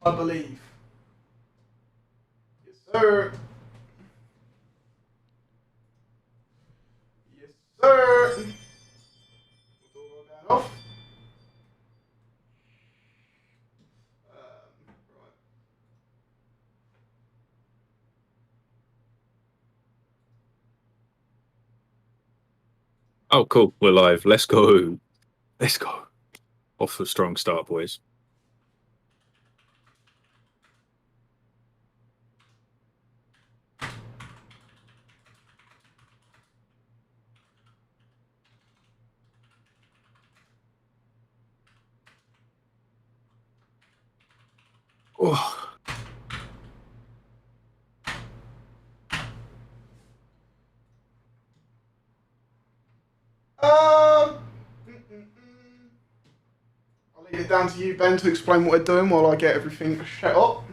I believe. Yes, sir. Yes, sir. All off. Right. Oh, cool. We're live. Let's go. Let's go. Off to a strong start, boys. Oh. I'll leave it down to you, Ben, to explain what we're doing while I get everything set up.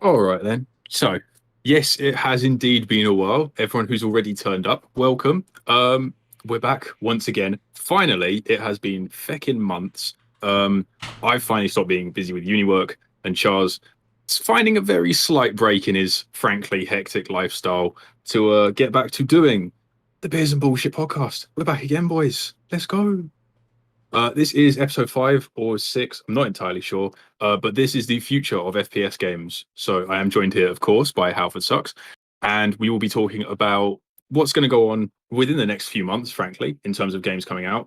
All right, then. So, yes, it has indeed been a while. Everyone who's already turned up, welcome. We're back once again. Finally, it has been feckin' months. I've finally stopped being busy with uni work, and Char's finding a very slight break in his frankly hectic lifestyle to get back to doing the Beers and Bullshit podcast. We're back again, boys. Let's go. This is episode 5 or 6. I'm not entirely sure. But this is the future of FPS games. So I am joined here, of course, by Halford Sucks. And we will be talking about what's going to go on within the next few months, frankly, in terms of games coming out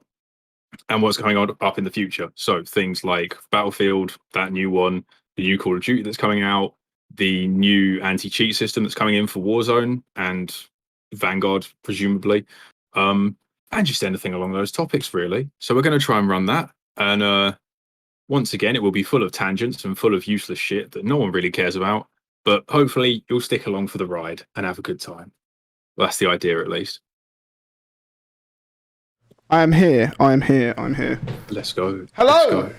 and what's going on up in the future. So things like Battlefield, that new one, the new Call of Duty that's coming out, the new anti-cheat system that's coming in for Warzone and Vanguard, presumably. And just anything along those topics, really. So we're going to try and run that. And once again, it will be full of tangents and full of useless shit that no one really cares about. But hopefully you'll stick along for the ride and have a good time. Well, that's the idea, at least. I am here. Let's go. Hello. Let's go.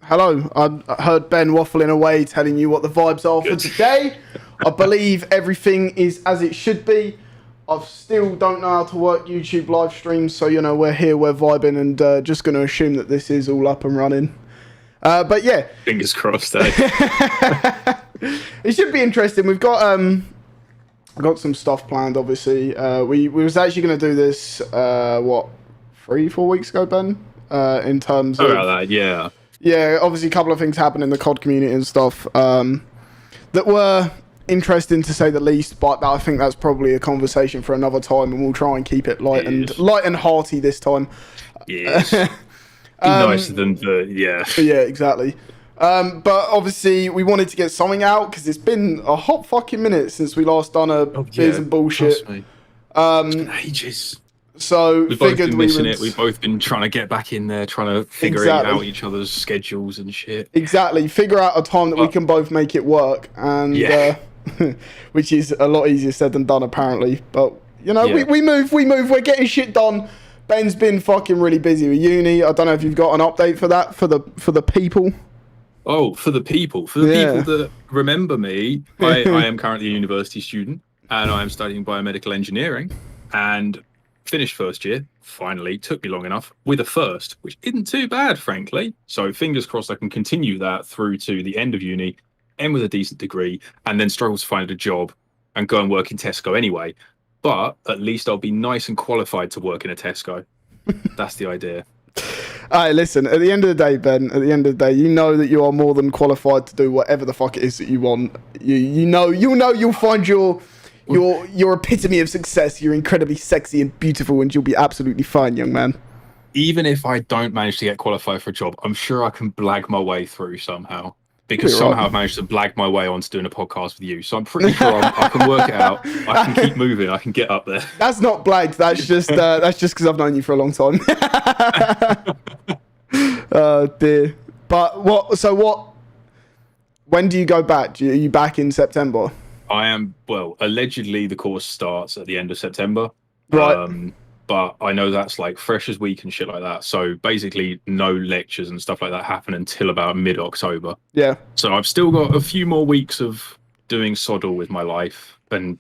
Hello. I heard Ben waffling away, telling you what the vibes are for today. I believe everything is as it should be. I still don't know how to work YouTube live streams, so we're here, we're vibing, and just going to assume that this is all up and running. But yeah, fingers crossed. Eh? It should be interesting. We've got some stuff planned. Obviously, we was actually going to do this 3-4 weeks ago, Ben. In terms of that, yeah. Yeah, obviously a couple of things happened in the COD community and stuff that were interesting to say the least, but I think that's probably a conversation for another time, and we'll try and keep it light and hearty this time. Yes. Nicer than yeah, exactly. But obviously we wanted to get something out because it's been a hot fucking minute since we last done a Beers and Bullshit. It's been ages. So we've both been missing it. We've both been trying to get back in there, trying to figure out each other's schedules and shit. Exactly. Figure out a time that we can both make it work, and which is a lot easier said than done, apparently. But we move. We're getting shit done. Ben's been fucking really busy with uni. I don't know if you've got an update for that for the people. Oh, for the people that remember me, I am currently a university student, and I am studying biomedical engineering, and finished first year, finally. Took me long enough with a first, which isn't too bad, frankly. So fingers crossed I can continue that through to the end of uni, end with a decent degree, and then struggle to find a job and go and work in Tesco anyway. But at least I'll be nice and qualified to work in a Tesco. That's the idea. All right, listen, at the end of the day, Ben, you know that you are more than qualified to do whatever the fuck it is that you want. You'll find your epitome of success. You're incredibly sexy and beautiful, and you'll be absolutely fine, young man. Even if I don't manage to get qualified for a job, I'm sure I can blag my way through somehow. Because somehow I've managed to blag my way onto doing a podcast with you. So I'm pretty sure I can work it out. I can keep moving. I can get up there. That's not blagged. That's just because I've known you for a long time. Oh, dear. But when do you go back? Are you back in September? I am, allegedly the course starts at the end of September. Right. But I know that's like Freshers Week and shit like that. So basically no lectures and stuff like that happen until about mid-October. Yeah. So I've still got a few more weeks of doing soddle with my life and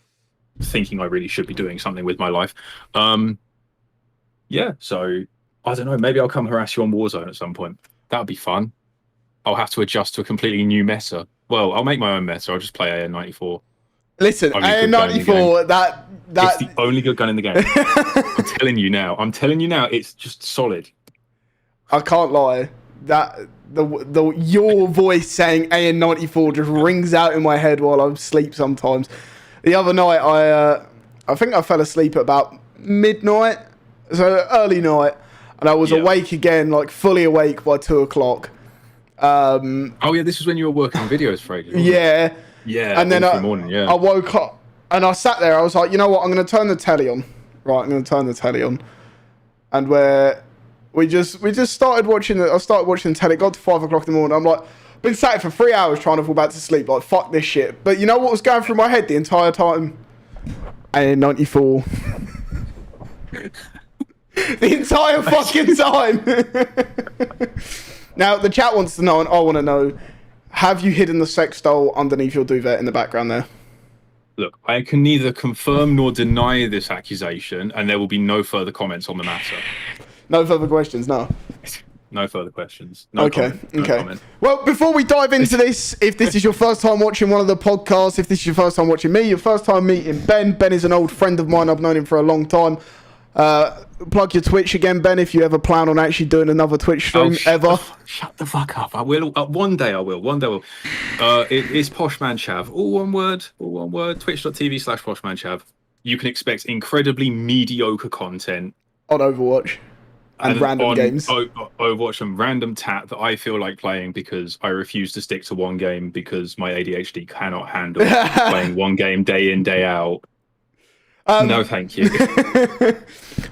thinking I really should be doing something with my life. Yeah, so I don't know. Maybe I'll come harass you on Warzone at some point. That would be fun. I'll have to adjust to a completely new meta. Well, I'll make my own meta. I'll just play AN-94. Listen, Only good gun in the AN-94, It's the only good gun in the game. I'm telling you now. It's just solid. I can't lie. That your voice saying AN-94 just rings out in my head while I'm asleep sometimes. The other night, I think I fell asleep at about midnight, so early night, and I was awake again, like fully awake by 2 o'clock. Oh yeah, this was when you were working on videos for ages. Yeah. Yeah. And then I woke up and I sat there. I was like, you know what? I'm going to turn the telly on. Right, I'm going to turn the telly on. And we just started watching it. I started watching the telly. It got to 5 o'clock in the morning. I'm like, been sat here for 3 hours trying to fall back to sleep. Like, fuck this shit. But you know what was going through my head the entire time? AN-94. The entire fucking time. Now, the chat wants to know, and I want to know, have you hidden the sex doll underneath your duvet in the background there? Look, I can neither confirm nor deny this accusation, and there will be no further comments on the matter. No further questions, no. No further questions. No okay, comment, no okay. comment. Well, before we dive into this, if this is your first time watching one of the podcasts, if this is your first time watching me, your first time meeting Ben. Ben is an old friend of mine. I've known him for a long time. Plug your Twitch again, Ben, if you ever plan on actually doing another Twitch stream ever. Shut the fuck up. I will. One day I will. It's Poshman Chav. All one word. Twitch.tv/Poshman Chav. You can expect incredibly mediocre content on Overwatch and random games. Overwatch and random tat that I feel like playing because I refuse to stick to one game because my ADHD cannot handle playing one game day in, day out. No, thank you.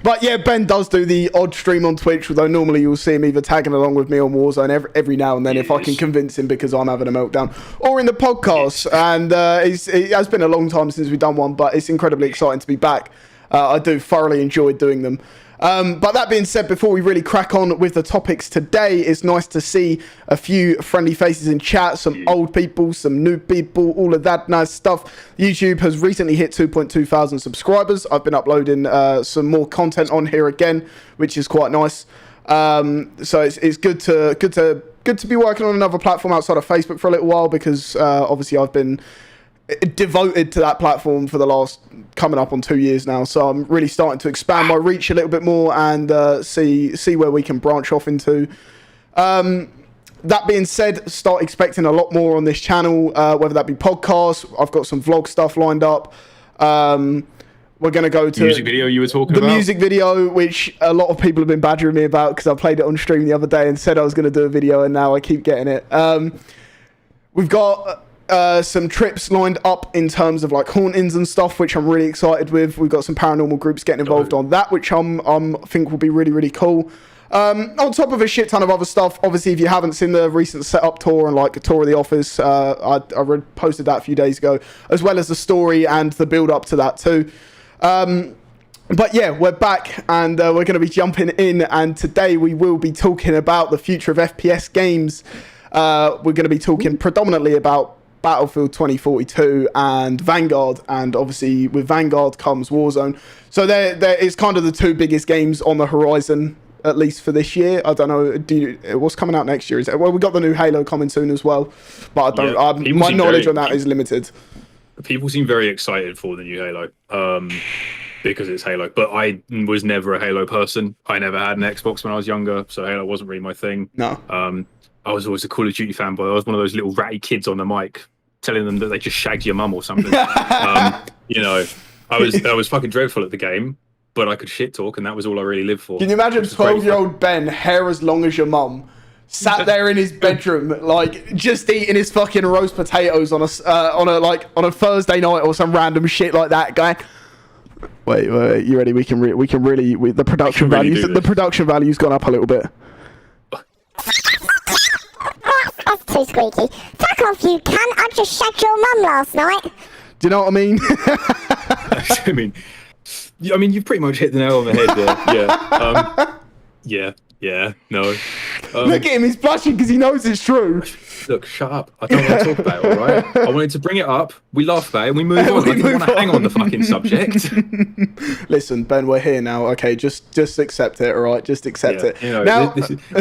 But yeah, Ben does do the odd stream on Twitch, although normally you'll see him either tagging along with me on Warzone every now and then if I can convince him because I'm having a meltdown, or in the podcast. And it has been a long time since we've done one, but it's incredibly exciting to be back. I do thoroughly enjoy doing them. But that being said, before we really crack on with the topics today, it's nice to see a few friendly faces in chat, some old people, some new people, all of that nice stuff. YouTube has recently hit 2.2 thousand subscribers. I've been uploading some more content on here again, which is quite nice. So it's good to be working on another platform outside of Facebook for a little while because obviously I've been devoted to that platform for the last coming up on 2 years now, so I'm really starting to expand my reach a little bit more and see where we can branch off into. That being said, start expecting a lot more on this channel, whether that be podcasts. I've got some vlog stuff lined up. We're going to go to the music video you were talking about. The music video, which a lot of people have been badgering me about because I played it on stream the other day and said I was going to do a video, and now I keep getting it. We've got some trips lined up in terms of like hauntings and stuff, which I'm really excited with. We've got some paranormal groups getting involved on that, which I think will be really, really cool. On top of a shit ton of other stuff, obviously, if you haven't seen the recent setup tour and like a tour of the office, I posted that a few days ago, as well as the story and the build up to that too. But yeah, we're back and we're going to be jumping in, and today we will be talking about the future of FPS games. We're going to be talking predominantly about Battlefield 2042 and Vanguard, and obviously with Vanguard comes Warzone. So there is kind of the two biggest games on the horizon, at least for this year. I don't know, what's coming out next year? Is it, well, we got the new Halo coming soon as well, but I don't. My knowledge on that is limited. People seem very excited for the new Halo, because it's Halo. But I was never a Halo person. I never had an Xbox when I was younger, so Halo wasn't really my thing. No. I was always a Call of Duty fanboy. I was one of those little ratty kids on the mic telling them that they just shagged your mum or something. You know, I was fucking dreadful at the game, but I could shit talk, and that was all I really lived for. Can you imagine 12-year-old Ben, hair as long as your mum, sat there in his bedroom, like just eating his fucking roast potatoes on a Thursday night or some random shit like that, going, wait, you ready? We can really the production values. The production value's gone up a little bit. That's too squeaky. Fuck off, you cunt. I just shagged your mum last night. Do you know what I mean? I mean, you've pretty much hit the nail on the head there. Yeah. No. Look at him, he's blushing because he knows it's true. Look, shut up. I don't want to talk about it, all right? I wanted to bring it up. We laugh about it and we move on. I didn't want to hang on the fucking subject. Listen, Ben, we're here now. Okay, just accept it, all right? Just accept it. You know, now,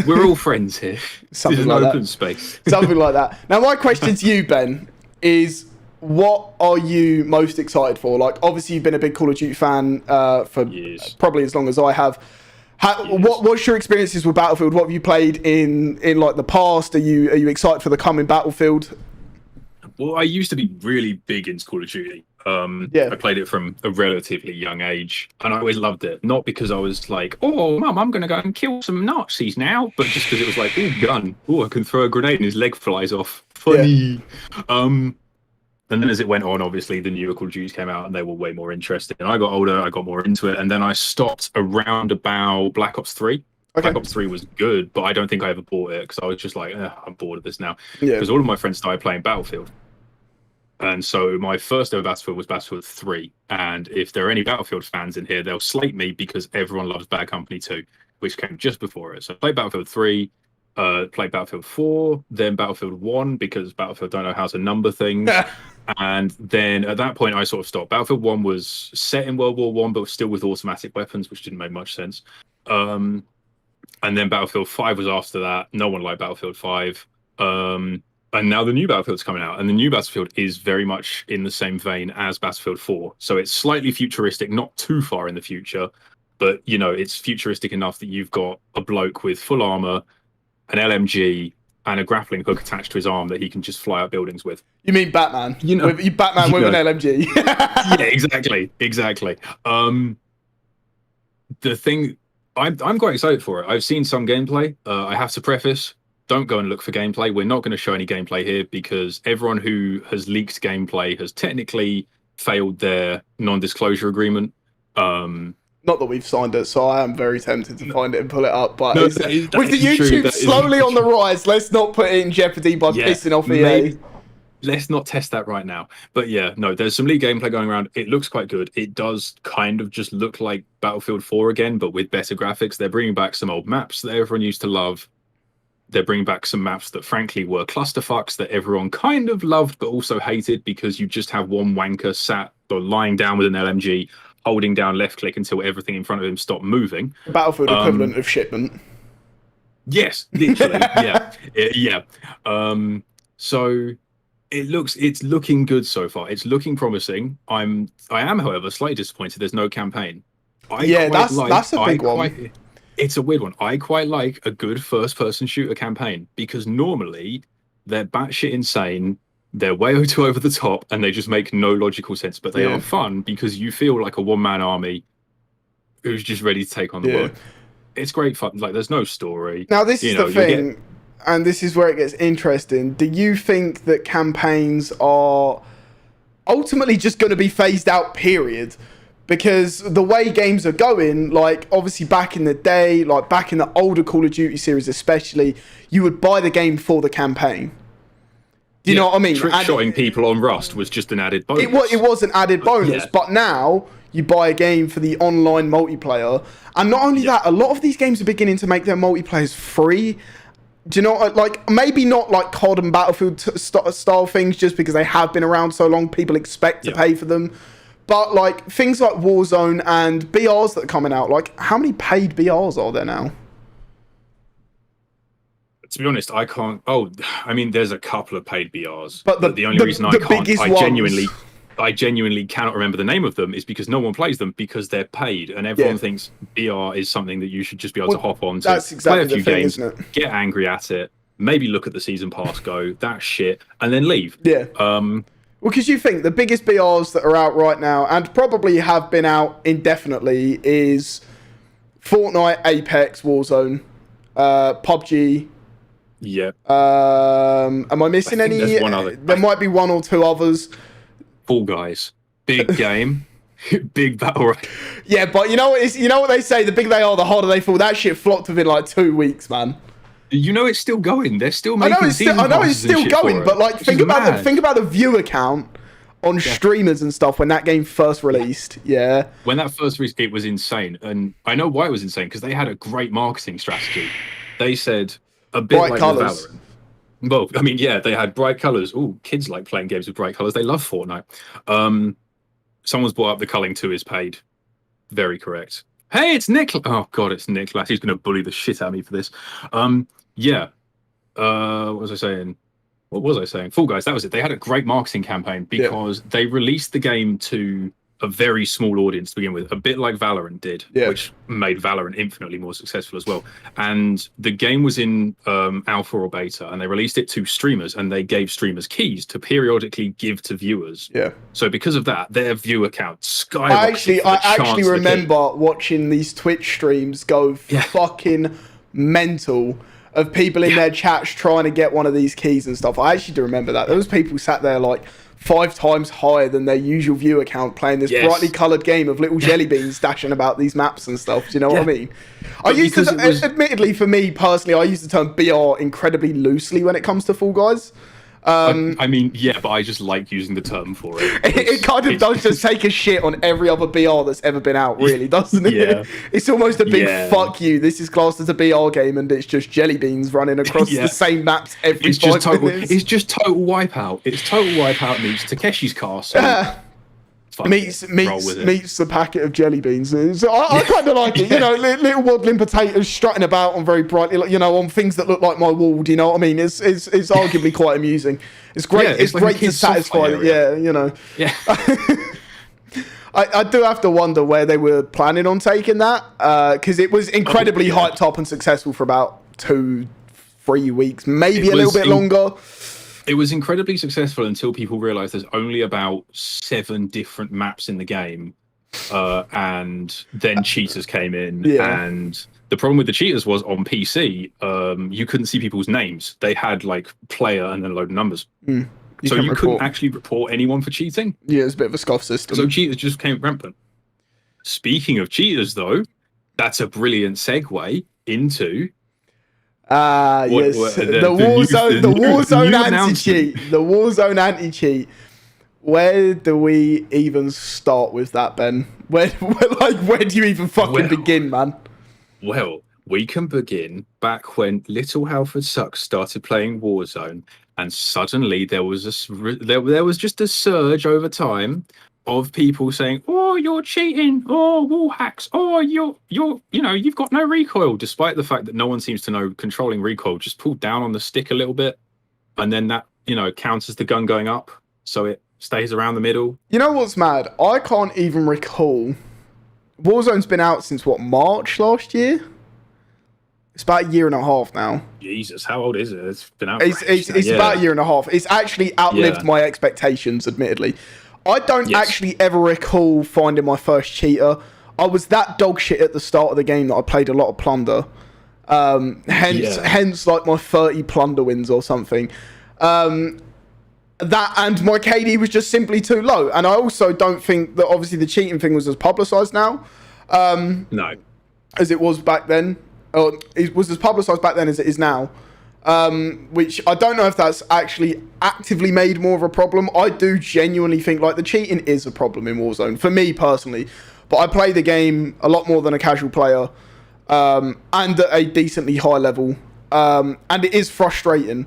we're all friends here. Something this is like an that. open space. Something like that. Now, my question to you, Ben, is what are you most excited for? Like, obviously, you've been a big Call of Duty fan for Years. probably as long as I have. What's your experiences with Battlefield? What have you played in like the past? Are you excited for the coming Battlefield? Well, I used to be really big into Call of Duty. I played it from a relatively young age, and I always loved it. Not because I was like, "Oh, mum, I'm going to go and kill some Nazis now," but just because it was like, "Oh, gun! Oh, I can throw a grenade and his leg flies off." Funny. Yeah. And then as it went on, obviously, the newer Call of Duties came out and they were way more interesting. And I got older, I got more into it. And then I stopped around about Black Ops 3. Okay. Black Ops 3 was good, but I don't think I ever bought it because I was just like, I'm bored of this now. Because all of my friends started playing Battlefield. And so my first ever Battlefield was Battlefield 3. And if there are any Battlefield fans in here, they'll slate me because everyone loves Bad Company 2, which came just before it. So I played Battlefield 3. Played Battlefield 4, then Battlefield 1 because Battlefield don't know how to number things. And then at that point, I sort of stopped. Battlefield 1 was set in World War One, but still with automatic weapons, which didn't make much sense. And then Battlefield 5 was after that. No one liked Battlefield 5. And now the new Battlefield's coming out. And the new Battlefield is very much in the same vein as Battlefield 4. So it's slightly futuristic, not too far in the future. But, you know, it's futuristic enough that you've got a bloke with full armor, an LMG, and a grappling hook attached to his arm that he can just fly up buildings with. You mean Batman? You know, Batman with an LMG. Yeah, exactly. The thing, I'm quite excited for it. I've seen some gameplay. I have to preface, don't go and look for gameplay. We're not going to show any gameplay here because everyone who has leaked gameplay has technically failed their non-disclosure agreement. Not that we've signed it, so I am very tempted to find it and pull it up. But no, with the YouTube slowly on the rise, let's not put it in jeopardy by pissing off EA. Let's not test that right now. But yeah, no, there's some league gameplay going around. It looks quite good. It does kind of just look like Battlefield 4 again, but with better graphics. They're bringing back some old maps that everyone used to love. They're bringing back some maps that frankly were clusterfucks that everyone kind of loved but also hated because you just have one wanker sat or lying down with an LMG holding down left click until everything in front of him stopped moving. Battlefield equivalent of shipment. Yes, literally. Yeah. So it's looking good so far. It's looking promising. I am, however, slightly disappointed there's no campaign. That's a big one. It's a weird one. I quite like a good first-person shooter campaign because normally they're batshit insane. They're way too over the top and they just make no logical sense, but they are fun because you feel like a one-man army who's just ready to take on the world. It's great fun. Like, there's no story. Now, this is the thing, and this is where it gets interesting. Do you think that campaigns are ultimately just going to be phased out, period? Because the way games are going, like, obviously back in the day, like back in the older Call of Duty series especially, you would buy the game for the campaign. Do you know what I mean? Trick-shotting people on Rust was just an added bonus. It was an added bonus, but now you buy a game for the online multiplayer. And not only that, a lot of these games are beginning to make their multiplayers free. Do you know, like, maybe not like COD and Battlefield style things just because they have been around so long, people expect to pay for them. But, like, things like Warzone and BRs that are coming out, like, how many paid BRs are there now? To be honest, I can't. I mean, there's a couple of paid BRs, but the only reason I can't, I genuinely cannot remember the name of them is because no one plays them because they're paid, and everyone thinks BR is something that you should just be able to hop on to, play a few games, get angry at it, maybe look at the season pass, go that shit, and then leave. Yeah. Well, because you think the biggest BRs that are out right now, and probably have been out indefinitely, is Fortnite, Apex, Warzone, PUBG. Yeah. Am I missing any? There's one other. There might be one or two others. Fall Guys, big game, big battle. Right? Yeah, but you know what? You know what they say: the bigger they are, the harder they fall. That shit flopped within like 2 weeks, man. You know it's still going. They're still making. I know it's still going, but like think about the viewer count on streamers and stuff when that game first released. Yeah. When that first released, it was insane, and I know why it was insane because they had a great marketing strategy. They said, A bit Bright like colours. with Valorant. Well, I mean, yeah, they had bright colors. Oh, kids like playing games with bright colors. They love Fortnite. Someone's brought up the culling 2 is paid. Very correct. Hey, it's Nick. Oh God, it's Nicholas. He's going to bully the shit out of me for this. Yeah. What was I saying? What was I saying? Fall Guys. That was it. They had a great marketing campaign because they released the game to a very small audience to begin with, a bit like Valorant did, which made Valorant infinitely more successful as well. And the game was in alpha or beta, and they released it to streamers, and they gave streamers keys to periodically give to viewers. Yeah. So because of that, their viewer count skyrocketed. I actually remember watching these Twitch streams go fucking mental of people in their chats trying to get one of these keys and stuff. I actually do remember that. There was people sat there like 5 times higher than their usual viewer count playing this brightly coloured game of little jelly beans dashing about these maps and stuff. Do you know what I mean? I used to, admittedly for me personally, I used the term BR incredibly loosely when it comes to Fall Guys. I mean, yeah, but I just like using the term for it. It kind of does just take a shit on every other BR that's ever been out, really, doesn't it? Yeah. It's almost a big fuck you. This is classed as a BR game, and it's just jelly beans running across the same maps every 5 minutes. It's just total wipeout. It's total wipeout meets Takeshi's Castle. Meets the packet of jelly beans. So I kind of like it, you know, little waddling potatoes strutting about on very brightly, you know, on things that look like my wall. Do you know what I mean? It's arguably quite amusing. It's great. Yeah, it's like great to satisfy. You know. Yeah. I do have to wonder where they were planning on taking that because it was incredibly hyped up and successful for about 2-3 weeks, maybe a little bit longer. It was incredibly successful until people realized there's only about 7 different maps in the game. And then cheaters came in. And the problem with the cheaters was on PC, you couldn't see people's names. They had like player and then a load of numbers. So you couldn't actually report anyone for cheating. Yeah, it's a bit of a scuff system. So cheaters just came rampant. Speaking of cheaters, though, that's a brilliant segue into... yes, the Warzone anti-cheat. The Warzone anti-cheat. Where do we even start with that, Ben? Where do you even fucking begin, man? Well, we can begin back when Little Halford Sucks started playing Warzone, and suddenly there was just a surge over time of people saying, "Oh, you're cheating! Oh, wall hacks! Oh, you've got no recoil," despite the fact that no one seems to know controlling recoil. Just pull down on the stick a little bit, and then that counts as the gun going up, so it stays around the middle. You know what's mad? I can't even recall. Warzone's been out since what, March last year? It's about 1.5 years now. Jesus, how old is it? It's been out. It's about 1.5 years. It's actually outlived my expectations, admittedly. I don't actually ever recall finding my first cheater. I was that dog shit at the start of the game that I played a lot of plunder. Hence like my 30 plunder wins or something. That and my KD was just simply too low. And I also don't think that obviously the cheating thing was as publicised now. No. As it was back then. Or it was as publicised back then as it is now. Which I don't know if that's actually actively made more of a problem. I do genuinely think like the cheating is a problem in Warzone for me personally, but I play the game a lot more than a casual player, and at a decently high level, and it is frustrating,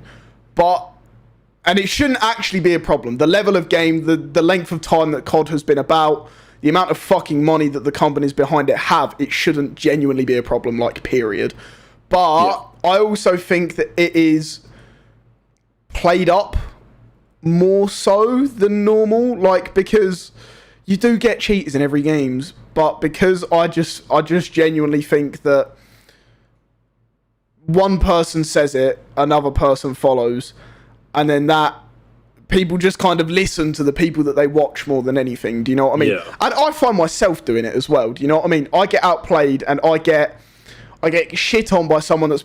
and it shouldn't actually be a problem. The level of game, the length of time that COD has been about, the amount of fucking money that the companies behind it have, it shouldn't genuinely be a problem, like, period. But I also think that it is played up more so than normal, like, because you do get cheaters in every games, but because I just genuinely think that one person says it, another person follows, and then that people just kind of listen to the people that they watch more than anything. Do you know what I mean? Yeah. And I find myself doing it as well. Do you know what I mean? I get outplayed and I get shit on by someone that's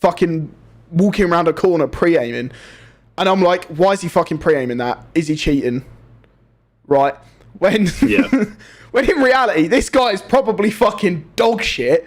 fucking walking around a corner pre-aiming. And I'm like, why is he fucking pre-aiming that? Is he cheating? Right? When in reality, this guy is probably fucking dog shit.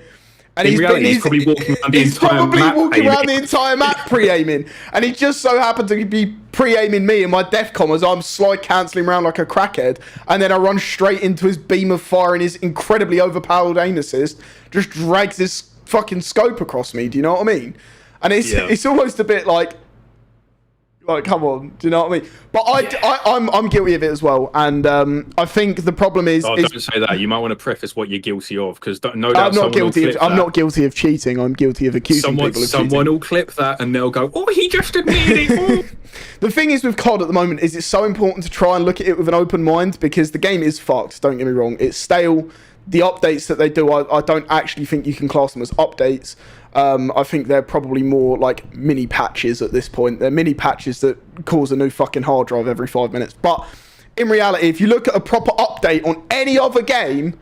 And he's probably walking around the entire map pre-aiming. And he just so happened to be pre-aiming me in my DEFCON as I'm slide cancelling around like a crackhead. And then I run straight into his beam of fire and his incredibly overpowered aim assist just drags this fucking scope across me. Do you know what I mean? And it's almost a bit like, come on, do you know what I mean? But I'm guilty of it as well, and I think the problem is. Oh, don't say that. You might want to preface what you're guilty of, because no doubt I'm not guilty. I'm not guilty of cheating. I'm guilty of accusing people of cheating. Someone will clip that, and they'll go, "Oh, he just admitted it." The thing is with COD at the moment is it's so important to try and look at it with an open mind, because the game is fucked. Don't get me wrong. It's stale. The updates that they do, I don't actually think you can class them as updates. I think they're probably more like mini patches at this point. They're mini patches that cause a new fucking hard drive every 5 minutes. But in reality, if you look at a proper update on any other game,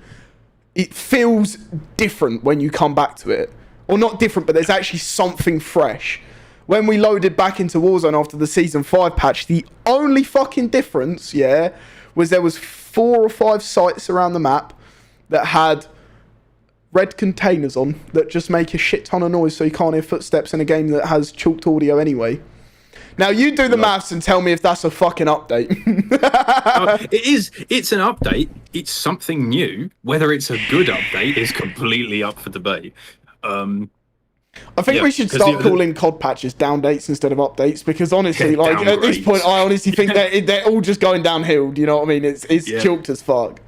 it feels different when you come back to it. Or not different, but there's actually something fresh. When we loaded back into Warzone after the Season 5 patch, the only fucking difference, was there was 4 or 5 sites around the map that had red containers on that just make a shit ton of noise, so you can't hear footsteps in a game that has chalked audio anyway. Now you do the maths and tell me if that's a fucking update. It is. It's an update. It's something new. Whether it's a good update is completely up for debate. I think we should start calling COD patches down dates instead of updates, because honestly, like at this point, I honestly think they're all just going downhill. Do you know what I mean? It's chalked as fuck.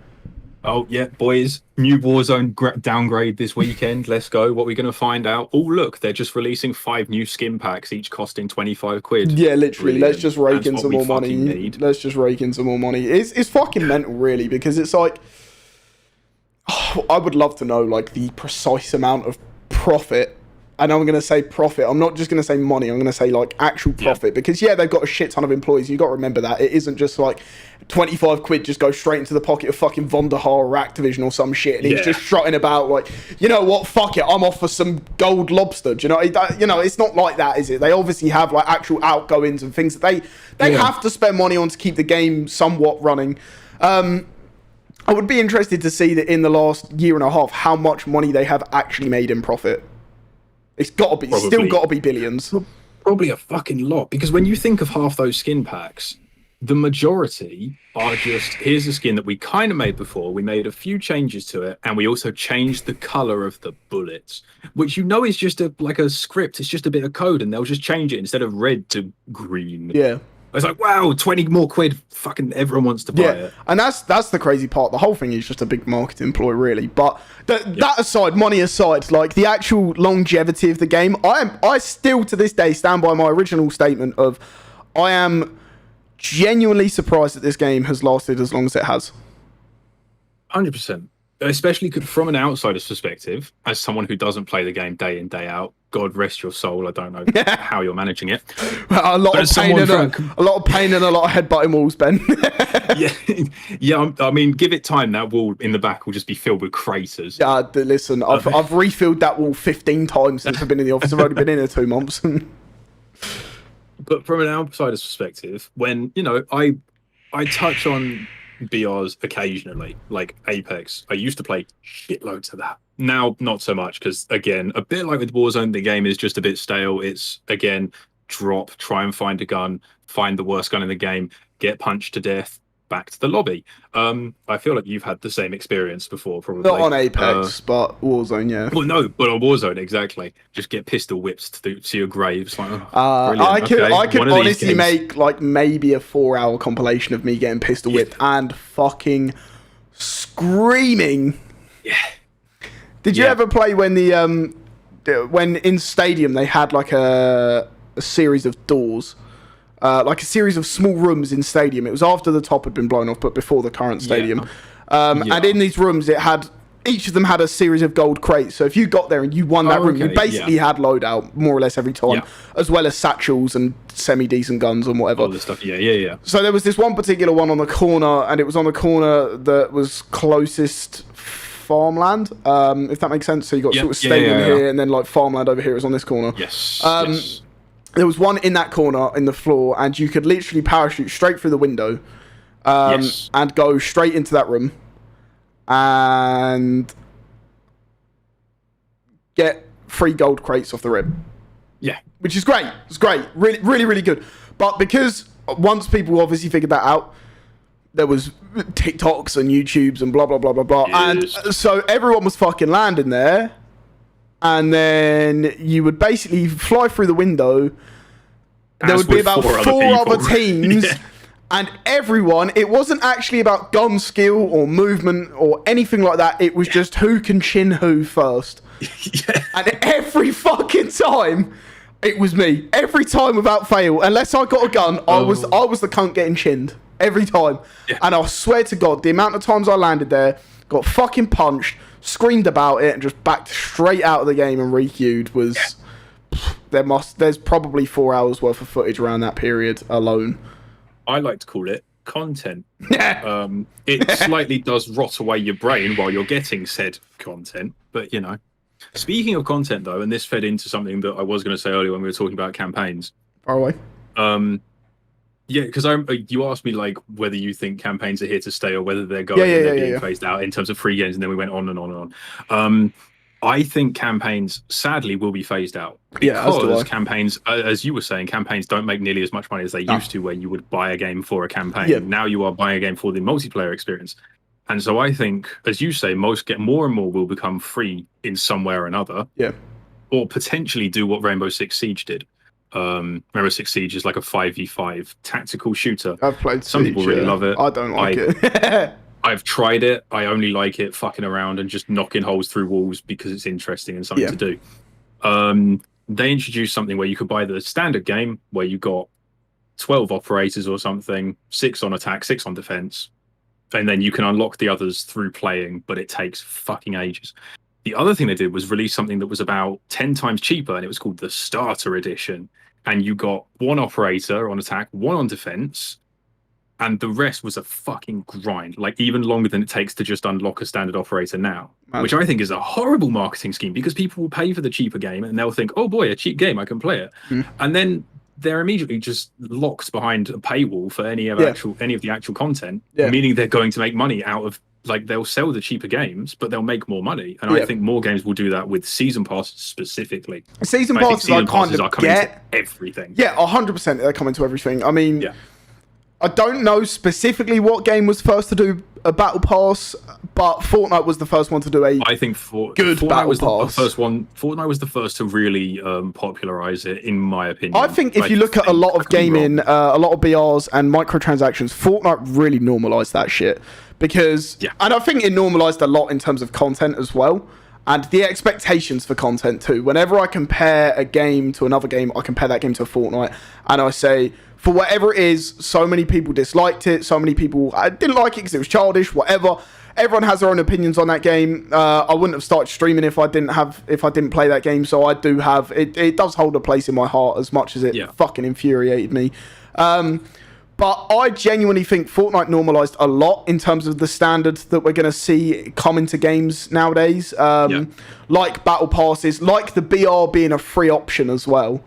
Oh, yeah, boys. New Warzone downgrade this weekend. Let's go. What are we going to find out? Oh, look, they're just releasing 5 new skin packs, each costing 25 quid. Yeah, literally. Brilliant. Let's just rake in some more money. Let's just rake in some more money. It's fucking mental, really, because it's like... I would love to know, like, the precise amount of profit. And I'm going to say profit. I'm not just going to say money. I'm going to say, like, actual profit. Because, they've got a shit ton of employees. You've got to remember that. It isn't just, like, 25 quid just goes straight into the pocket of fucking Von der Haar or Activision or some shit. And he's just strutting about, like, you know what? Fuck it. I'm off for some gold lobster. Do you know? It's not like that, is it? They obviously have, like, actual outgoings and things that they have to spend money on to keep the game somewhat running. I would be interested to see that in the last year and a half, how much money they have actually made in profit. It's got to be, still got to be billions. Probably a fucking lot, because when you think of half those skin packs, the majority are just, here's a skin that we kind of made before, we made a few changes to it, and we also changed the color of the bullets, which is just like a script, it's just a bit of code, and they'll just change it instead of red to green. Yeah. It's like, wow, 20 more quid, fucking everyone wants to buy it. And that's the crazy part. The whole thing is just a big marketing ploy, really. But that aside, money aside, like the actual longevity of the game, I still to this day stand by my original statement of I am genuinely surprised that this game has lasted as long as it has. 100%. Especially from an outsider's perspective, as someone who doesn't play the game day in, day out, God rest your soul, I don't know how you're managing it. A lot of pain and a lot of headbutting walls, Ben. I mean, give it time. That wall in the back will just be filled with craters. Listen, I've refilled that wall 15 times since I've been in the office. I've only been in here 2 months. But from an outsider's perspective, when, I touch on BRs occasionally, like Apex. I used to play shitloads of that. Now, not so much, because, again, a bit like with Warzone, the game is just a bit stale. It's, again, drop, try and find a gun, find the worst gun in the game, get punched to death, back to the lobby. I feel like you've had the same experience before, probably. Not on Apex, but Warzone, yeah. Well, no, but on Warzone, exactly. Just get pistol whipped to your graves. Like, I could honestly make like maybe a 4-hour compilation of me getting pistol whipped and fucking screaming. Yeah. Did you ever play when when in Stadium they had like a series of doors? Like a series of small rooms in Stadium. It was after the top had been blown off, but before the current Stadium. And in these rooms, each of them had a series of gold crates. So if you got there and you won that room, you basically had loadout more or less every time, as well as satchels and semi-decent guns and whatever. All this stuff, yeah. So there was this one particular one on the corner, and it was on the corner that was closest farmland, if that makes sense. So you got sort of Stadium here, and then like farmland over here is on this corner. Yes. There was one in that corner in the floor, and you could literally parachute straight through the window and go straight into that room and get 3 gold crates off the rip. Yeah. Which is great. It's great. Really, really, really good. But because once people obviously figured that out, there was TikToks and YouTubes and blah, blah, blah, blah, blah. And so everyone was fucking landing there. and then you would basically fly through the window. There would be about four other teams. Yeah. And everyone, it wasn't actually about gun skill or movement or anything like that. It was just who can chin who first. Yeah. And every fucking time, it was me. Every time without fail. Unless I got a gun, I was the cunt getting chinned. Every time. Yeah. And I swear to God, the amount of times I landed there, got fucking punched, screamed about it, and just backed straight out of the game and re-queued was... Yeah. There's probably 4 hours worth of footage around that period alone. I like to call it content. It slightly does rot away your brain while you're getting said content. But, you know, speaking of content, though, and this fed into something that I was going to say earlier when we were talking about campaigns. Far away. Yeah, because you asked me, like, whether you think campaigns are here to stay or whether they're going and they're being phased out in terms of free games. And then we went on and on and on. I think campaigns, sadly, will be phased out because campaigns, as you were saying, campaigns don't make nearly as much money as they used to, where you would buy a game for a campaign. Yeah. Now you are buying a game for the multiplayer experience. And so I think, as you say, more and more will become free in some way or another. Yeah. Or potentially do what Rainbow Six Siege did. Rainbow Six Siege is like a 5v5 tactical shooter. I've played Some people really love it. I don't like it. I've tried it. I only like it fucking around and just knocking holes through walls because it's interesting and something to do. They introduced something where you could buy the standard game where you got 12 operators or something, 6 on attack, 6 on defense, and then you can unlock the others through playing, but it takes fucking ages. The other thing they did was release something that was about 10 times cheaper, and it was called the Starter Edition. And you got 1 operator on attack, 1 on defense, and the rest was a fucking grind, like even longer than it takes to just unlock a standard operator now, which I think is a horrible marketing scheme because people will pay for the cheaper game and they'll think, oh boy, a cheap game, I can play it. And then they're immediately just locked behind a paywall for any of the actual content, meaning they're going to make money out of, like, they'll sell the cheaper games, but they'll make more money. And I think more games will do that with season passes specifically. Season passes I kind of get everything. Yeah, 100% they come into everything. I mean, I don't know specifically what game was first to do a battle pass, but Fortnite was the first one to do a I think good Fortnite battle was pass. The first one. Fortnite was the first to really popularize it, in my opinion. I think if you look at a lot of gaming, a lot of BRs and microtransactions, Fortnite really normalized that shit. Because, and I think it normalized a lot in terms of content as well. And the expectations for content too. Whenever I compare a game to another game, I compare that game to Fortnite. And I say, for whatever it is, so many people disliked it. So many people didn't like it because it was childish, whatever. Everyone has their own opinions on that game. I wouldn't have started streaming if I didn't play that game. So I do have, it does hold a place in my heart as much as it fucking infuriated me. But I genuinely think Fortnite normalized a lot in terms of the standards that we're going to see come into games nowadays. Like battle passes, like the BR being a free option as well.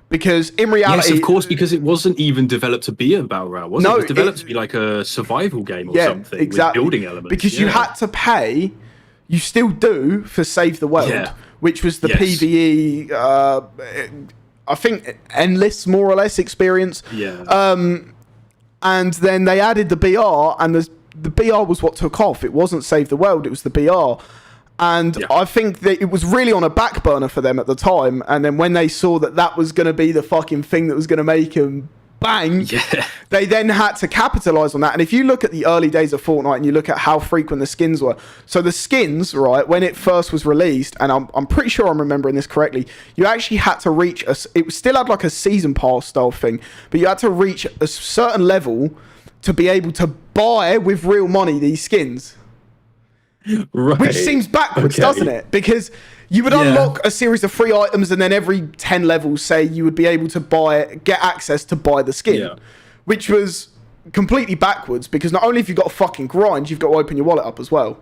Because in reality... Yes, of course, because it wasn't even developed to be a battle royale, was it? It was developed to be like a survival game or something with building elements. Because you had to pay, you still do, for Save the World, which was the PvE, I think, endless, more or less, experience. And then they added the BR, and the BR was what took off. It wasn't Save the World, it was the BR. And I think that it was really on a back burner for them at the time. And then when they saw that that was going to be the fucking thing that was going to make them bang, they then had to capitalize on that. And if you look at the early days of Fortnite and you look at how frequent the skins were. So the skins, right, when it first was released, and I'm pretty sure I'm remembering this correctly, you actually had to reach, it still had like a season pass style thing, but you had to reach a certain level to be able to buy with real money these skins. Right. Which seems backwards, doesn't it? Because you would unlock a series of free items, and then every 10 levels, say, you would be able to get access to buy the skin, which was completely backwards. Because not only have you got to fucking grind, you've got to open your wallet up as well.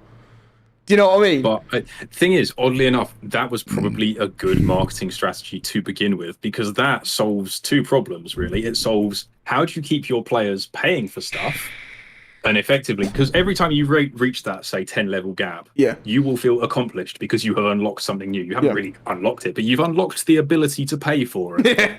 Do you know what I mean? But thing is, oddly enough, that was probably a good marketing strategy to begin with, because that solves 2 problems, really. It solves, how do you keep your players paying for stuff? And effectively, because every time you reach that, say, 10 level gap, you will feel accomplished because you have unlocked something new. You haven't really unlocked it, but you've unlocked the ability to pay for it,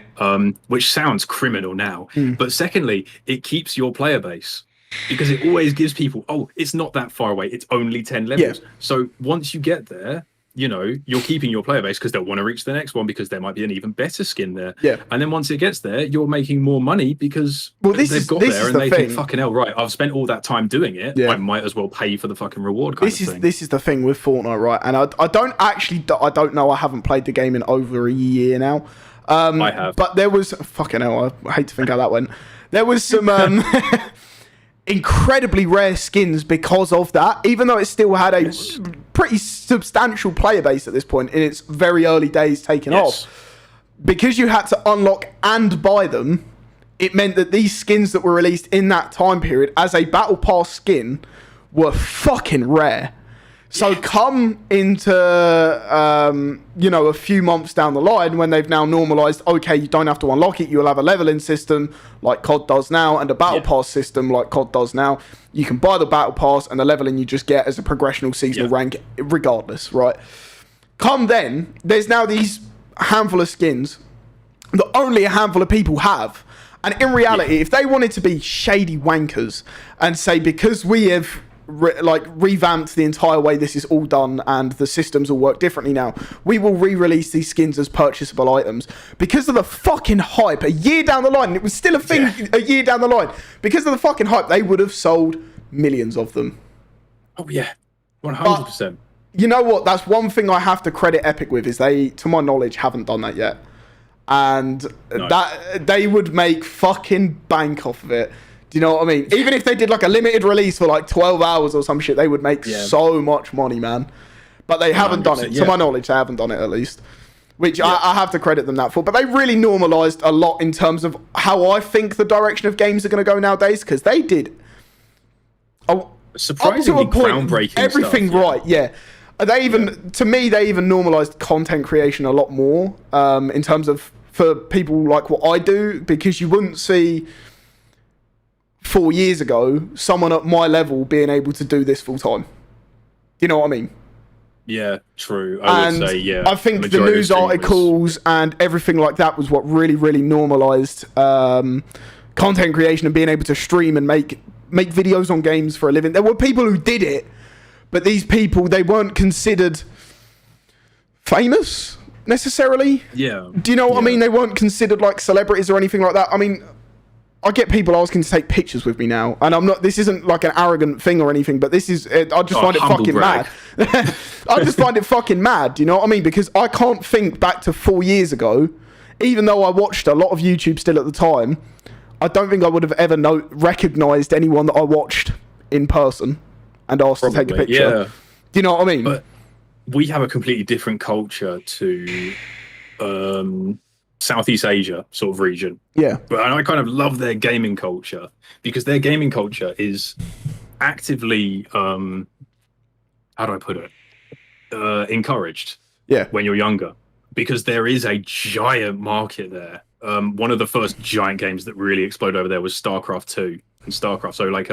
which sounds criminal now. But secondly, it keeps your player base, because it always gives people, oh, it's not that far away. It's only 10 levels. So once you get there, you're keeping your player base because they'll want to reach the next one because there might be an even better skin there. Yeah. And then once it gets there, you're making more money because this got is there and the they thing. think, fucking hell, right, I've spent all that time doing it. Yeah. I might as well pay for the fucking reward kind of thing. This is the thing with Fortnite, right? And I don't know. I haven't played the game in over a year now. I have. But there was... Fucking hell, I hate to think how that went. There was some... incredibly rare skins because of that, even though it still had a pretty substantial player base at this point in its very early days taking off. Because you had to unlock and buy them, it meant that these skins that were released in that time period as a battle pass skin were fucking rare. So come into, a few months down the line when they've now normalised, okay, you don't have to unlock it, you'll have a leveling system like COD does now and a battle pass system like COD does now. You can buy the battle pass and the leveling you just get as a progressional seasonal rank regardless, right? Come then, there's now these handful of skins that only a handful of people have. And in reality, if they wanted to be shady wankers and say, because we have... revamped the entire way this is all done and the systems all work differently now, we will re-release these skins as purchasable items because of the fucking hype a year down the line. And it was still a thing a year down the line. Because of the fucking hype, they would have sold millions of them. Oh yeah, 100%. You know what, that's one thing I have to credit Epic with, is they, to my knowledge, haven't done that yet. And that they would make fucking bank off of it. Do you know what I mean? Even if they did like a limited release for like 12 hours or some shit, they would make so much money, man. But they haven't done it. To my knowledge, they haven't done it at least. Which I have to credit them that for. But they really normalised a lot in terms of how I think the direction of games are going to go nowadays. Because they did surprisingly groundbreaking everything stuff, right, yeah. They even, to me, they even normalised content creation a lot more in terms of for people like what I do. Because you wouldn't see... 4 years ago, someone at my level being able to do this full time. You know what I mean? Yeah, true. I would say, yeah. I think the news articles and everything like that was what really, really normalised content creation and being able to stream and make videos on games for a living. There were people who did it, but these people, they weren't considered famous necessarily. Yeah. Do you know what I mean? They weren't considered like celebrities or anything like that. I mean... I get people asking to take pictures with me now, and I'm not. This isn't like an arrogant thing or anything, but this is. I just find it fucking mad. I just find it fucking mad. Do you know what I mean? Because I can't think back to 4 years ago, even though I watched a lot of YouTube still at the time. I don't think I would have ever recognised anyone that I watched in person and asked to take a picture. Yeah. Do you know what I mean? But we have a completely different culture to. Southeast Asia sort of region. Yeah. But I kind of love their gaming culture because their gaming culture is actively, how do I put it? Encouraged. Yeah. When you're younger, because there is a giant market there. One of the first giant games that really exploded over there was StarCraft 2 and StarCraft. So like,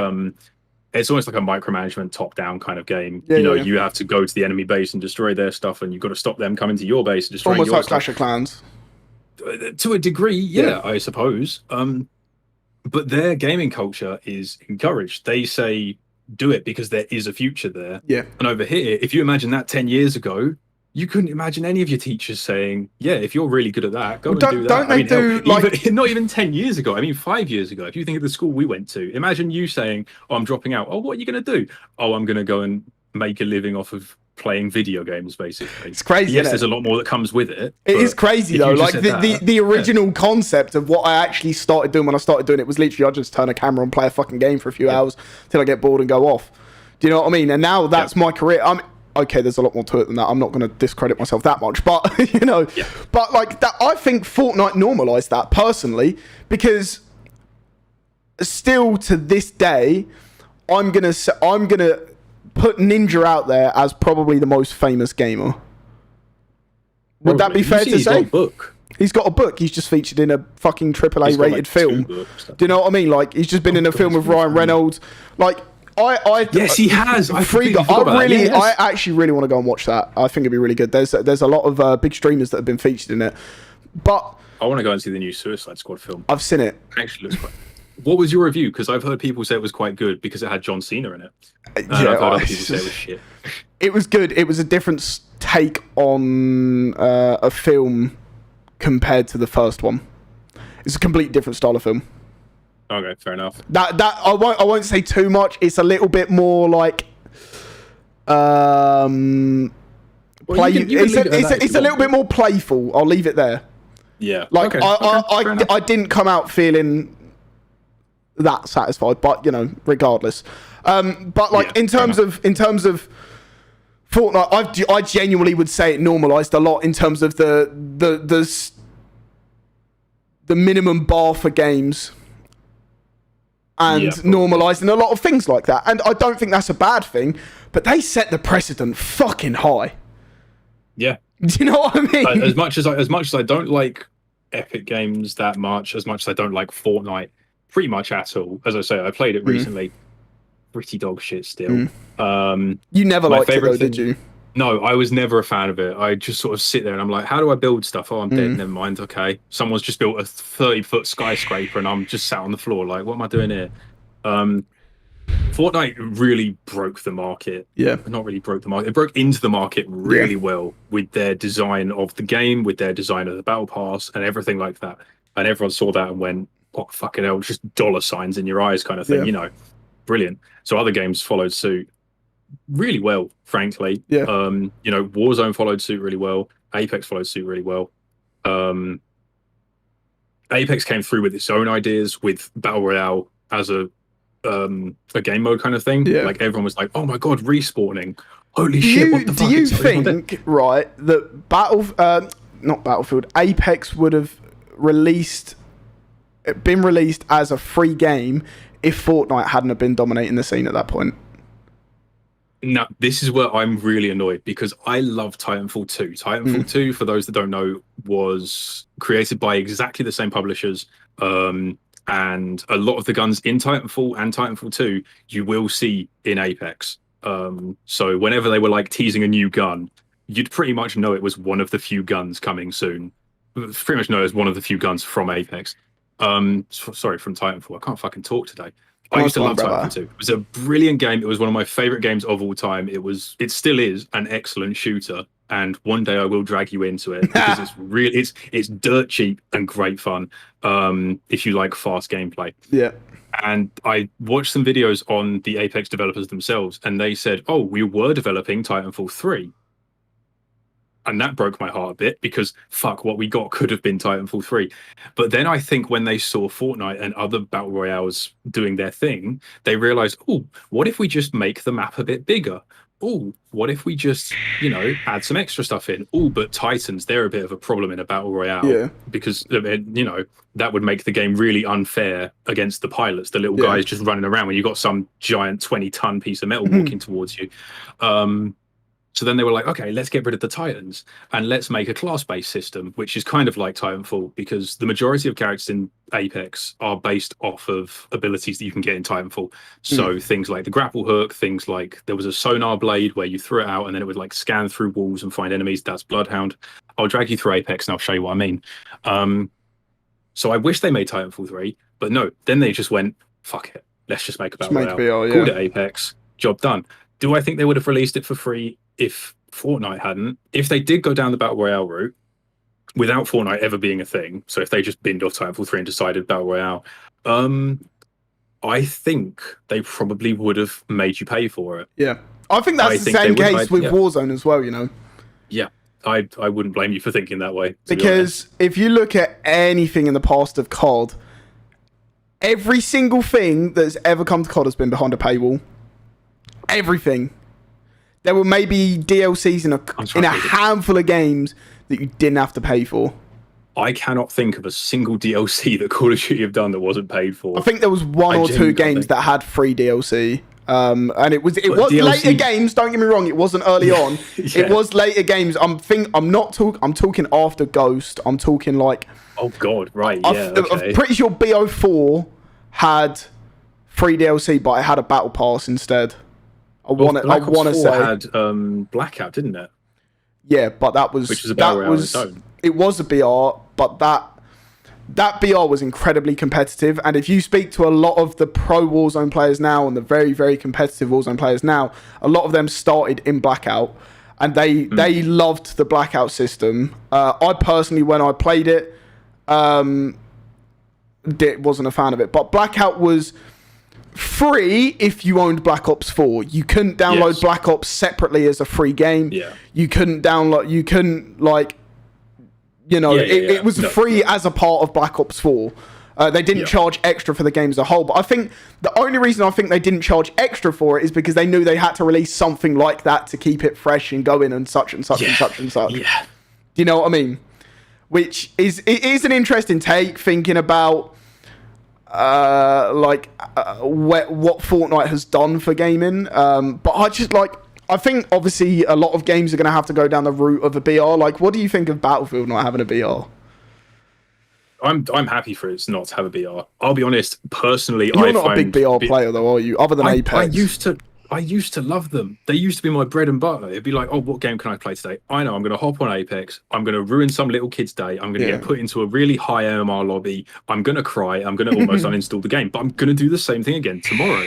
it's almost like a micromanagement top-down kind of game. Yeah, you have to go to the enemy base and destroy their stuff, and you've got to stop them coming to your base and destroy almost your like stuff. Clash of Clans. To a degree, I suppose. But their gaming culture is encouraged. They say, do it because there is a future there. Yeah. And over here, if you imagine that 10 years ago, you couldn't imagine any of your teachers saying, yeah, if you're really good at that, go and do that. Don't they do, like... Not even 10 years ago. I mean, 5 years ago. If you think of the school we went to, imagine you saying, oh, I'm dropping out. Oh, what are you going to do? Oh, I'm going to go and make a living off of playing video games, basically. It's crazy. Yes, there's a lot more that comes with it. It is crazy though. Like the original concept of what I actually started doing when I started doing it was literally I just turn a camera and play a fucking game for a few hours till I get bored and go off. Do you know what I mean? And now that's my career. Okay, there's a lot more to it than that. I'm not going to discredit myself that much, but but like that, I think Fortnite normalized that personally because still to this day, I'm gonna put Ninja out there as probably the most famous gamer. Would that be fair to say? He's got a book. He's got a book. He's just featured in a fucking AAA rated film. Do you know what I mean? Like he's just been in a film with Ryan Reynolds. Like yes, he has. I actually really want to go and watch that. I think it'd be really good. There's a lot of big streamers that have been featured in it. But I want to go and see the new Suicide Squad film. I've seen it. Actually looks quite. What was your review? Because I've heard people say it was quite good because it had John Cena in it. Yeah, I've heard other people say it was shit. It was good. It was a different take on a film compared to the first one. It's a completely different style of film. Okay, fair enough. That I won't say too much. It's a little bit more like it's a little bit more playful. I'll leave it there. Yeah. Like okay, I didn't come out feeling that satisfied, but you know, regardless. But like in terms of Fortnite, I genuinely would say it normalized a lot in terms of the minimum bar for games, and normalizing a lot of things like that. And I don't think that's a bad thing, but they set the precedent fucking high. Yeah. Do you know what I mean? As much as I don't like Epic Games that much, as much as I don't like Fortnite pretty much at all. As I say, I played it recently. Pretty dog shit still. You never liked it though, did you? No, I was never a fan of it. I just sort of sit there and I'm like, how do I build stuff? Oh, I'm dead. Never mind. Okay. Someone's just built a 30-foot skyscraper and I'm just sat on the floor like, what am I doing here? Fortnite really broke the market. Yeah. Not really broke the market. It broke into the market really well with their design of the game, with their design of the battle pass and everything like that. And everyone saw that and went, what fucking hell, just dollar signs in your eyes kind of thing, you know. Brilliant. So other games followed suit really well, frankly. Yeah. You know, Warzone followed suit really well. Apex followed suit really well. Apex came through with its own ideas with Battle Royale as a game mode kind of thing. Yeah. Like everyone was like, "Oh my god, respawning! Holy shit! What the fuck?" Do you think, right, that not Battlefield, Apex would have been released as a free game if Fortnite hadn't have been dominating the scene at that point? No, this is where I'm really annoyed because I love Titanfall 2. Titanfall 2, for those that don't know, was created by exactly the same publishers. And a lot of the guns in Titanfall and Titanfall 2, you will see in Apex. So whenever they were like teasing a new gun, you'd pretty much know it was one of the few guns coming soon. Pretty much know it was one of the few guns from Apex. Sorry, from Titanfall. I can't fucking talk today. I used to love Titanfall 2. It was a brilliant game. It was one of my favorite games of all time. It still is an excellent shooter. And one day I will drag you into it because it's dirt cheap and great fun. If you like fast gameplay. Yeah. And I watched some videos on the Apex developers themselves, and they said, "Oh, we were developing Titanfall 3." And that broke my heart a bit because fuck, what we got could have been Titanfall 3. But then I think when they saw Fortnite and other battle royales doing their thing, they realized, oh, what if we just make the map a bit bigger? Oh, what if we just, you know, add some extra stuff in? Oh, but Titans, they're a bit of a problem in a battle royale because, you know, that would make the game really unfair against the pilots, the little guys just running around when you got some giant 20-ton piece of metal walking towards you. So then they were like, okay, let's get rid of the Titans and let's make a class-based system, which is kind of like Titanfall because the majority of characters in Apex are based off of abilities that you can get in Titanfall. So things like the grapple hook, things like there was a sonar blade where you threw it out and then it would like scan through walls and find enemies. That's Bloodhound. I'll drag you through Apex and I'll show you what I mean. So I wish they made Titanfall 3, but no, then they just went, fuck it. Let's just make a battle royale. Called it Apex. Job done. Do I think they would have released it for free if Fortnite hadn't? If they did go down the Battle Royale route, without Fortnite ever being a thing, so if they just binned off Titanfall 3 and decided Battle Royale, I think they probably would have made you pay for it. Yeah. I think that's the same case with Warzone as well, you know? Yeah. I wouldn't blame you for thinking that way. Because if you look at anything in the past of COD, every single thing that's ever come to COD has been behind a paywall. Everything. There were maybe DLCs in a handful of games that you didn't have to pay for. I cannot think of a single DLC that Call of Duty have done that wasn't paid for. I think there was one or two games that had free DLC. And it was DLC... later games, don't get me wrong, it wasn't early on. It was later games. I'm talking after Ghost. I'm talking like... Oh god, right, yeah. I'm pretty sure BO4 had free DLC, but it had a battle pass instead. I want to say had Blackout, didn't it? Yeah, but that was which was a battle royale on its own. It was a BR, but that BR was incredibly competitive, and if you speak to a lot of the pro Warzone players now and the very, very competitive Warzone players now, a lot of them started in Blackout, and they loved the Blackout system. I personally, when I played it, wasn't a fan of it, but Blackout was free if you owned Black Ops 4. You couldn't download Black Ops separately as a free game. You couldn't it was free as a part of Black Ops 4. They didn't charge extra for the game as a whole, but I think the only reason I think they didn't charge extra for it is because they knew they had to release something like that to keep it fresh and going and such and such and such and such. Do you know what I mean? Which is an interesting take, thinking about what Fortnite has done for gaming. But I think obviously a lot of games are going to have to go down the route of a BR. Like, what do you think of Battlefield not having a BR? I'm happy for it not to have a BR. I'll be honest, personally, you're not a big BR player though, are you? Other than Apex. I used to love them. They used to be my bread and butter. It'd be like, oh, what game can I play today? I know I'm going to hop on Apex. I'm going to ruin some little kid's day. I'm going to get put into a really high MMR lobby. I'm going to cry. I'm going to almost uninstall the game. But I'm going to do the same thing again tomorrow.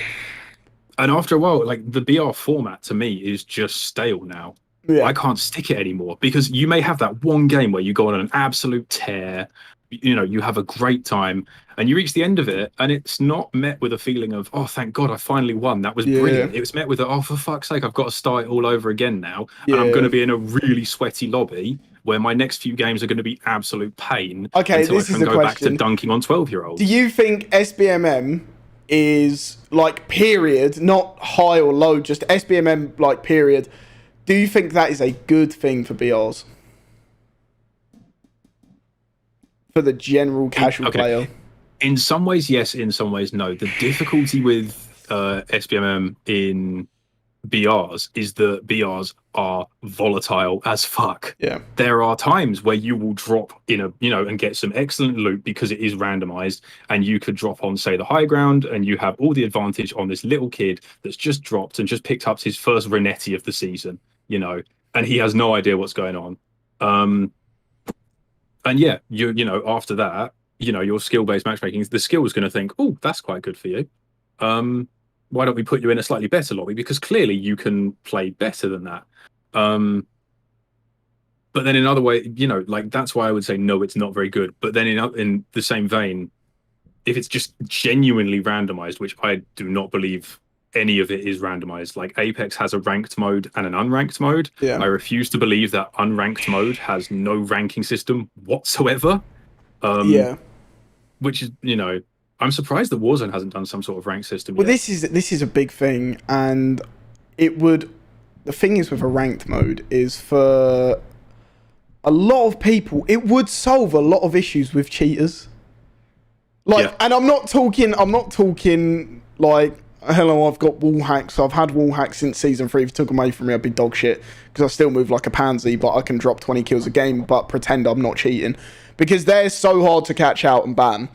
And after a while, like, the BR format to me is just stale now. I can't stick it anymore, because you may have that one game where you go on an absolute tear, you know, you have a great time, and you reach the end of it, and it's not met with a feeling of, oh, thank God I finally won. That was brilliant. It was met with, oh, for fuck's sake, I've got to start it all over again now. And I'm going to be in a really sweaty lobby where my next few games are going to be absolute pain until I can go back to dunking on 12-year-olds. Do you think SBMM is, like, period, not high or low, just SBMM, like, period, do you think that is a good thing for BRs? For the general casual player? In some ways, yes. In some ways, no. The difficulty with SBMM in BRs is that BRs are volatile as fuck. Yeah. There are times where you will drop in and get some excellent loot because it is randomized, and you could drop on, say, the high ground, and you have all the advantage on this little kid that's just dropped and just picked up his first Renetti of the season, and he has no idea what's going on. And yeah, after that, your skill-based matchmaking, the skill is going to think, oh, that's quite good for you. Why don't we put you in a slightly better lobby? Because clearly you can play better than that. But then in other way, that's why I would say, no, it's not very good. But then in the same vein, if it's just genuinely randomized, which I do not believe any of it is randomized. Like, Apex has a ranked mode and an unranked mode. I refuse to believe that unranked mode has no ranking system whatsoever. Which is, I'm surprised that Warzone hasn't done some sort of rank system yet. This is a big thing, and the thing is with a ranked mode is, for a lot of people, it would solve a lot of issues with cheaters. And I'm not talking like, hello, I've got wall hacks. I've had wall hacks since season 3. If you took them away from me, I'd be dog shit, because I still move like a pansy, but I can drop 20 kills a game, but pretend I'm not cheating, because they're so hard to catch out and ban.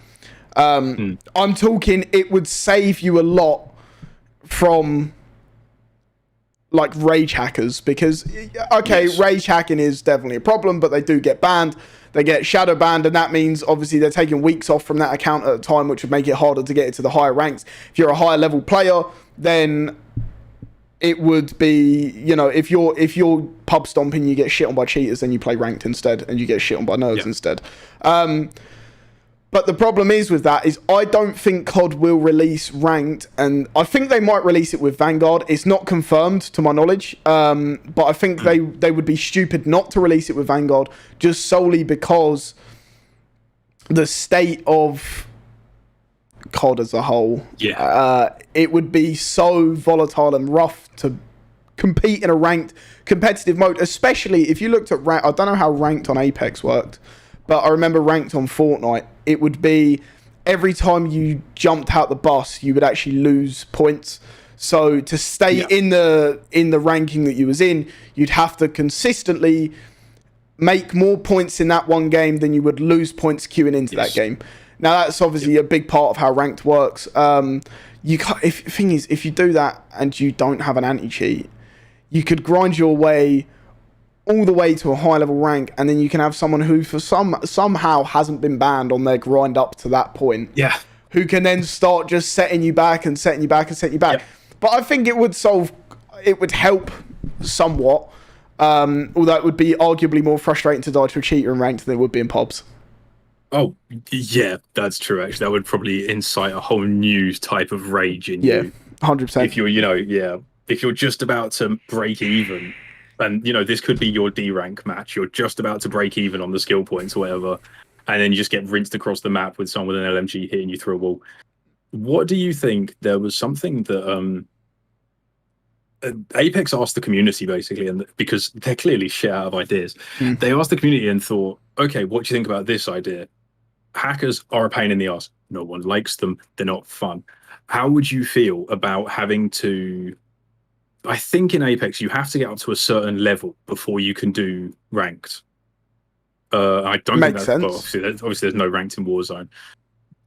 I'm talking, it would save you a lot from, like, rage hackers, because, rage hacking is definitely a problem, but they do get banned. They get shadow banned, and that means obviously they're taking weeks off from that account at a time, which would make it harder to get it to the higher ranks. If you're a higher level player, then it would be, if you're pub stomping, you get shit on by cheaters, then you play ranked instead, and you get shit on by nerds instead. But the problem is with that is, I don't think COD will release ranked, and I think they might release it with Vanguard. It's not confirmed to my knowledge, but I think they would be stupid not to release it with Vanguard, just solely because the state of COD as a whole. It would be so volatile and rough to compete in a ranked competitive mode, especially if you looked at I don't know how ranked on Apex worked, but I remember ranked on Fortnite, it would be every time you jumped out the bus, you would actually lose points. So to stay in the ranking that you was in, you'd have to consistently make more points in that one game than you would lose points queuing into that game. Now, that's obviously a big part of how ranked works. Thing is, if you do that and you don't have an anti-cheat, you could grind your way all the way to a high level rank, and then you can have someone who somehow hasn't been banned on their grind up to that point. Yeah. Who can then start just setting you back and setting you back and setting you back. Yep. But I think it would help somewhat. Although it would be arguably more frustrating to die to a cheater in ranked than it would be in pubs. Oh, yeah, that's true, actually. That would probably incite a whole new type of rage in you. 100%. If you're, if you're just about to break even, and, this could be your D rank match, you're just about to break even on the skill points or whatever, and then you just get rinsed across the map with someone with an LMG hitting you through a wall. What do you think? There was something that Apex asked the community, basically, and because they're clearly shit out of ideas. They asked the community and thought, okay, what do you think about this idea? Hackers are a pain in the ass. No one likes them. They're not fun. How would you feel about having to... I think in Apex, you have to get up to a certain level before you can do ranked. I don't think that's... Well, obviously, there's no ranked in Warzone.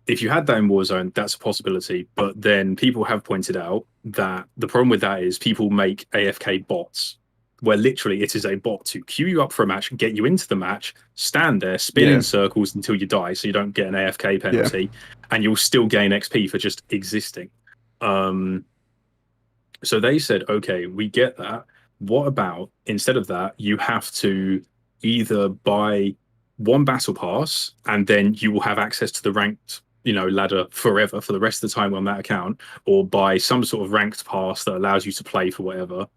If you had that in Warzone, that's a possibility. But then people have pointed out that the problem with that is people make AFK bots, where literally it is a bot to queue you up for a match, get you into the match, stand there, spin in circles until you die, so you don't get an AFK penalty, and you'll still gain XP for just existing. So they said, okay, we get that. What about, instead of that, you have to either buy one battle pass, and then you will have access to the ranked ladder forever for the rest of the time on that account, or buy some sort of ranked pass that allows you to play for whatever.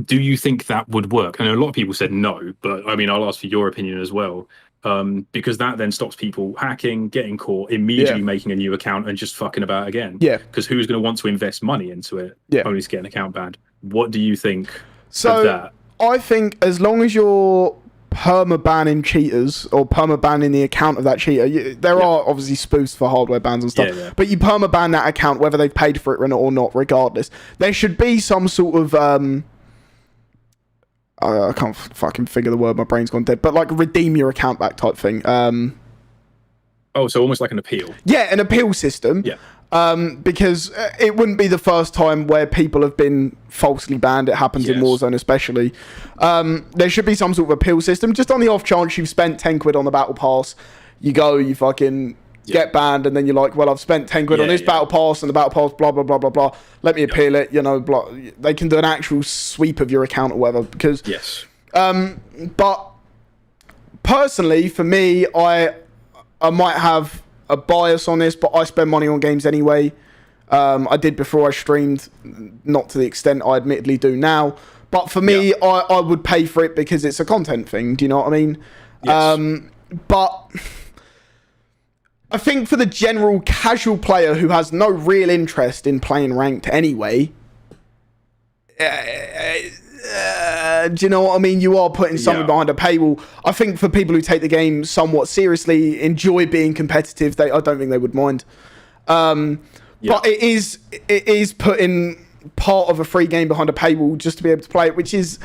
Do you think that would work? And a lot of people said no, but I mean, I'll ask for your opinion as well, because that then stops people hacking, getting caught, immediately making a new account and just fucking about again. Yeah. Because who's going to want to invest money into it? Only to get an account banned. What do you think of that? I think as long as you're perma-banning cheaters or perma-banning the account of that cheater, there are obviously spoofs for hardware bans and stuff, but you perma-ban that account whether they've paid for it or not, regardless. There should be some sort of I can't fucking figure the word, my brain's gone dead, but like redeem your account back type thing. Oh, so almost like an appeal. Yeah, an appeal system. Yeah. Because it wouldn't be the first time where people have been falsely banned. It happens in Warzone especially. There should be some sort of appeal system. Just on the off chance you've spent 10 quid on the battle pass, you fucking get banned, and then you're like, well, I've spent 10 quid on this battle pass, and the battle pass, blah, blah, blah, blah, blah. Let me appeal it, blah. They can do an actual sweep of your account or whatever. Because, but personally, for me, I might have a bias on this, but I spend money on games anyway. I did before I streamed, not to the extent I admittedly do now. But for me, I would pay for it because it's a content thing. Do you know what I mean? Yes. But I think for the general casual player who has no real interest in playing ranked anyway, do you know what I mean? You are putting something behind a paywall. I think for people who take the game somewhat seriously, enjoy being competitive, I don't think they would mind. But it is putting part of a free game behind a paywall just to be able to play it, which is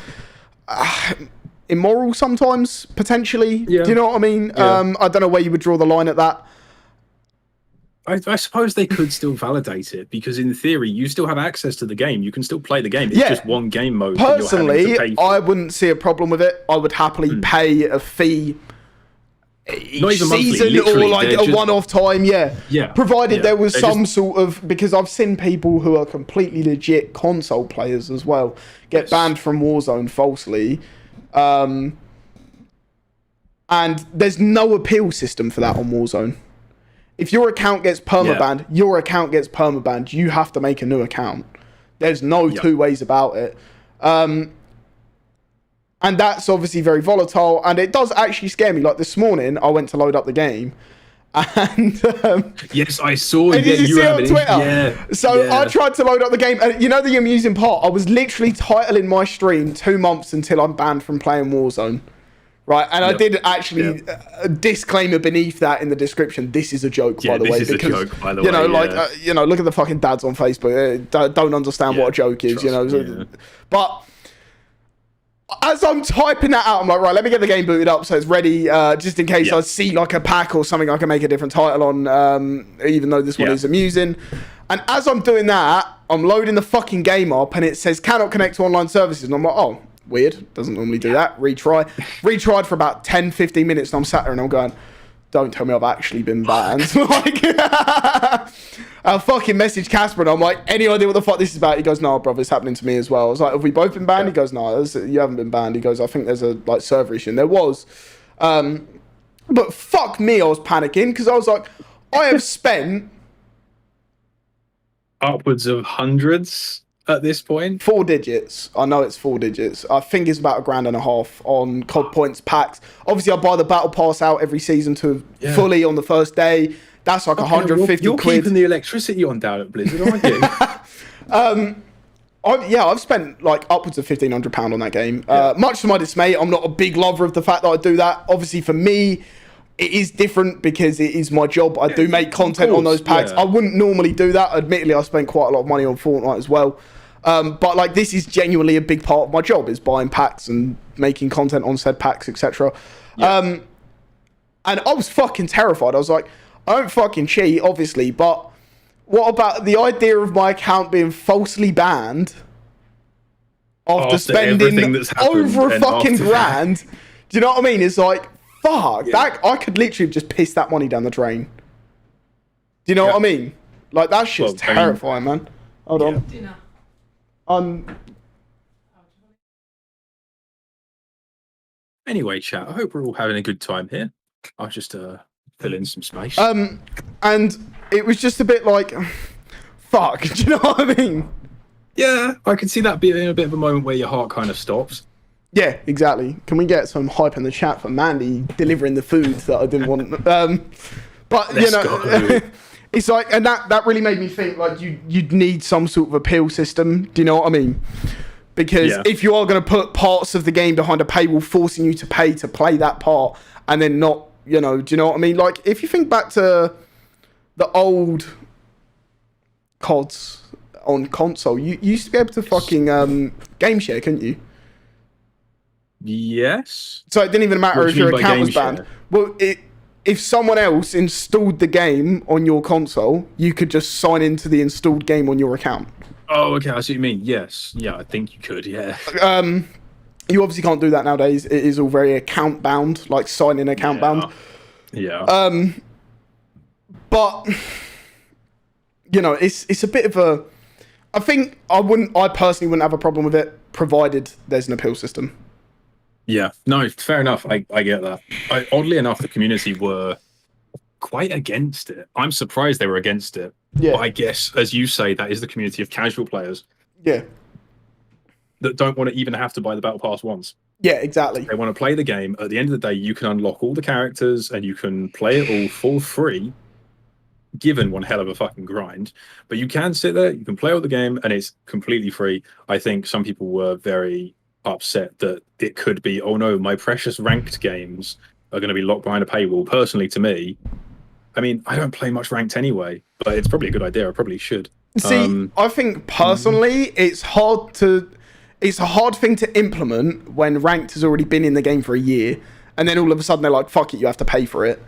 immoral sometimes, potentially. Do you know what I mean? I don't know where you would draw the line at that. I suppose they could still validate it, because in theory you still have access to the game. You can still play the game. It's just one game mode. Personally, I wouldn't see a problem with it. I would happily pay a fee each season or like a one-off time. Provided there was some sort of, because I've seen people who are completely legit console players as well get banned from Warzone falsely. And there's no appeal system for that on Warzone. If your account gets permabanned, your account gets permabanned. You have to make a new account. There's no two ways about it. And that's obviously very volatile, and it does actually scare me. Like this morning, I went to load up the game, and yes, I saw. Did you see it on Twitter? So I tried to load up the game, and the amusing part, I was literally titling my stream 2 months until I'm banned from playing Warzone. Right, and I did actually a disclaimer beneath that in the description. This is a joke, by the way. This is a joke, by the way. Look at the fucking dads on Facebook. Don't understand what a joke is, But as I'm typing that out, I'm like, right, let me get the game booted up so it's ready, just in case I see like a pack or something I can make a different title on, even though this one is amusing. And as I'm doing that, I'm loading the fucking game up, and it says cannot connect to online services, and I'm like, oh, weird. Doesn't normally do that. Retried for about 10, 15 minutes, and I'm sat there and I'm going, don't tell me I've actually been banned. Like, I fucking messaged Casper and I'm like, any idea what the fuck this is about? He goes, no, brother, it's happening to me as well. I was like, have we both been banned? He goes, no, you haven't been banned. He goes, I think there's a like server issue. And there was. But fuck me, I was panicking because I was like, I have spent upwards of hundreds at this point. 4 digits. I know it's 4 digits. I think it's about £1.50 on COD points packs. Obviously, I buy the battle pass out every season to fully on the first day. That's like 150 you're quid. Keeping the electricity on down at Blizzard, aren't you? I've spent like upwards of £1,500 on that game. Much to my dismay, I'm not a big lover of the fact that I do that. Obviously, for me, it is different because it is my job. I do make content on those packs. I wouldn't normally do that. Admittedly, I spend quite a lot of money on Fortnite as well. But like, this is genuinely a big part of my job, is buying packs and making content on said packs, etc. And I was fucking terrified. I was like, I don't fucking cheat, obviously, but what about the idea of my account being falsely banned after spending over a fucking grand? Do you know what I mean? It's like, fuck, that I could literally just piss that money down the drain. Do you know what I mean? Like, that shit's terrifying, man. Hold on. Dinner. Anyway, chat, I hope we're all having a good time here. I'll just fill in some space. And it was just a bit like, fuck, do you know what I mean? Yeah, I can see that being a bit of a moment where your heart kind of stops. Yeah, exactly. Can we get some hype in the chat for Mandy delivering the food that I didn't want? But you know, it's like, and that really made me think like you'd need some sort of appeal system. Do you know what I mean? Because if you are going to put parts of the game behind a paywall, forcing you to pay to play that part, and then not, you know, do you know what I mean? Like, if you think back to the old CODs on console, you used to be able to fucking game share, couldn't you? Yes. So it didn't even matter if your account was banned. Well, if someone else installed the game on your console, you could just sign into the installed game on your account. Oh, okay, I see what you mean. Yes. Yeah, I think you could, yeah. You obviously can't do that nowadays. It is all very account bound, like sign-in account bound. Yeah. But you know, it's a bit of a. I think I personally wouldn't have a problem with it, provided there's an appeal system. Yeah, no, fair enough. I get that. Oddly enough, the community were quite against it. I'm surprised they were against it. Yeah. But I guess, as you say, that is the community of casual players. Yeah. That don't want to even have to buy the Battle Pass once. Yeah, exactly. They want to play the game. At the end of the day, you can unlock all the characters and you can play it all for free, given one hell of a fucking grind. But you can sit there, you can play all the game, and it's completely free. I think some people were very upset that it could be, oh no, my precious ranked games are going to be locked behind a paywall. Personally, to me, I mean, I don't play much ranked anyway, but it's probably a good idea. I probably should. See, I think personally, it's a hard thing to implement when ranked has already been in the game for a year, and then all of a sudden they're like, fuck it, you have to pay for it.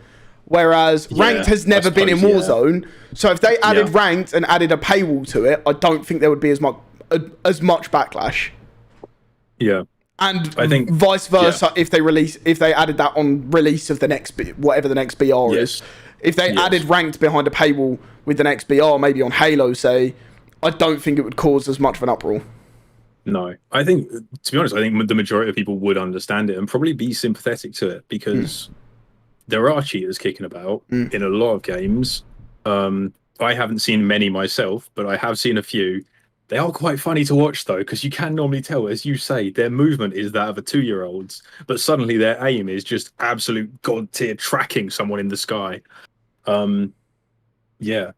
Whereas ranked has never been in Warzone, so if they added ranked and added a paywall to it, I don't think there would be as much backlash. Yeah. And I think vice versa, if they added that on release of the next, whatever the next BR is, if they added ranked behind a paywall with the next BR, maybe on Halo, say, I don't think it would cause as much of an uproar. No, I think, to be honest, I think the majority of people would understand it and probably be sympathetic to it, because there are cheaters kicking about in a lot of games. I haven't seen many myself, but I have seen a few. They are quite funny to watch, though, because you can normally tell, as you say, their movement is that of a 2-year-old's, but suddenly their aim is just absolute god-tier tracking someone in the sky. Yeah.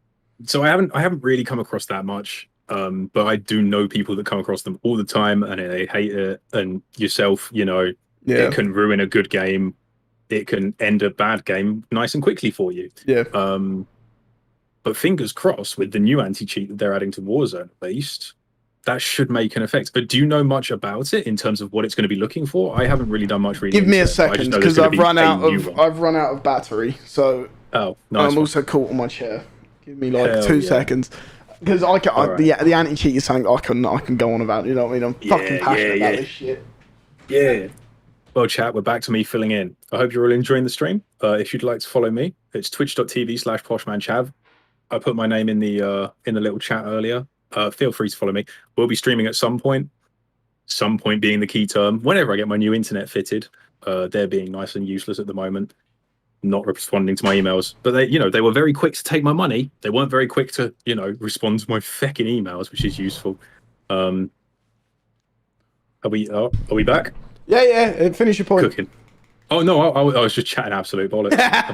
So I haven't really come across that much, but I do know people that come across them all the time, and they hate it. And yourself, you know, it can ruin a good game. It can end a bad game nice and quickly for you. Yeah. But fingers crossed, with the new anti-cheat that they're adding to Warzone, at least, that should make an effect. But do you know much about it in terms of what it's going to be looking for? I haven't really done much reading. Give me a second, because I've run out of battery. So nice. I'm also caught on my chair. Give me like 2 seconds, because the anti-cheat is something I can go on about. You know what I mean? I'm fucking passionate about this shit. Yeah. Well, chat, we're back to me filling in. I hope you're all enjoying the stream. If you'd like to follow me, it's twitch.tv/poshmanchav. I put my name in the little chat earlier. Feel free to follow me. We'll be streaming at some point. Some point being the key term. Whenever I get my new internet fitted, they're being nice and useless at the moment, not responding to my emails. But they were very quick to take my money. They weren't very quick to, respond to my fucking emails, which is useful. Are we back? Yeah. Finish your point. Cooking. Oh no, I was just chatting absolute bollocks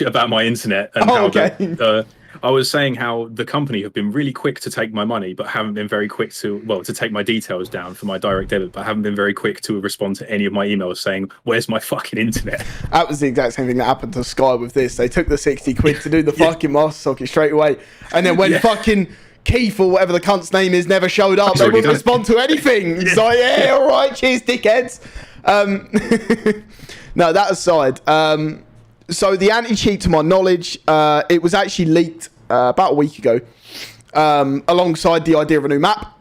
about my internet and okay. I was saying how the company have been really quick to take my money, but haven't been very quick to take my details down for my direct debit, but haven't been very quick to respond to any of my emails saying, "Where's my fucking internet?" That was the exact same thing that happened to Sky with this. They took the 60 quid to do the fucking master socket straight away, and then when fucking Keith or whatever the cunt's name is never showed up, they wouldn't respond to anything. It's like, yeah, all right, cheers, dickheads. No, that aside. So the anti-cheat, to my knowledge, it was actually leaked about a week ago, alongside the idea of a new map,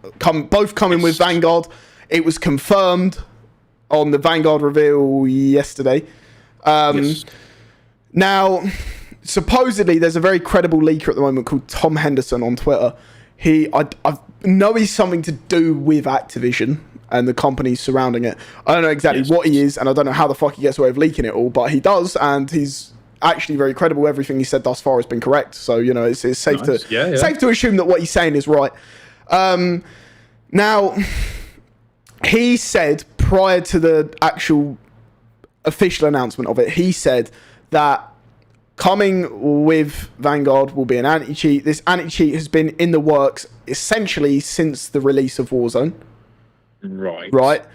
both coming with Vanguard. It was confirmed on the Vanguard reveal yesterday. Now, supposedly, there's a very credible leaker at the moment called Tom Henderson on Twitter. I know he's something to do with Activision and the companies surrounding it. I don't know exactly what he is, and I don't know how the fuck he gets away with leaking it all, but he does, and he's actually very credible. Everything he said thus far has been correct, so it's safe safe to assume that what he's saying is right. Now, he said prior to the actual official announcement of it, he said that coming with Vanguard will be an anti-cheat. This anti-cheat has been in the works essentially since the release of Warzone. Right.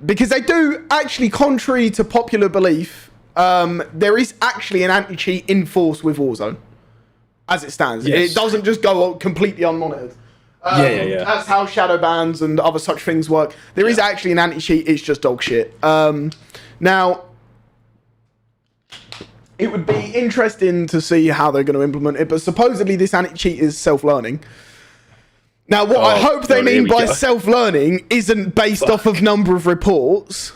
Because they do actually, contrary to popular belief, there is actually an anti-cheat in force with Warzone, as it stands. Yes. It doesn't just go completely unmonitored. That's how shadow bans and other such things work. There is actually an anti-cheat. It's just dog shit. Now, it would be interesting to see how they're going to implement it, but supposedly this anti-cheat is self-learning. Now, what I hope they mean by self-learning isn't based off of number of reports,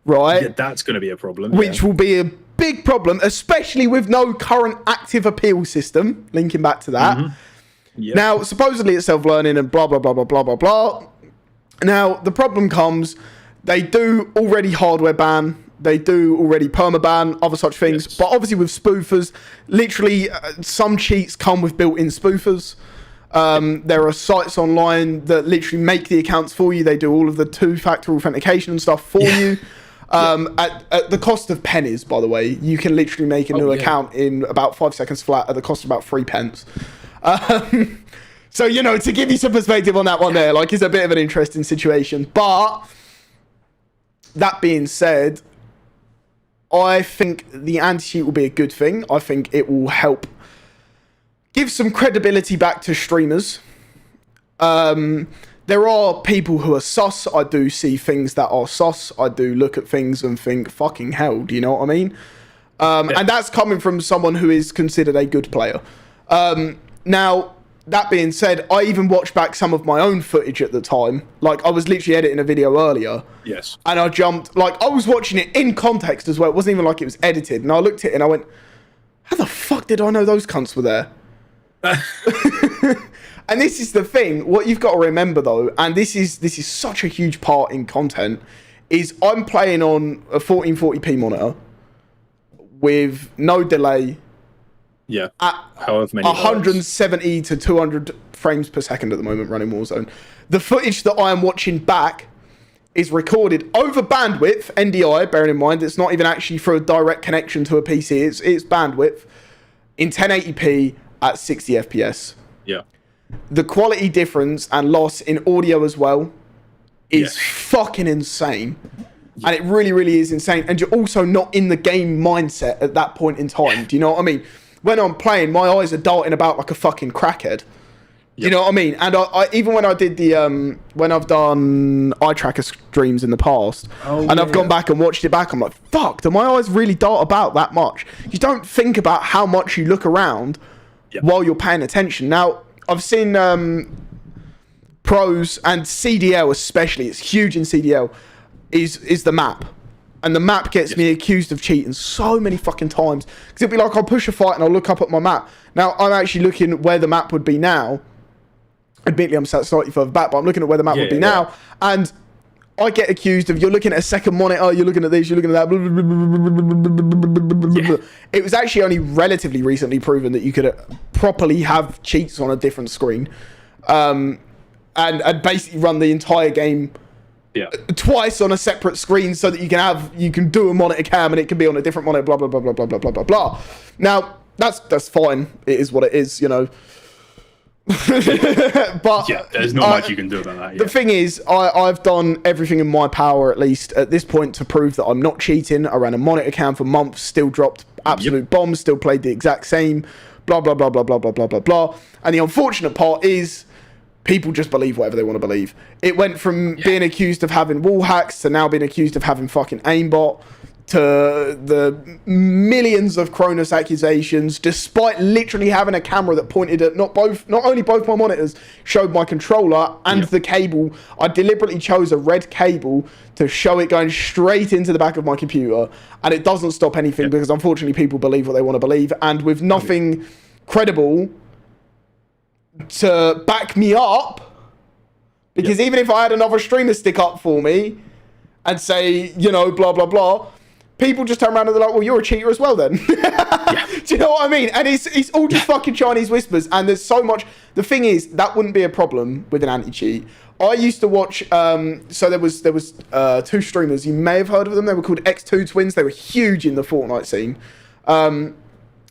right? Yeah, that's going to be a problem. Which will be a big problem, especially with no current active appeal system, linking back to that. Yep. Now, supposedly it's self-learning and blah, blah, blah, blah, blah, blah, blah. Now, the problem comes, they do already hardware ban, they do already permaban, other such things, but obviously with spoofers, literally some cheats come with built-in spoofers. There are sites online that literally make the accounts for you. They do all of the two-factor authentication and stuff for you. At the cost of pennies, by the way. You can literally make a new account in about 5 seconds flat at the cost of about 3 pence. So, to give you some perspective on that one there, it's a bit of an interesting situation. But that being said, I think the anti-cheat will be a good thing. I think it will help give some credibility back to streamers. There are people who are sus. I do see things that are sus. I do look at things and think, fucking hell, do you know what I mean? And that's coming from someone who is considered a good player. Now, that being said, I even watched back some of my own footage at the time. I was literally editing a video earlier. Yes. And I jumped, I was watching it in context as well. It wasn't even like it was edited. And I looked at it and I went, how the fuck did I know those cunts were there? And this is the thing. What you've got to remember, though, and this is such a huge part in content, is I'm playing on a 1440p monitor with no delay. Yeah. At however many 170 to 200 frames per second at the moment running Warzone. The footage that I am watching back is recorded over bandwidth, NDI, bearing in mind it's not even actually through a direct connection to a PC. It's bandwidth in 1080p at 60 FPS. Yeah. The quality difference and loss in audio as well is fucking insane. Yeah. And it really, really is insane. And you're also not in the game mindset at that point in time. Do you know what I mean? When I'm playing, my eyes are darting about like a fucking crackhead. You know what I mean? And I even when I did the when I've done eye tracker streams in the past, and I've gone back and watched it back, I'm like, fuck, do my eyes really dart about that much? You don't think about how much you look around while you're paying attention. Now, I've seen pros and CDL especially, it's huge in CDL. is the map. And the map gets me accused of cheating so many fucking times. Because it'll be like, I'll push a fight and I'll look up at my map. Now, I'm actually looking where the map would be now. Admittedly, I'm sat slightly further back, but I'm looking at where the map would be now. And I get accused of, you're looking at a second monitor, you're looking at this, you're looking at that. It was actually only relatively recently proven that you could properly have cheats on a different screen. And basically run the entire game twice on a separate screen so that you can do a monitor cam and it can be on a different monitor, blah blah blah blah blah blah blah blah blah. Now that's fine. It is what it is, you know. But there's not much you can do about that. The thing is, I've done everything in my power, at least at this point, to prove that I'm not cheating. I ran a monitor cam for months, still dropped absolute bombs, still played the exact same, blah blah blah blah blah blah blah blah blah. And the unfortunate part is, people just believe whatever they want to believe. It went from being accused of having wall hacks to now being accused of having fucking aimbot to the millions of Cronus accusations, despite literally having a camera that pointed at not only both my monitors, showed my controller and the cable. I deliberately chose a red cable to show it going straight into the back of my computer, and it doesn't stop anything because unfortunately people believe what they want to believe, and with nothing credible to back me up, because even if I had another streamer stick up for me and say, you know, blah blah blah, people just turn around and they're like, well, you're a cheater as well then. Do you know what I mean? And it's all just fucking Chinese whispers, and there's so much. The thing is, that wouldn't be a problem with an anti-cheat. I used to watch, so there was two streamers, you may have heard of them, they were called X2 Twins, they were huge in the Fortnite scene.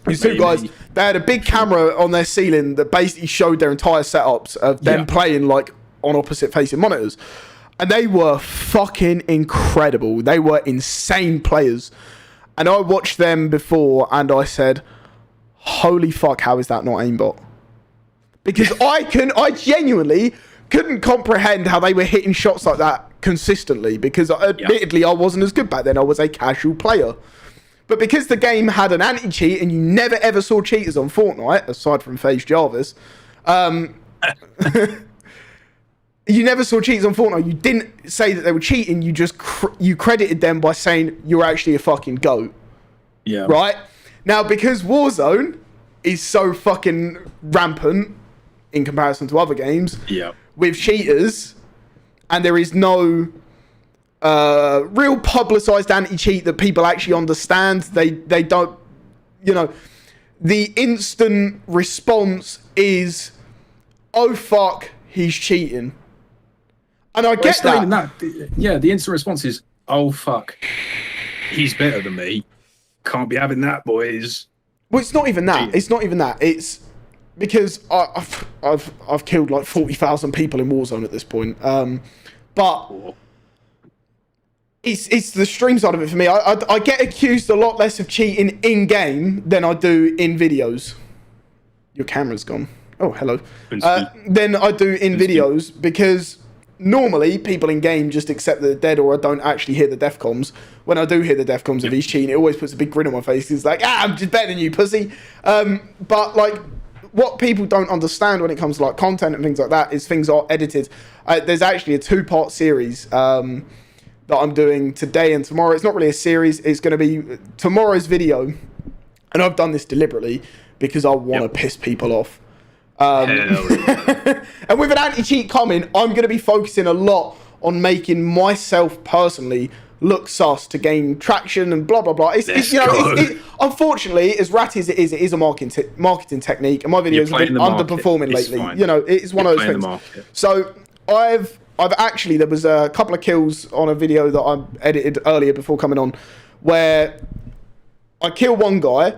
These two guys, they had a big camera on their ceiling that basically showed their entire setups of them playing like on opposite facing monitors. And they were fucking incredible. They were insane players. And I watched them before and I said, holy fuck, how is that not aimbot? Because I genuinely couldn't comprehend how they were hitting shots like that consistently, because admittedly I wasn't as good back then. I was a casual player. But because the game had an anti-cheat and you never ever saw cheaters on Fortnite, aside from FaZe Jarvis, you never saw cheaters on Fortnite. You didn't say that they were cheating. You just you credited them by saying you're actually a fucking goat. Yeah. Right? Now, because Warzone is so fucking rampant in comparison to other games with cheaters, and there is no real publicized anti-cheat that people actually understand. They don't, you know, the instant response is, oh fuck, he's cheating. And I get that. The instant response is, oh fuck, he's better than me. Can't be having that, boys. Well, it's not even that. Cheating. It's not even that. It's because I've killed like 40,000 people in Warzone at this point. But it's the stream side of it for me. I get accused a lot less of cheating in game than I do in videos. Your camera's gone. Oh, hello. Than I do in videos, because normally people in game just accept that they're dead, or I don't actually hear the death comms. When I do hear the death comms of he's cheating, it always puts a big grin on my face. It's like, I'm just better than you, pussy. But like, what people don't understand when it comes to like content and things like that is things are edited. There's actually a 2-part series that I'm doing today and tomorrow. It's not really a series. It's going to be tomorrow's video, and I've done this deliberately because I want to piss people off. And with an anti-cheat coming, I'm going to be focusing a lot on making myself personally look sus to gain traction and blah blah blah. It's you know, unfortunately, as ratty as it is a marketing technique, and my videos have been underperforming lately. Fine. You know, it's one of those things. So I've actually, there was a couple of kills on a video that I edited earlier before coming on, where I kill one guy,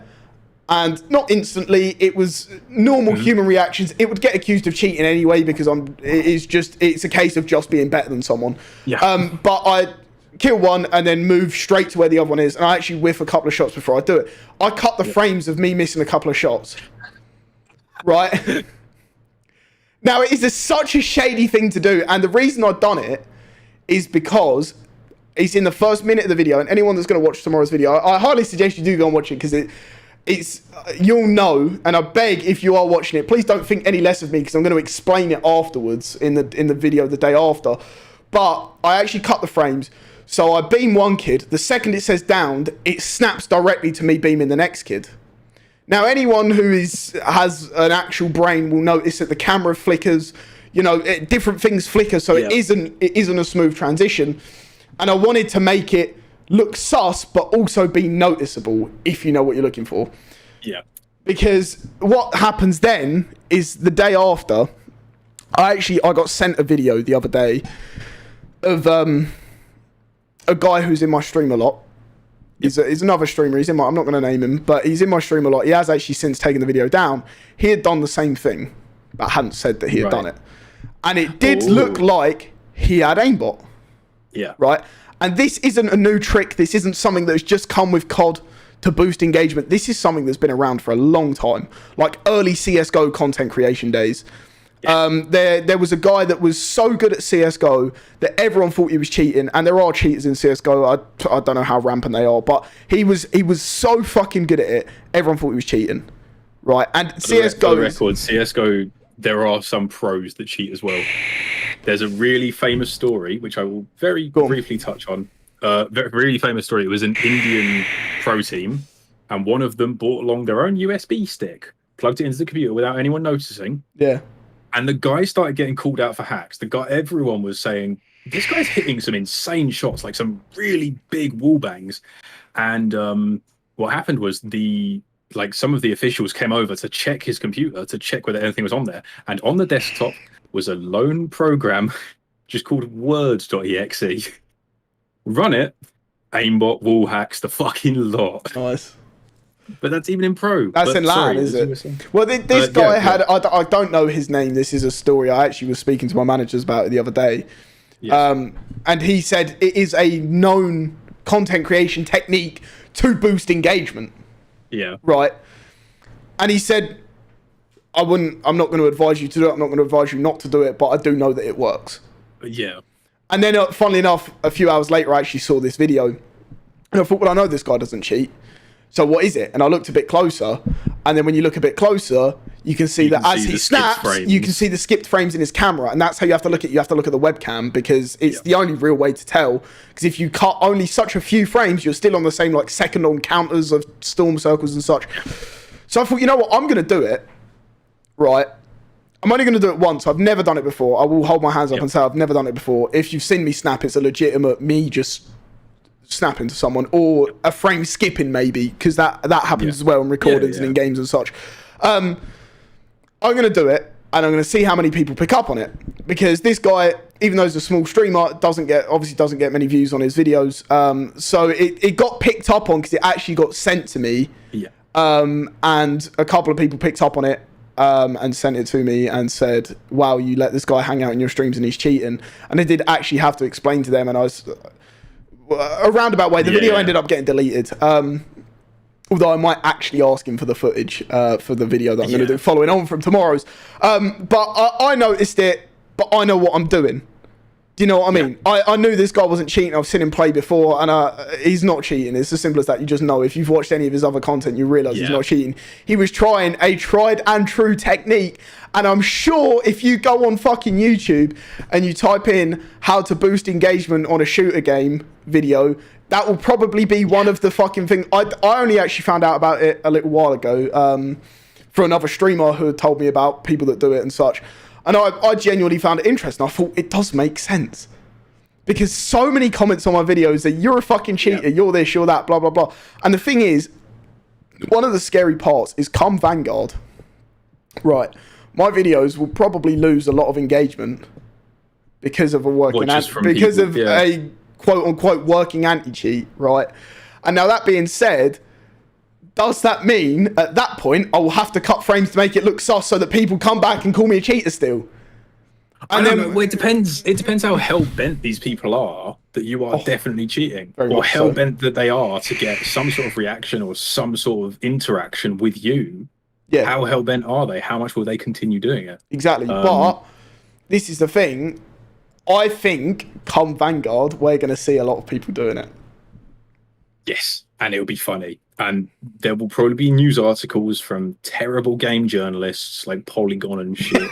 and not instantly, it was normal human reactions. It would get accused of cheating anyway, because it's a case of just being better than someone. But I kill one and then move straight to where the other one is, and I actually whiff a couple of shots before I do it. I cut the frames of me missing a couple of shots. Right? Now, it is such a shady thing to do, and the reason I've done it is because it's in the first minute of the video, and anyone that's going to watch tomorrow's video, I highly suggest you do go and watch it, because it's you'll know, and I beg, if you are watching it, please don't think any less of me, because I'm going to explain it afterwards in the video the day after. But I actually cut the frames So I beam one kid. The second it says downed, it snaps directly to me beaming the next kid. Now, anyone who has an actual brain will notice that the camera flickers. Different things flicker, so it isn't a smooth transition. And I wanted to make it look sus, but also be noticeable if you know what you're looking for. Yeah. Because what happens then is the day after, I got sent a video the other day of a guy who's in my stream a lot. He's another streamer. I'm not going to name him, but he's in my stream a lot. He has actually since taken the video down. He had done the same thing, but hadn't said that he had done it. And it did look like he had aimbot. Yeah. Right? And this isn't a new trick. This isn't something that's just come with COD to boost engagement. This is something that's been around for a long time. Like early CSGO content creation days. Yeah. There was a guy that was so good at CSGO that everyone thought he was cheating. And there are cheaters in CSGO. I don't know how rampant they are. But he was so fucking good at it. Everyone thought he was cheating. Right? And CSGO... For the record, CSGO... There are some pros that cheat as well. There's a really famous story, which I will very briefly touch on. Really famous story. It was an Indian pro team, and one of them brought along their own USB stick, plugged it into the computer without anyone noticing. Yeah. And the guy started getting called out for hacks. Everyone was saying, this guy's hitting some insane shots, like some really big wall bangs. And what happened was some of the officials came over to check his computer to check whether anything was on there. And on the desktop was a lone program just called words.exe. Run it, aimbot, wall hacks, the fucking lot. Nice. But that's even in pro. That's in LAN, is it? Well, this guy had... I don't know his name. This is a story I actually was speaking to my managers about it the other day. Yeah. And he said it is a known content creation technique to boost engagement. Yeah. Right. And he said, I'm not going to advise you to do it. I'm not going to advise you not to do it, but I do know that it works. Yeah. And then, funnily enough, a few hours later, I actually saw this video. And I thought, well, I know this guy doesn't cheat. So what is it? And I looked a bit closer. And then when you look a bit closer, you can see that as he snaps, you can see the skipped frames in his camera. And that's how you have to look at You have to look at the webcam, because it's the only real way to tell. Because if you cut only such a few frames, you're still on the same second on counters of storm circles and such. So I thought, you know what? I'm going to do it. Right. I'm only going to do it once. I've never done it before. I will hold my hands up and say I've never done it before. If you've seen me snap, it's a legitimate me just snapping to someone, or a frame skipping maybe, because that happens as well in recordings and in games and such. I'm going to do it, and I'm going to see how many people pick up on it, because this guy, even though he's a small streamer, doesn't get many views on his videos. So it got picked up on because it actually got sent to me. Yeah. And a couple of people picked up on it and sent it to me and said, wow, you let this guy hang out in your streams and he's cheating. And I did actually have to explain to them, and I was... a roundabout way. The video ended up getting deleted. Although I might actually ask him for the footage for the video that I'm going to do following on from tomorrow's. But I noticed it, but I know what I'm doing. Do you know what I mean? I knew this guy wasn't cheating. I've seen him play before, and he's not cheating. It's as simple as that. You just know. If you've watched any of his other content, you realise he's not cheating. He was trying a tried and true technique, and I'm sure if you go on fucking YouTube and you type in how to boost engagement on a shooter game video, that will probably be one of the fucking things. I only actually found out about it a little while ago for another streamer who had told me about people that do it and such. And I genuinely found it interesting. I thought it does make sense. Because so many comments on my videos that you're a fucking cheater, you're this, you're that, blah, blah, blah. And the thing is, one of the scary parts is come Vanguard, right, my videos will probably lose a lot of engagement because of a a quote-unquote working anti-cheat, right? And now that being said, does that mean at that point I will have to cut frames to make it look sus so that people come back and call me a cheater still? And then well, it depends how hell-bent these people are that you are definitely cheating, or hell-bent that they are to get some sort of reaction or some sort of interaction with you. Yeah. How hell-bent are they? How much will they continue doing it? Exactly. But this is the thing. I think come Vanguard, we're going to see a lot of people doing it. Yes, and it'll be funny. And there will probably be news articles from terrible game journalists like Polygon and shit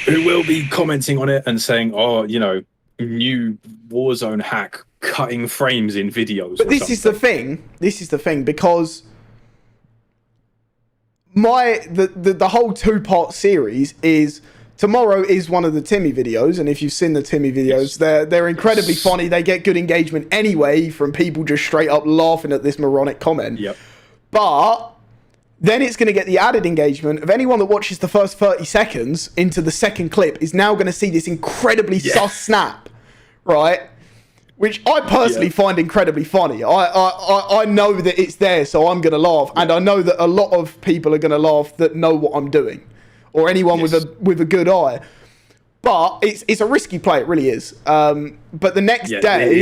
who will be commenting on it and saying, oh, you know, new Warzone hack cutting frames in videos. But this is the thing. This is the thing, because the whole 2-part series is, tomorrow is one of the Timmy videos, and if you've seen the Timmy videos, they're incredibly funny. They get good engagement anyway from people just straight up laughing at this moronic comment. Yep. But then it's going to get the added engagement of anyone that watches the first 30 seconds into the second clip is now going to see this incredibly sus snap, right? Which I personally find incredibly funny. I know that it's there, so I'm going to laugh. And I know that a lot of people are going to laugh that know what I'm doing. Or anyone with a good eye. But it's a risky play, it really is. But the next day...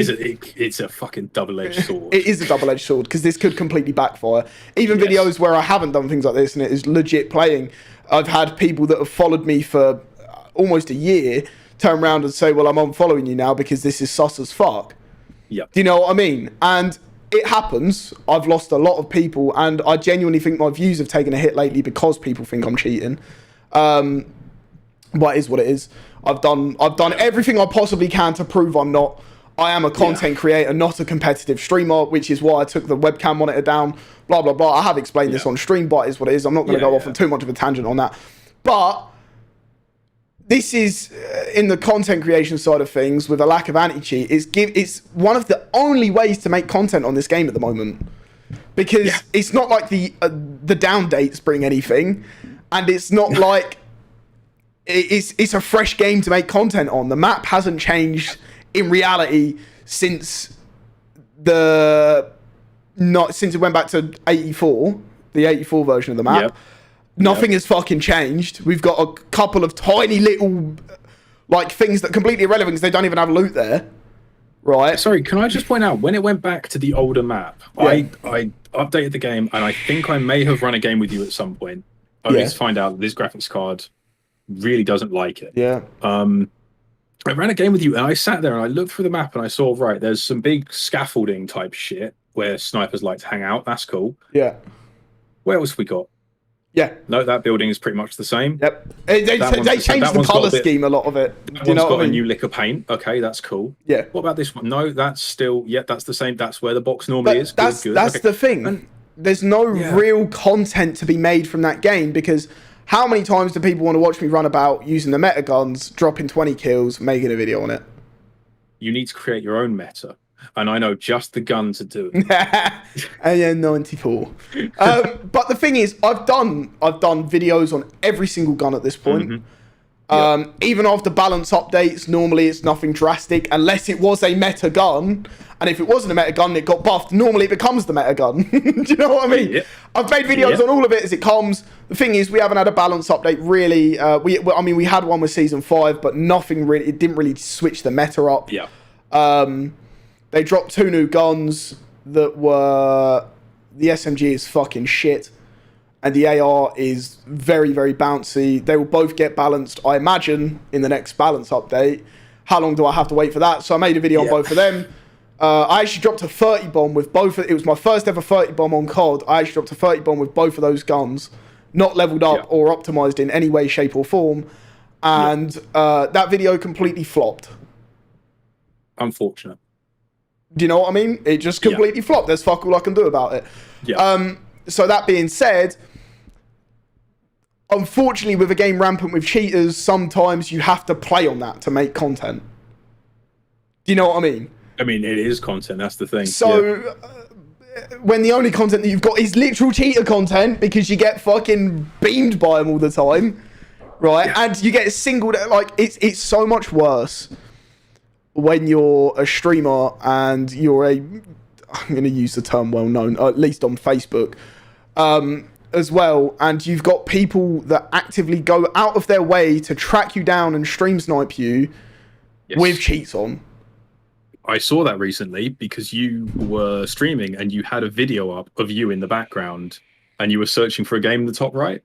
It's a fucking double-edged sword. It is a double-edged sword, because this could completely backfire. Even videos where I haven't done things like this and it is legit playing, I've had people that have followed me for almost a year turn around and say, well, I'm unfollowing you now because this is sus as fuck. Yeah. Do you know what I mean? And it happens. I've lost a lot of people, and I genuinely think my views have taken a hit lately because people think I'm cheating. But it is what it is. I've done everything I possibly can to prove I'm not. I am a content creator, not a competitive streamer, which is why I took the webcam monitor down, blah, blah, blah. I have explained this on stream, but it is what it is. I'm not going to go off on too much of a tangent on that. But this is, in the content creation side of things, with a lack of anti-cheat, it's one of the only ways to make content on this game at the moment. Because it's not like the down dates bring anything, and it's not like it's a fresh game to make content on. The map hasn't changed in reality since it went back to 84, the 84 version of the map. Nothing has fucking changed. We've got a couple of tiny little like things that are completely irrelevant because they don't even have loot there. Right. Sorry, can I just point out, when it went back to the older map, I updated the game, and I think I may have run a game with you at some point. Only to find out that this graphics card really doesn't like it. Yeah. I ran a game with you, and I sat there and I looked through the map, and I saw, right, there's some big scaffolding type shit where snipers like to hang out. That's cool. Yeah. Where else have we got? Yeah. No, that building is pretty much the same. Yep. They changed the colour scheme, a lot of it. That one's got a new lick of paint. Okay, that's cool. Yeah. What about this one? No, that's still, that's the same. That's where the box normally is. That's the thing. And there's no real content to be made from that game, because how many times do people want to watch me run about using the meta guns, dropping 20 kills, making a video on it? You need to create your own meta. And I know just the gun to do it. And 94. But the thing is, I've done videos on every single gun at this point. Even after balance updates, normally it's nothing drastic, unless it was a meta gun. And if it wasn't a meta gun, it got buffed. Normally it becomes the meta gun. Do you know what I mean? I've made videos on all of it as it comes. The thing is, we haven't had a balance update really. We had one with season 5, but nothing really. It didn't really switch the meta up. They dropped 2 new guns that were... The SMG is fucking shit. And the AR is very, very bouncy. They will both get balanced, I imagine, in the next balance update. How long do I have to wait for that? So I made a video on both of them. I actually dropped a 30 bomb with both. It was my first ever 30 bomb on COD. I actually dropped a 30 bomb with both of those guns. Not leveled up or optimized in any way, shape or form. And that video completely flopped. Unfortunate. Do you know what I mean? It just completely flopped. There's fuck all I can do about it. So that being said, unfortunately, with a game rampant with cheaters, sometimes you have to play on that to make content. Do you know what I mean? I mean, it is content. That's the thing. So when the only content that you've got is literal cheater content because you get fucking beamed by them all the time, right? And you get singled, like, it's so much worse when you're a streamer and you're I'm going to use the term well known, at least on Facebook, as well, and you've got people that actively go out of their way to track you down and stream snipe you with cheats on. I saw that recently because you were streaming and you had a video up of you in the background and you were searching for a game in the top right.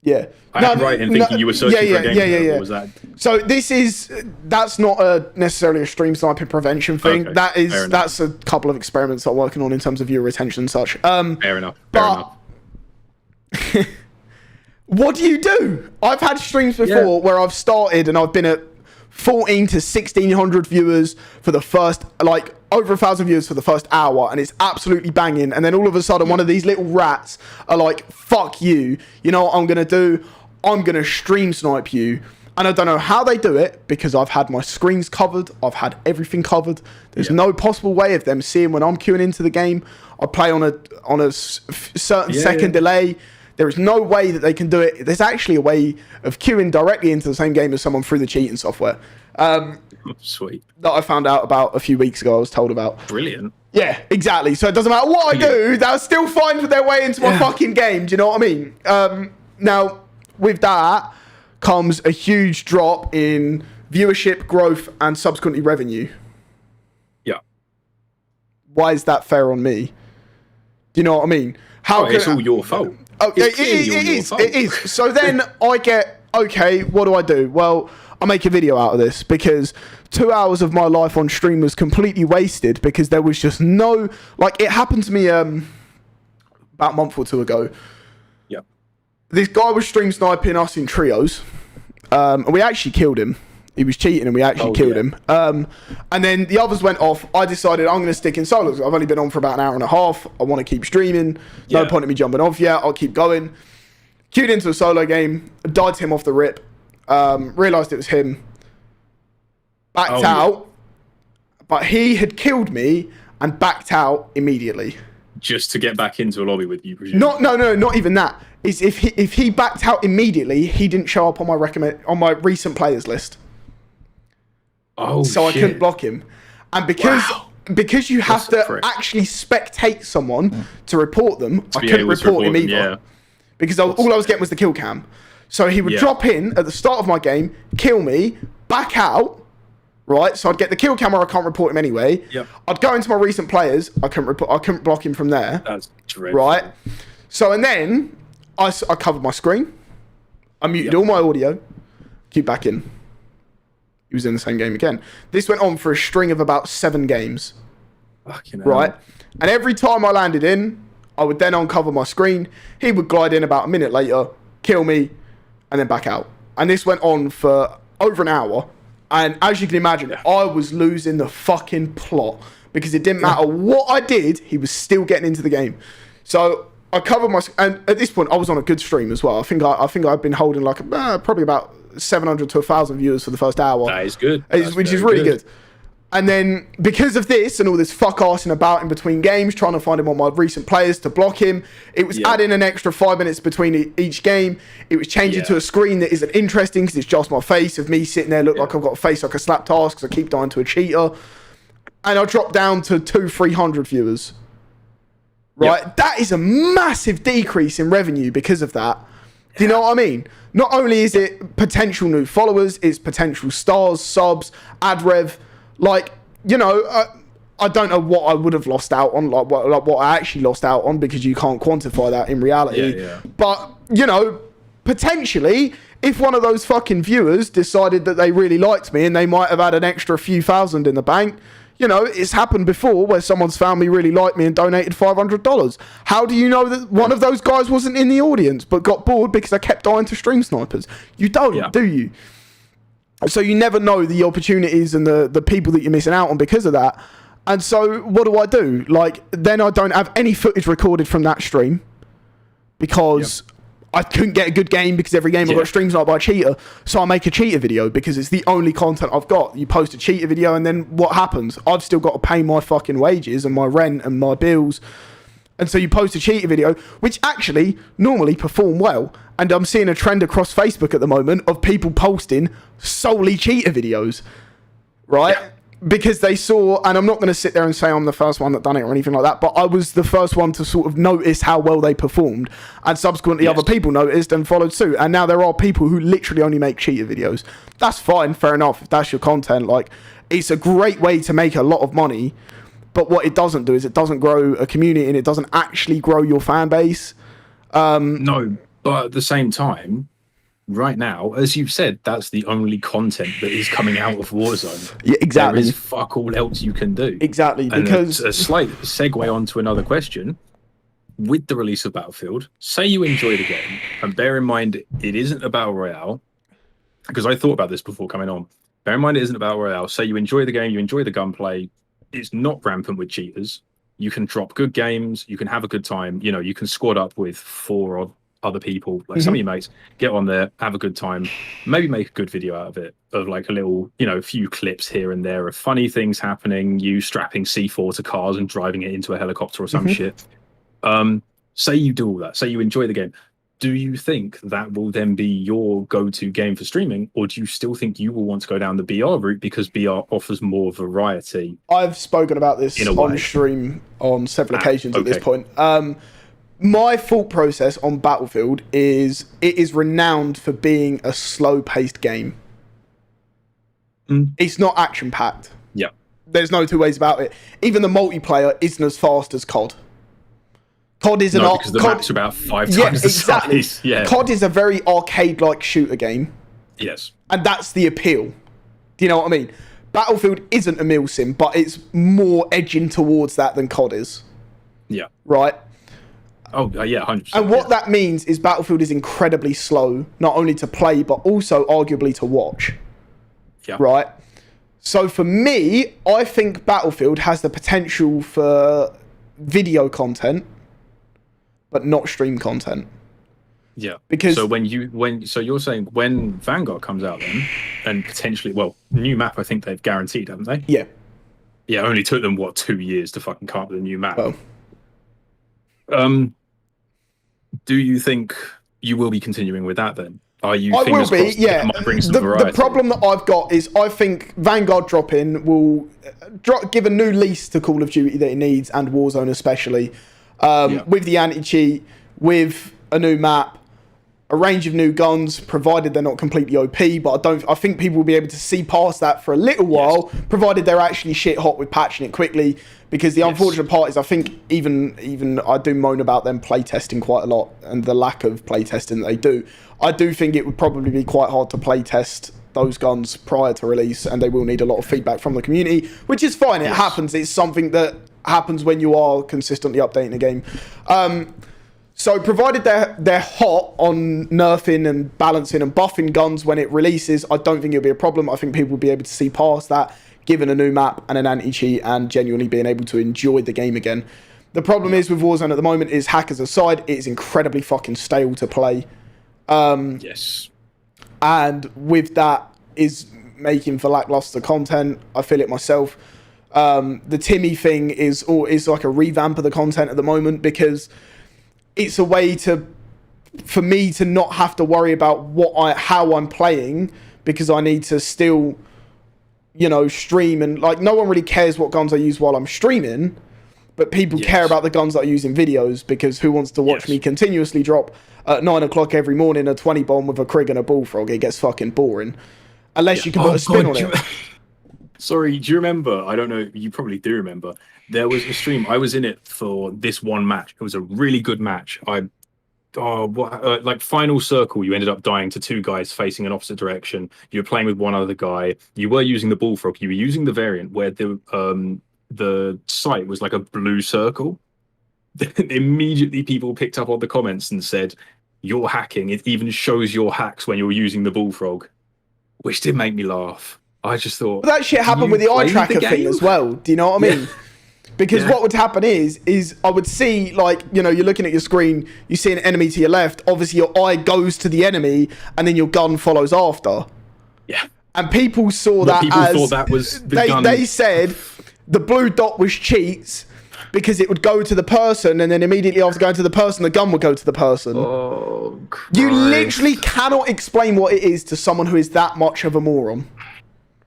Yeah. I'm right in thinking you were searching for a game. What was that? So that's not necessarily a stream sniping prevention thing. Okay, that's a couple of experiments I'm working on in terms of viewer retention and such. Fair enough. What do you do? I've had streams before where I've started and I've been at 14 to 1600 viewers for the first, like over 1,000 viewers for the first hour, and it's absolutely banging. And then all of a sudden, one of these little rats are like, "Fuck you! You know what I'm gonna do? I'm gonna stream snipe you." And I don't know how they do it, because I've had my screens covered, I've had everything covered. There's no possible way of them seeing when I'm queuing into the game. I play on a certain second delay. There is no way that they can do it. There's actually a way of queuing directly into the same game as someone through the cheating software. Sweet. That I found out about a few weeks ago. I was told about. Brilliant. Yeah, exactly. So it doesn't matter what I do, they'll still find their way into my fucking game. Do you know what I mean? Now, with that comes a huge drop in viewership, growth, and subsequently revenue. Yeah. Why is that fair on me? Do you know what I mean? It's all your fault. Oh, it is. So then I get, okay, what do? Well, I make a video out of this, because 2 hours of my life on stream was completely wasted, because there was just no, like, it happened to me about a month or two ago. Yeah. This guy was stream sniping us in trios, and we actually killed him. He was cheating and we actually killed him. And then the others went off. I decided I'm going to stick in solos. I've only been on for about an hour and a half. I want to keep streaming. No point in me jumping off yet. I'll keep going. Queued into a solo game. Died to him off the rip. Realised it was him. Backed out. But he had killed me and backed out immediately. Just to get back into a lobby with you, presume? No, not even that. Is if he backed out immediately, he didn't show up on my recent players list. So I couldn't block him. And because you have to actually spectate someone to report them, I couldn't report him either. Yeah. Because all I was getting was the kill cam. So he would drop in at the start of my game, kill me, back out, right? So I'd get the kill cam, or I can't report him anyway. Yep. I'd go into my recent players, I couldn't block him from there. That's dreadful. Right? So, and then I covered my screen, I muted all my audio, keep back in. He was in the same game again. This went on for a string of about 7 games. Fucking hell. Right? And every time I landed in, I would then uncover my screen. He would glide in about a minute later, kill me, and then back out. And this went on for over an hour. And as you can imagine, I was losing the fucking plot, because it didn't matter what I did, he was still getting into the game. So I covered my, and at this point I was on a good stream as well. I think I've been holding like probably about 700 to 1,000 viewers for the first hour. That is good. Which is really good. And then because of this and all this fuck-arsing about in between games, trying to find him on my recent players to block him, it was adding an extra 5 minutes between each game. It was changing to a screen that isn't interesting, because it's just my face of me sitting there, look like I've got a face like a slapped ass, because I keep dying to a cheater. And I dropped down to 200-300 viewers. Right? That is a massive decrease in revenue because of that. Do you know what I mean? Not only is it potential new followers, it's potential stars, subs, ad rev. Like, you know, I don't know what I would have lost out on, like what I actually lost out on, because you can't quantify that in reality. But, you know, potentially, if one of those fucking viewers decided that they really liked me and they might have had an extra few thousand in the bank, you know, it's happened before where someone's family really liked me and donated $500. How do you know that one of those guys wasn't in the audience but got bored because I kept dying to stream snipers? You don't, do you? So you never know the opportunities and the people that you're missing out on because of that. And so what do? Like, then I don't have any footage recorded from that stream, because I couldn't get a good game, because every game I got stream sniped by a cheater. So I make a cheater video, because it's the only content I've got. You post a cheater video, and then what happens? I've still got to pay my fucking wages and my rent and my bills. And so you post a cheater video, which actually normally perform well. And I'm seeing a trend across Facebook at the moment of people posting solely cheater videos, right? Because they saw, and I'm not going to sit there and say I'm the first one that done it or anything like that, but I was the first one to sort of notice how well they performed, and subsequently other people noticed and followed suit. And now there are people who literally only make cheater videos. That's fine, fair enough, if that's your content. Like, it's a great way to make a lot of money, but what it doesn't do is it doesn't grow a community, and it doesn't actually grow your fan base. No, but at the same time, right now, as you've said, that's the only content that is coming out of Warzone. Yeah, exactly. There is fuck all else you can do. Exactly, and because a slight segue onto another question. With the release of Battlefield, say you enjoy the game, and bear in mind it isn't a battle royale, because I thought about this before coming on. bear in mind it isn't a battle royale. Say you enjoy the game, you enjoy the gunplay. It's not rampant with cheaters. You can drop good games. You can have a good time. You know, you can squad up with 4 or other people, like some of your mates, get on there, have a good time, maybe make a good video out of it, of like a little, you know, a few clips here and there of funny things happening, you strapping C4 to cars and driving it into a helicopter or some shit. Say you do all that, say you enjoy the game. Do you think that will then be your go-to game for streaming, or do you still think you will want to go down the BR route because BR offers more variety? I've spoken about this on stream on several occasions at this point. My thought process on Battlefield is it is renowned for being a slow-paced game. It's not action-packed. Yeah. There's no two ways about it. Even the multiplayer isn't as fast as COD. COD is because the maps are about 5 times the size. Yeah. COD is a very arcade-like shooter game. Yes. And that's the appeal. Do you know what I mean? Battlefield isn't a mil sim, but it's more edging towards that than COD is. Yeah. Right? Oh, yeah, 100%. And what that means is Battlefield is incredibly slow, not only to play, but also arguably to watch. Yeah. Right? So for me, I think Battlefield has the potential for video content, but not stream content. Yeah. Because so so you're saying when Vanguard comes out then, and potentially, well, new map, I think they've guaranteed, haven't they? Yeah. Yeah, it only took them, 2 years to fucking come up with a new map. Well. Do you think you will be continuing with that then? Are you? I will be, yeah. Might bring some variety? The problem that I've got is I think Vanguard drop-in will give a new lease to Call of Duty that it needs, and Warzone especially, with the anti-cheat, with a new map, a range of new guns, provided they're not completely OP. But I think people will be able to see past that for a little while, provided they're actually shit hot with patching it quickly. Because the unfortunate part is, I think even I do moan about them playtesting quite a lot and the lack of playtesting that they do. I do think it would probably be quite hard to playtest those guns prior to release, and they will need a lot of feedback from the community, which is fine. It happens. It's something that happens when you are consistently updating a game. So provided they're hot on nerfing and balancing and buffing guns when it releases, I don't think it'll be a problem. I think people will be able to see past that, given a new map and an anti-cheat, and genuinely being able to enjoy the game again. The problem is with Warzone at the moment is, hackers aside, it is incredibly fucking stale to play. Yes. And with that is making for lackluster content. I feel it myself. The Timmy thing is like a revamp of the content at the moment, because it's a way for me to not have to worry about how I'm playing, because I need to still, you know, stream, and like no one really cares what guns I use while I'm streaming, but people care about the guns that I use in videos, because who wants to watch me continuously drop at 9 o'clock every morning a 20 bomb with a Krig and a Bullfrog? It gets fucking boring. Unless you can put a spin on it. Sorry, do you remember? I don't know, you probably do remember. There was a stream, I was in it for this one match. It was a really good match. Like final circle, you ended up dying to 2 guys facing an opposite direction. You were playing with one other guy. You were using the Bullfrog. You were using the variant where the sight was like a blue circle. Immediately people picked up on the comments and said, "You're hacking. It even shows your hacks when you're using the Bullfrog," which did make me laugh. I just thought, but that shit happened with the eye tracker thing as well. Do you know what I mean? Because what would happen is I would see, like, you know, you're looking at your screen, you see an enemy to your left, obviously your eye goes to the enemy, and then your gun follows after. Yeah. And people saw that people as... thought that was the gun. They said the blue dot was cheats, because it would go to the person, and then immediately after going to the person, the gun would go to the person. Oh, Christ. You literally cannot explain what it is to someone who is that much of a moron.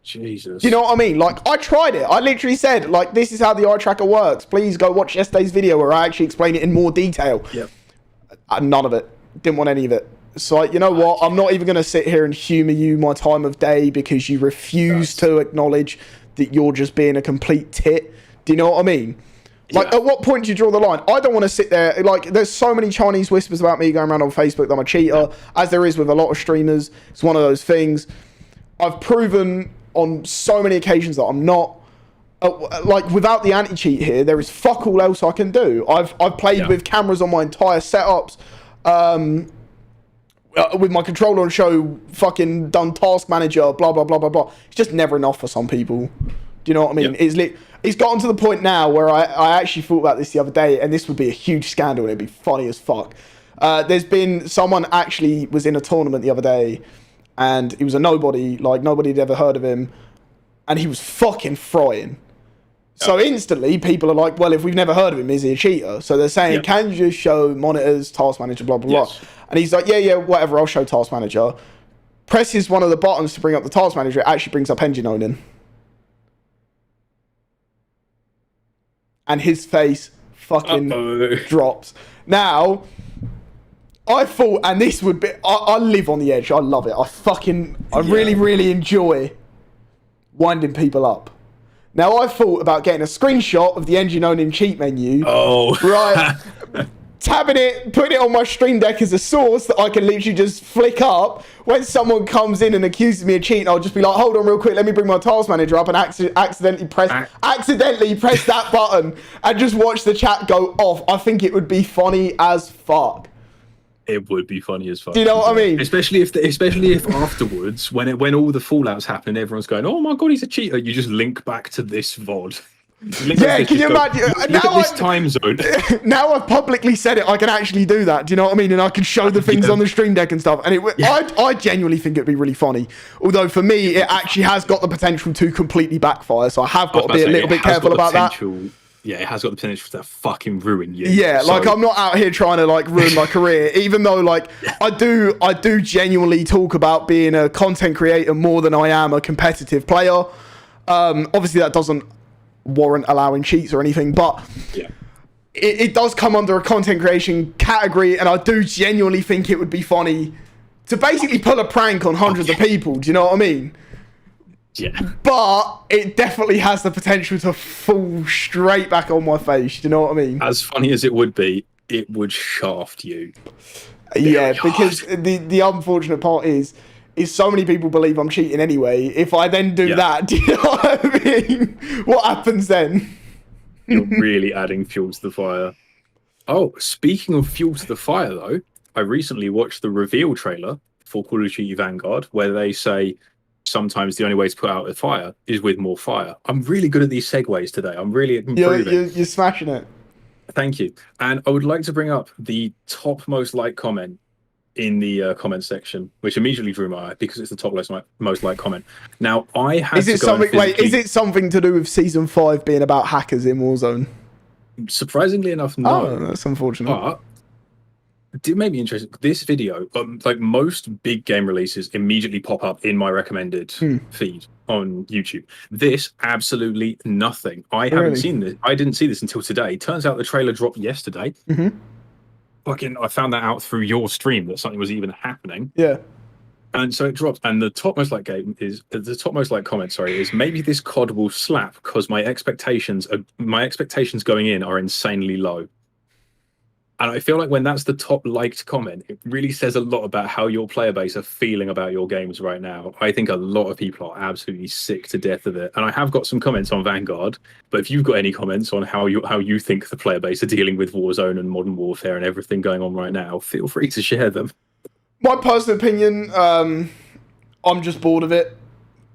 Jesus. Do you know what I mean? Like, I tried it. I literally said, like, this is how the eye tracker works. Please go watch yesterday's video where I actually explain it in more detail. Yep. None of it. Didn't want any of it. So, like, you know what? I'm not even going to sit here and humour you my time of day because you refuse to acknowledge that you're just being a complete tit. Do you know what I mean? Like, at what point do you draw the line? I don't want to sit there. Like, there's so many Chinese whispers about me going around on Facebook that I'm a cheater, as there is with a lot of streamers. It's one of those things. I've proven on so many occasions that I'm not. Like, without the anti-cheat here, there is fuck all else I can do. I've played with cameras on my entire setups. with my controller on show, fucking done task manager, blah blah blah blah blah. It's just never enough for some people. Do you know what I mean? Yep. It's gotten to the point now where I actually thought about this the other day, and this would be a huge scandal and it'd be funny as fuck. There's been someone actually was in a tournament the other day, and he was a nobody, like nobody had ever heard of him, and he was fucking frying. So instantly, people are like, well, if we've never heard of him, is he a cheater? So they're saying, can you just show monitors, task manager, blah, blah, blah. And he's like, yeah, whatever, I'll show task manager. Presses one of the buttons to bring up the task manager, it actually brings up engine owning. And his face fucking drops. Now, I thought, and this would be, I live on the edge, I love it. I really, really enjoy winding people up. Now, I thought about getting a screenshot of the engine owning cheat menu. Right. Tabbing it, putting it on my stream deck as a source that I can literally just flick up. When someone comes in and accuses me of cheating, I'll just be like, hold on real quick, let me bring my task manager up and accidentally press that button and just watch the chat go off. I think it would be funny as fuck. It would be funny as fuck. Do you know what I mean? Especially if afterwards, when all the fallouts happen, everyone's going, "Oh my god, he's a cheater." You just link back to this VOD. Yeah, can you imagine? Look at this time zone. Now I've publicly said it, I can actually do that. Do you know what I mean? And I can show the things on the stream deck and stuff. And I genuinely think it'd be really funny. Although for me, it actually has got the potential to completely backfire. So I have got to be a little bit careful about that. Yeah, it has got the potential to fucking ruin you. Yeah, like I'm not out here trying to like ruin my career, even though like I do genuinely talk about being a content creator more than I am a competitive player. Obviously that doesn't warrant allowing cheats or anything, but it does come under a content creation category, and I do genuinely think it would be funny to basically pull a prank on hundreds of people. Do you know what I mean? Yeah. But it definitely has the potential to fall straight back on my face. Do you know what I mean? As funny as it would be, it would shaft you. Yeah, because the unfortunate part is so many people believe I'm cheating anyway. If I then do that, do you know what I mean? What happens then? You're really adding fuel to the fire. Oh, speaking of fuel to the fire, though, I recently watched the reveal trailer for Call of Duty Vanguard, where they say sometimes the only way to put out a fire is with more fire. I'm really good at these segues today. I'm really improving. You're smashing it. Thank you. And I would like to bring up the top most liked comment in the comment section, which immediately drew my eye because it's the top most liked comment. Now, I had is it something to do with season 5 being about hackers in Warzone? Surprisingly enough, no. Oh, that's unfortunate. But it did make me interested. This video, like most big game releases, immediately pop up in my recommended feed on YouTube. This, absolutely nothing. I haven't seen this. I didn't see this until today. Turns out the trailer dropped yesterday. I found that out through your stream that something was even happening. Yeah. And so it dropped, and the top most liked comment, is maybe this COD will slap because my expectations going in are insanely low. And I feel like when that's the top liked comment, it really says a lot about how your player base are feeling about your games right now. I think a lot of people are absolutely sick to death of it. And I have got some comments on Vanguard, but if you've got any comments on how you think the player base are dealing with Warzone and Modern Warfare and everything going on right now, feel free to share them. My personal opinion, I'm just bored of it.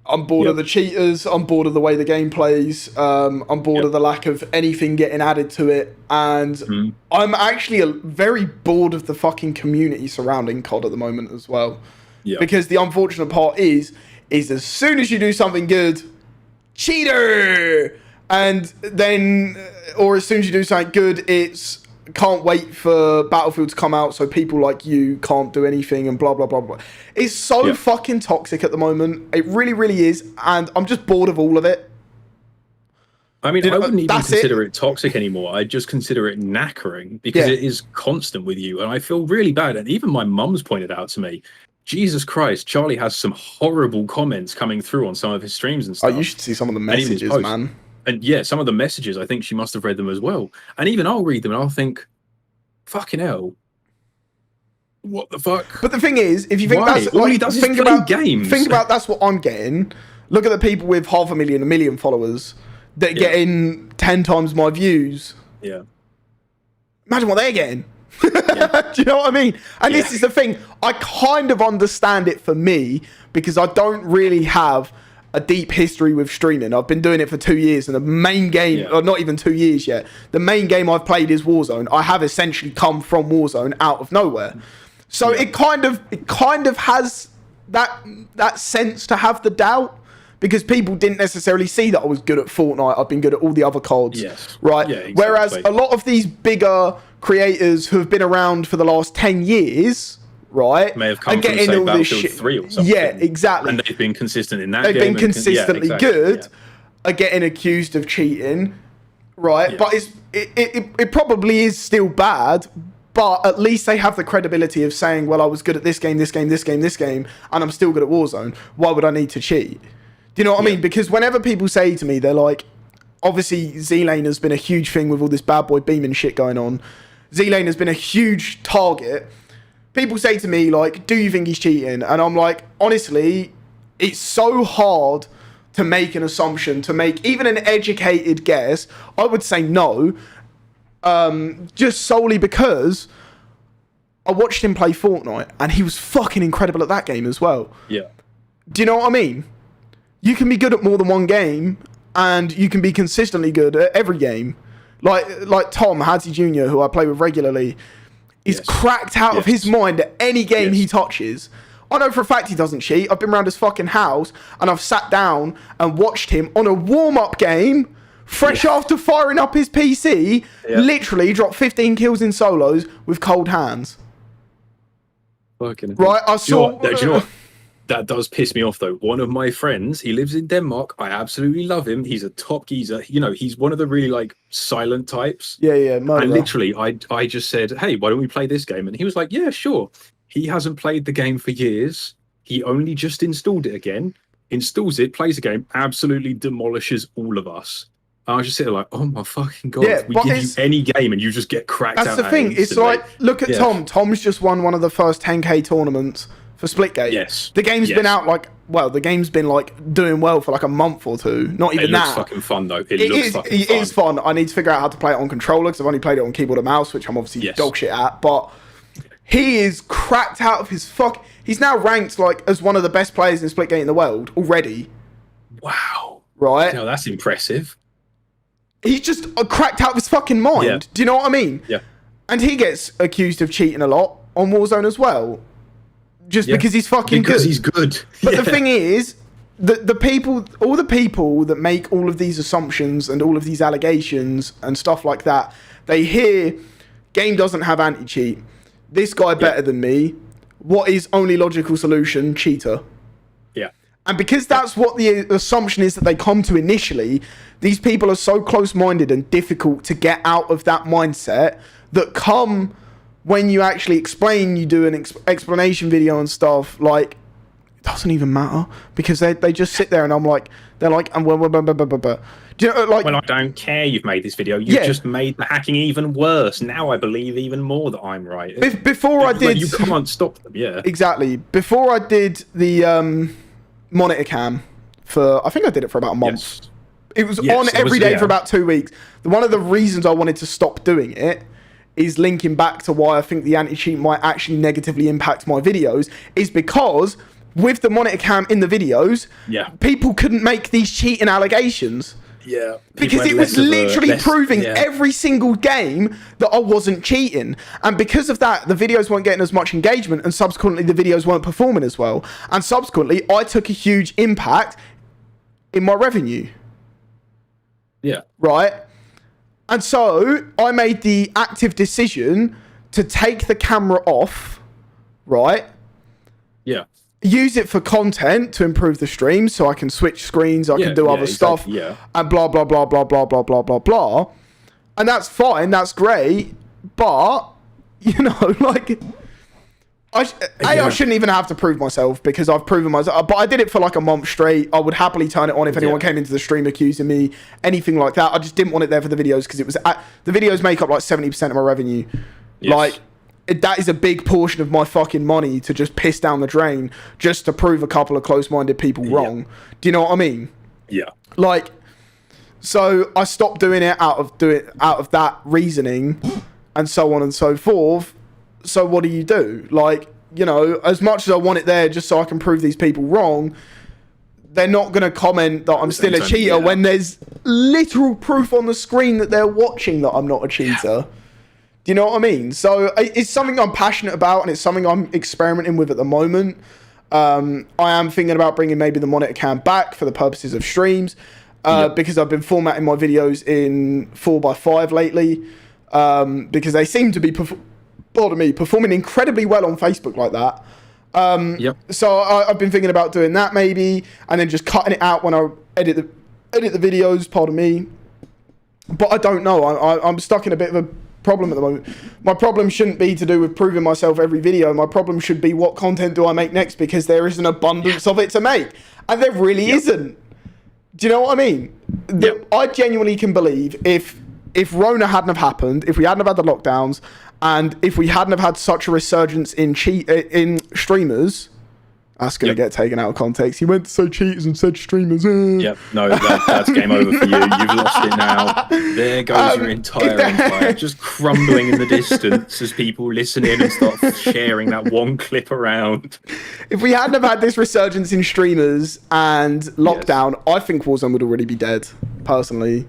I'm bored of the cheaters. I'm bored of the way the game plays. I'm bored of the lack of anything getting added to it. And I'm actually very bored of the fucking community surrounding COD at the moment as well. Yeah. Because the unfortunate part is as soon as you do something good, cheater! And then, or as soon as you do something good, it's can't wait for Battlefield to come out so people like you can't do anything and blah, blah, blah, blah. It's so fucking toxic at the moment. It really, really is. And I'm just bored of all of it. I mean, I wouldn't even consider it toxic anymore. I just consider it knackering because it is constant with you. And I feel really bad. And even my mum's pointed out to me, Jesus Christ, Charlie has some horrible comments coming through on some of his streams and stuff. Oh, you should see some of the messages, man. And yeah, some of the messages, I think she must have read them as well. And even I'll read them and I'll think, fucking hell, what the fuck? But the thing is, if you think that's all he does is play games. Think about that's what I'm getting. Look at the people with 500,000, 1 million followers that are getting 10 times my views. Yeah. Imagine what they're getting. Do you know what I mean? And this is the thing. I kind of understand it for me because I don't really have a deep history with streaming. I've been doing it for 2 years, and the main game, or not even 2 years yet, the main game I've played is Warzone. I have essentially come from Warzone out of nowhere. So it kind of has that sense to have the doubt, because people didn't necessarily see that I was good at Fortnite. I've been good at all the other CODs, right? Yeah, exactly. Whereas a lot of these bigger creators who have been around for the last 10 years, right, may have come from, say, Battlefield 3 or something. Yeah, exactly. And they've been consistent in that They've game. been consistently good, are getting accused of cheating, right? Yeah. But it probably is still bad, but at least they have the credibility of saying, well, I was good at this game, this game, this game, this game, and I'm still good at Warzone. Why would I need to cheat? Do you know what I mean? Because whenever people say to me, they're like, obviously Z-Lane has been a huge thing with all this bad boy beaming shit going on. Z-Lane has been a huge target. People say to me, like, do you think he's cheating? And I'm like, honestly, it's so hard to make an assumption, to make even an educated guess. I would say no, just solely because I watched him play Fortnite, and he was fucking incredible at that game as well. Yeah. Do you know what I mean? You can be good at more than one game, and you can be consistently good at every game. Like Tom Hadzi Jr., who I play with regularly, is cracked out of his mind at any game he touches. I know for a fact he doesn't cheat. I've been around his fucking house, and I've sat down and watched him on a warm-up game, fresh after firing up his PC, literally drop 15 kills in solos with cold hands. Fucking right, I saw... Do you know what? That does piss me off, though. One of my friends, he lives in Denmark. I absolutely love him. He's a top geezer. You know, he's one of the really, like, silent types. Yeah. And literally, I just said, hey, why don't we play this game? And he was like, yeah, sure. He hasn't played the game for years. He only just installed it again. Installs it, plays the game, absolutely demolishes all of us. I was just sitting like, oh my fucking God. Yeah, we give you any game and you just get cracked out. That's the thing. It's like, look at Tom. Tom's just won one of the first 10K tournaments for Splitgate. Yes. The game's been out the game's been like doing well for like a month or two. Not even that. It looks fucking fun though. It is fun. I need to figure out how to play it on controller because I've only played it on keyboard and mouse, which I'm obviously dog shit at. But he is cracked out of his fuck. He's now ranked like as one of the best players in Splitgate in the world already. Wow. Right? No, that's impressive. He's just cracked out of his fucking mind. Yeah. Do you know what I mean? Yeah. And he gets accused of cheating a lot on Warzone as well. Just because he's fucking good. Because he's good. But the thing is, the people, all the people that make all of these assumptions and all of these allegations and stuff like that, they hear game doesn't have anti-cheat. This guy better than me. What is only logical solution? Cheater. Yeah. And because that's what the assumption is that they come to initially, these people are so close-minded and difficult to get out of that mindset that come when you actually explain, you do an explanation video and stuff, like, it doesn't even matter because they just sit there and I'm like, they're like, do you know, like, well, I don't care you've made this video. You've just made the hacking even worse. Now I believe even more that I'm right. Before I did... You can't stop them, Exactly. Before I did the monitor cam for... I think I did it for about a month. Yes. It was on every day for about 2 weeks. One of the reasons I wanted to stop doing it is linking back to why I think the anti-cheat might actually negatively impact my videos, is because with the monitor cam in the videos, people couldn't make these cheating allegations. Yeah. Because it was literally proving every single game that I wasn't cheating. And because of that, the videos weren't getting as much engagement, and subsequently the videos weren't performing as well. And subsequently, I took a huge impact in my revenue. Yeah. Right? And so I made the active decision to take the camera off, right? Yeah. Use it for content to improve the stream so I can switch screens, I can do other stuff, and blah, blah, blah, blah, blah, blah, blah, blah, blah. And that's fine, that's great, but, you know, like... I shouldn't even have to prove myself because I've proven myself. But I did it for like a month straight. I would happily turn it on if anyone came into the stream accusing me, anything like that. I just didn't want it there for the videos because it was the videos make up like 70% of my revenue. Yes. Like that is a big portion of my fucking money to just piss down the drain just to prove a couple of close-minded people wrong. Do you know what I mean? Yeah. Like, so I stopped doing it out of that reasoning. and so on and so forth. So what do? Like, you know, as much as I want it there just so I can prove these people wrong, they're not going to comment that I'm still a cheater when there's literal proof on the screen that they're watching that I'm not a cheater. Do you know what I mean? So it's something I'm passionate about, and it's something I'm experimenting with at the moment. I am thinking about bringing maybe the monitor cam back for the purposes of streams, because I've been formatting my videos in 4:5 lately, because they seem to be performing incredibly well on Facebook like that. So I've been thinking about doing that maybe, and then just cutting it out when I edit the videos. Pardon me, but I don't know. I'm stuck in a bit of a problem at the moment. My problem shouldn't be to do with proving myself every video. My problem should be what content do I make next, because there is an abundance of it to make, and there really isn't. Do you know what I mean? I genuinely can believe if Rona hadn't have happened, if we hadn't have had the lockdowns, and if we hadn't have had such a resurgence in streamers, that's going to get taken out of context. He went to say cheaters and said streamers. Yep, no, that's game over for you. You've lost it now. There goes your entire empire, just crumbling in the distance as people listen in and start sharing that one clip around. If we hadn't have had this resurgence in streamers and lockdown, I think Warzone would already be dead, personally.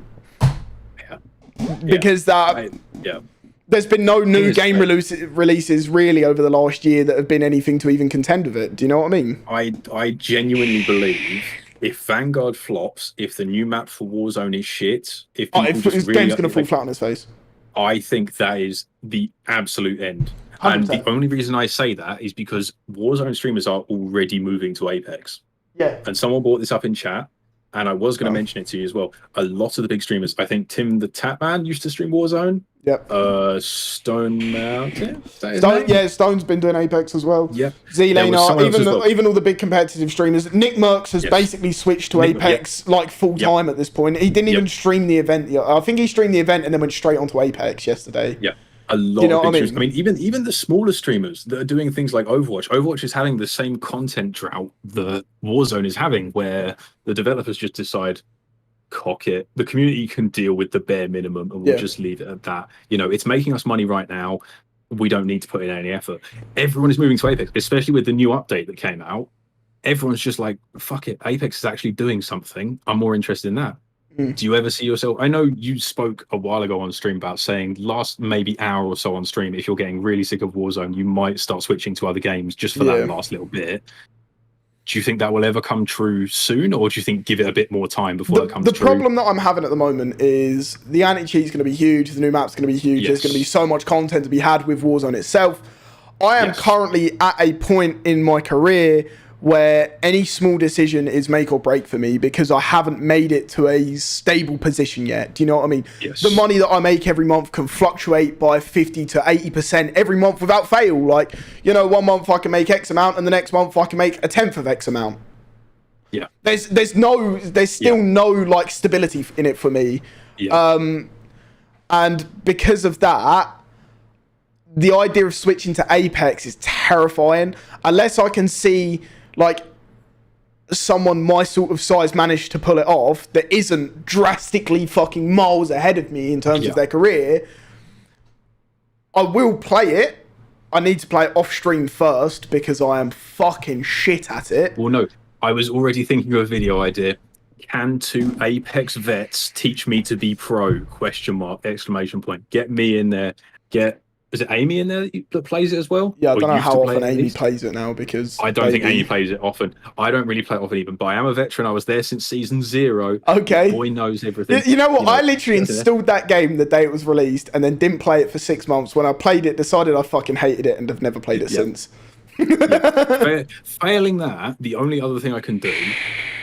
Because there's been no new game releases really over the last year that have been anything to even contend with it. Do you know what I mean? I genuinely believe if Vanguard flops, if the new map for Warzone is shit, if this game's going to fall flat on its face, I think that is the absolute end. 100%. And the only reason I say that is because Warzone streamers are already moving to Apex. Yeah. And someone brought this up in chat, and I was going to mention it to you as well. A lot of the big streamers, I think Tim the Tapman used to stream Warzone. Yep. Stone Mountain. Stone's been doing Apex as well. Yep. Z-Lane, even all the big competitive streamers. Nick Merckx has basically switched to Apex like full time at this point. He didn't even stream the event yet. I think he streamed the event and then went straight onto Apex yesterday. Yeah. A lot of big streamers. I mean, even the smaller streamers that are doing things like Overwatch. Overwatch is having the same content drought that Warzone is having, where the developers just decide, cock it. The community can deal with the bare minimum, and we'll just leave it at that. You know, it's making us money right now. We don't need to put in any effort. Everyone is moving to Apex, especially with the new update that came out. Everyone's just like, fuck it. Apex is actually doing something. I'm more interested in that. Do you ever see yourself? I know you spoke a while ago on stream about saying last maybe hour or so on stream, if you're getting really sick of Warzone, you might start switching to other games just for that last little bit. Do you think that will ever come true soon, or do you think give it a bit more time before that comes true? The problem that I'm having at the moment is the anti-cheat is going to be huge. The new map's going to be huge. There's going to be so much content to be had with Warzone itself. I am currently at a point in my career where any small decision is make or break for me, because I haven't made it to a stable position yet. Do you know what I mean? Yes. The money that I make every month can fluctuate by 50 to 80% every month without fail. Like, you know, one month I can make X amount and the next month I can make a tenth of X amount. Yeah. There's still no like stability in it for me. Yeah. And because of that, the idea of switching to Apex is terrifying unless I can see like someone my sort of size managed to pull it off that isn't drastically fucking miles ahead of me in terms of their career. I will play it. I need to play it off stream first because I am fucking shit at it. Well, no, I was already thinking of a video idea. Can 2 Apex vets teach me to be pro? Question mark, exclamation point. Get me in there. Is it Amy in there that plays it as well? Yeah, I don't know how often Amy plays it now, because I don't think Amy plays it often. I don't really play it often even, but I am a veteran. I was there since season 0. Okay. The boy knows everything. You know what? I literally installed that game the day it was released and then didn't play it for 6 months. When I played it, decided I fucking hated it and have never played it since. Failing that, the only other thing I can do,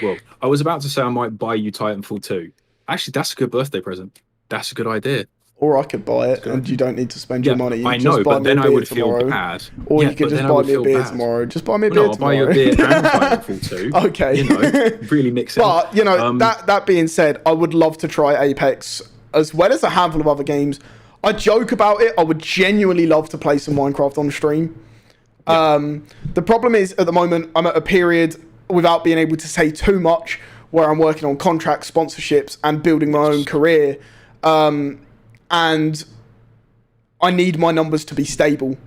well, I was about to say I might buy you Titanfall 2. Actually, that's a good birthday present. That's a good idea. Or I could buy it, and you don't need to spend your money. I know, but then I would feel bad. Or you could just buy me a beer tomorrow. Just buy me a beer tomorrow. I'll buy you a beer and Titanfall 2. Okay. You know, really mix it. But, you know, that being said, I would love to try Apex as well as a handful of other games. I joke about it. I would genuinely love to play some Minecraft on stream. The problem is, at the moment, I'm at a period without being able to say too much where I'm working on contract sponsorships and building my own career. And I need my numbers to be stable.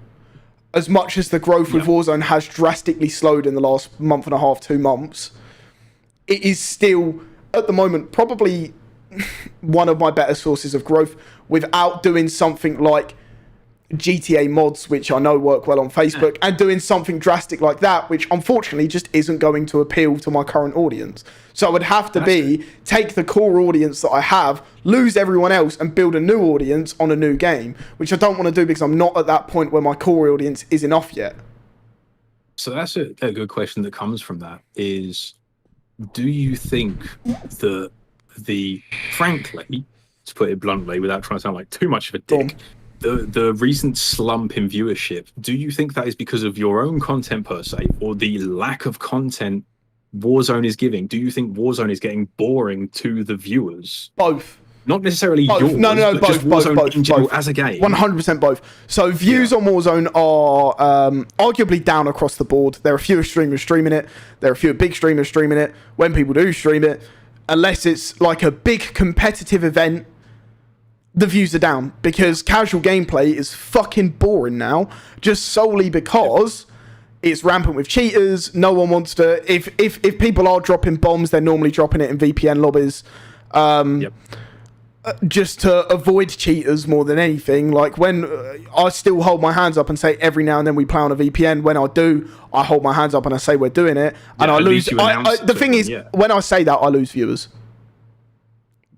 As much as the growth with Warzone has drastically slowed in the last month and a half, 2 months, it is still, at the moment, probably one of my better sources of growth without doing something like GTA mods, which I know work well on Facebook, and doing something drastic like that, which unfortunately just isn't going to appeal to my current audience. So it would have to take the core audience that I have, lose everyone else, and build a new audience on a new game, which I don't want to do because I'm not at that point where my core audience is enough yet. So that's a good question that comes from that is, do you think that frankly, to put it bluntly, without trying to sound like too much of a dick, the recent slump in viewership, do you think that is because of your own content per se, or the lack of content Warzone is giving? Do you think Warzone is getting boring to the viewers? Both. Not necessarily both. yours, no, but both, just Warzone both, in general both. as a game. 100% both. So views on Warzone are arguably down across the board. There are fewer streamers streaming it. There are fewer big streamers streaming it. When people do stream it, unless it's like a big competitive event, the views are down because casual gameplay is fucking boring now, just solely because it's rampant with cheaters. No one wants to. If people are dropping bombs, they're normally dropping it in VPN lobbies, just to avoid cheaters more than anything. Like when I still hold my hands up and say every now and then we play on a VPN. When I do, I hold my hands up and I say we're doing it, and I lose. The thing is, when I say that, I lose viewers.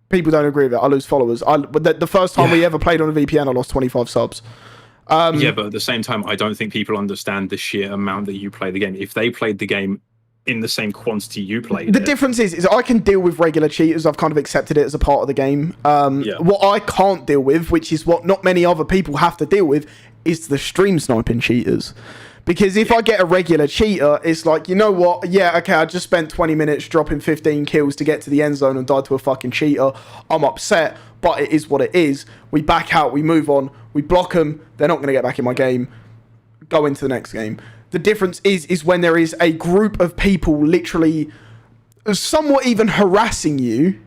People don't agree with it. I lose followers. The first time we ever played on a VPN, I lost 25 subs. But at the same time, I don't think people understand the sheer amount that you play the game. If they played the game in the same quantity you played the difference is I can deal with regular cheaters. I've kind of accepted it as a part of the game. What I can't deal with, which is what not many other people have to deal with, is the stream sniping cheaters. Because if I get a regular cheater, it's like, you know what? Yeah, okay, I just spent 20 minutes dropping 15 kills to get to the end zone and died to a fucking cheater. I'm upset, but it is what it is. We back out, we move on, we block them. They're not going to get back in my game. Go into the next game. The difference is when there is a group of people literally somewhat even harassing you,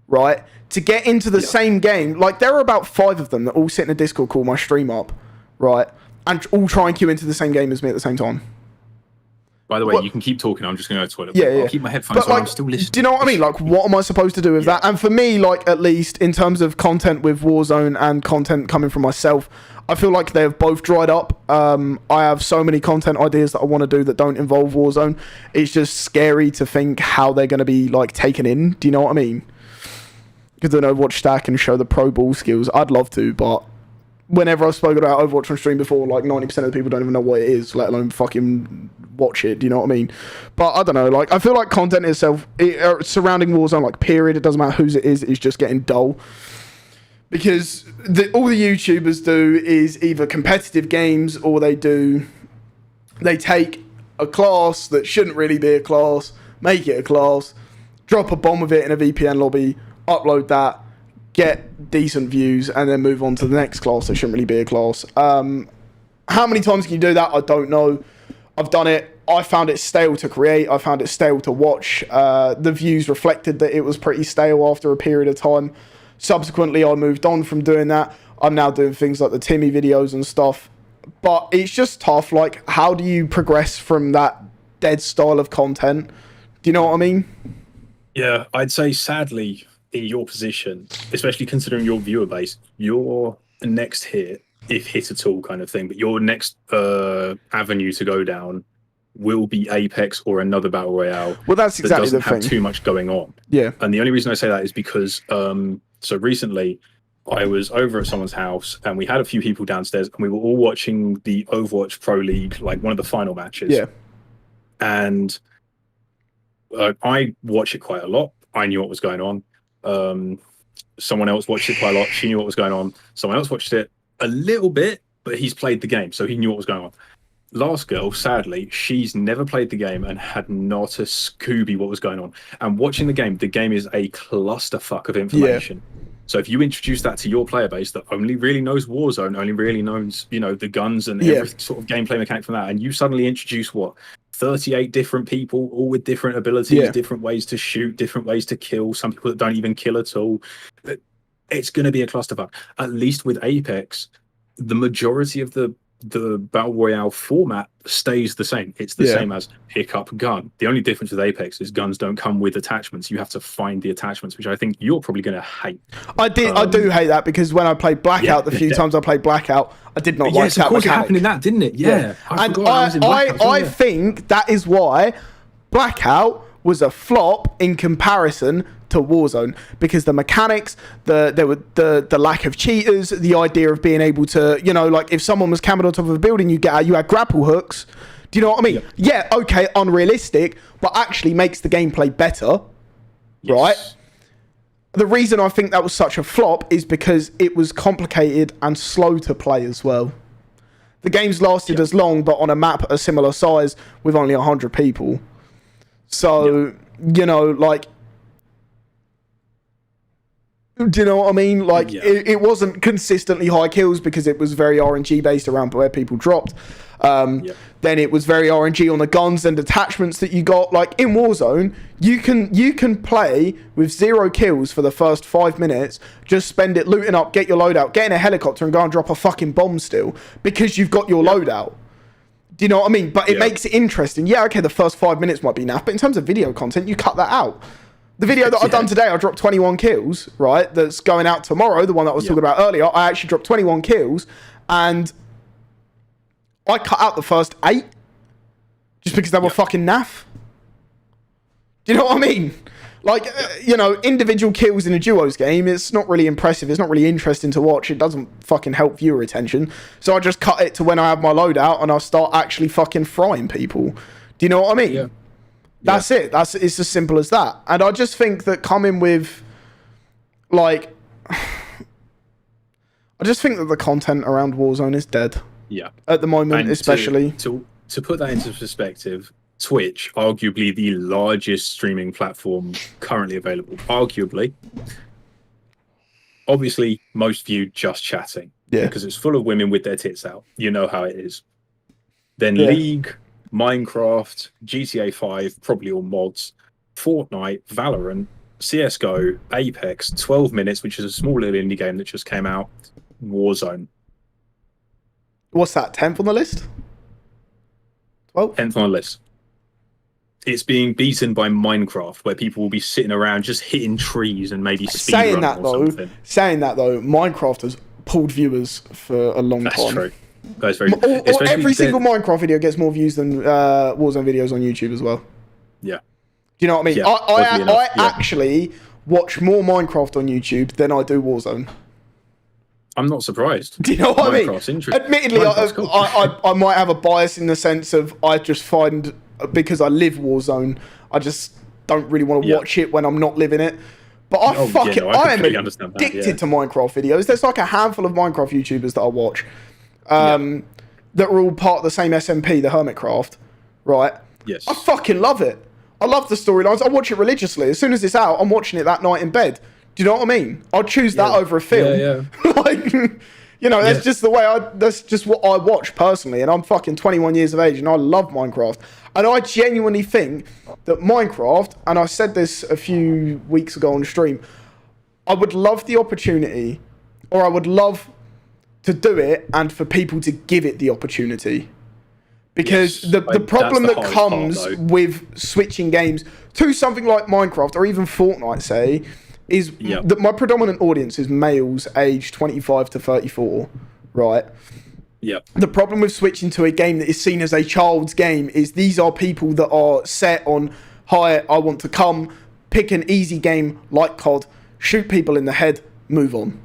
right, to get into the same game. Like, there are about 5 of them that all sit in a Discord call my stream up, right, and all try and queue into the same game as me at the same time. By the way, you can keep talking. I'm just going to go to the toilet. Yeah. I'll keep my headphones on. I'm still listening. Do you know what I mean? Like, what am I supposed to do with that? And for me, like, at least in terms of content with Warzone and content coming from myself, I feel like they've both dried up. I have so many content ideas that I want to do that don't involve Warzone. It's just scary to think how they're going to be, like, taken in. Do you know what I mean? Because I know Overwatch Stack and show the pro ball skills. I'd love to, but whenever I've spoken about Overwatch on stream before, like 90% of the people don't even know what it is, let alone fucking watch it. Do you know what I mean? But I don't know. Like, I feel like content itself, surrounding Warzone, like, period, it doesn't matter whose it is just getting dull. Because all the YouTubers do is either competitive games or they take a class that shouldn't really be a class, make it a class, drop a bomb of it in a VPN lobby, upload that, get decent views, and then move on to the next class that shouldn't really be a class. How many times can you do that? I don't know. I've done it. I found it stale to create. I found it stale to watch. The views reflected that it was pretty stale after a period of time. Subsequently, I moved on from doing that. I'm now doing things like the Timmy videos and stuff. But it's just tough. Like, how do you progress from that dead style of content? Do you know what I mean? Yeah, I'd say sadly, in your position, especially considering your viewer base, your next hit, if hit at all kind of thing, but your next avenue to go down will be Apex or another Battle Royale. Well, that's exactly the thing. That doesn't have too much going on. Yeah. And the only reason I say that is because so recently I was over at someone's house and we had a few people downstairs and we were all watching the Overwatch Pro League, like one of the final matches. Yeah. And I watch it quite a lot. I knew what was going on. Someone else watched it quite a lot. She knew what was going on. Someone else watched it a little bit, but he's played the game, so he knew what was going on. Last girl, sadly, she's never played the game and had not a Scooby what was going on. And watching the game is a clusterfuck of information. Yeah. So if you introduce that to your player base that only really knows Warzone, only really knows, you know, the guns and every sort of gameplay mechanic from that, and you suddenly introduce 38 different people, all with different abilities, different ways to shoot, different ways to kill, some people that don't even kill at all. It's going to be a clusterfuck. At least with Apex, the majority of the battle royale format stays the same. It's the same as pick up gun. The only difference with Apex is guns don't come with attachments. You have to find the attachments, which I think you're probably going to hate. I do hate that, because when I played Blackout, the few times I played Blackout, I did not like that. Yes, of course, it happened in that, didn't it? Yeah. I think that is why Blackout was a flop in comparison to Warzone, because the mechanics, the lack of cheaters, the idea of being able to, like if someone was camping on top of a building, you had grapple hooks. Do you know what I mean? Yeah, okay, unrealistic, but actually makes the gameplay better, right? The reason I think that was such a flop is because it was complicated and slow to play as well. The games lasted as long, but on a map a similar size with only 100 people. So, like, do you know what I mean? Like, it wasn't consistently high kills because it was very RNG based around where people dropped. Then it was very RNG on the guns and attachments that you got. Like in Warzone, you can play with 0 kills for the first 5 minutes, just spend it looting up, get your loadout, get in a helicopter and go and drop a fucking bomb still because you've got your loadout. Do you know what I mean? But it makes it interesting. Yeah, okay, the first 5 minutes might be naff, but in terms of video content, you cut that out. The video that I've done today, I dropped 21 kills, right? That's going out tomorrow, the one that I was talking about earlier. I actually dropped 21 kills, and I cut out the first 8 just because they were fucking naff. Do you know what I mean? Like, individual kills in a duos game, it's not really impressive. It's not really interesting to watch. It doesn't fucking help viewer attention. So I just cut it to when I have my loadout and I start actually fucking frying people. Do you know what I mean? Yeah. That's it. It's as simple as that. And I just think that coming with, like, I just think that the content around Warzone is dead. Yeah. At the moment, and especially. To put that into perspective, Twitch, arguably the largest streaming platform currently available, arguably. Obviously, most viewed just chatting. Yeah. Because it's full of women with their tits out. You know how it is. Then League, Minecraft, GTA 5, probably all mods, Fortnite, Valorant, CSGO, Apex, 12 Minutes, which is a small little indie game that just came out, Warzone. What's that, 10th on the list? 12th? 10th on the list. It's being beaten by Minecraft, where people will be sitting around just hitting trees and maybe speedrunning or something. Saying that though, Minecraft has pulled viewers for a long time. That's true. That's very true. Every single Minecraft video gets more views than Warzone videos on YouTube as well. Yeah. Do you know what I mean? Yeah, I actually watch more Minecraft on YouTube than I do Warzone. I'm not surprised. Do you know what I mean? Admittedly, cool. I might have a bias in the sense of I just find, because I live Warzone, I just don't really want to watch it when I'm not living it. But I am addicted to Minecraft videos. There's like a handful of Minecraft YouTubers that I watch that are all part of the same SMP, the Hermitcraft, right? Yes. I fucking love it. I love the storylines. I watch it religiously. As soon as it's out, I'm watching it that night in bed. Do you know what I mean? I'll choose that over a film. Yeah. Like, that's just the way that's just what I watch personally. And I'm fucking 21 years of age and I love Minecraft. And I genuinely think that Minecraft, and I said this a few weeks ago on stream, I would love the opportunity, or I would love to do it and for people to give it the opportunity. Because the problem that comes with switching games to something like Minecraft or even Fortnite, say, is that my predominant audience is males aged 25 to 34, right? Yep. The problem with switching to a game that is seen as a child's game is these are people that are set on, hi, I want to come, pick an easy game like COD, shoot people in the head, move on.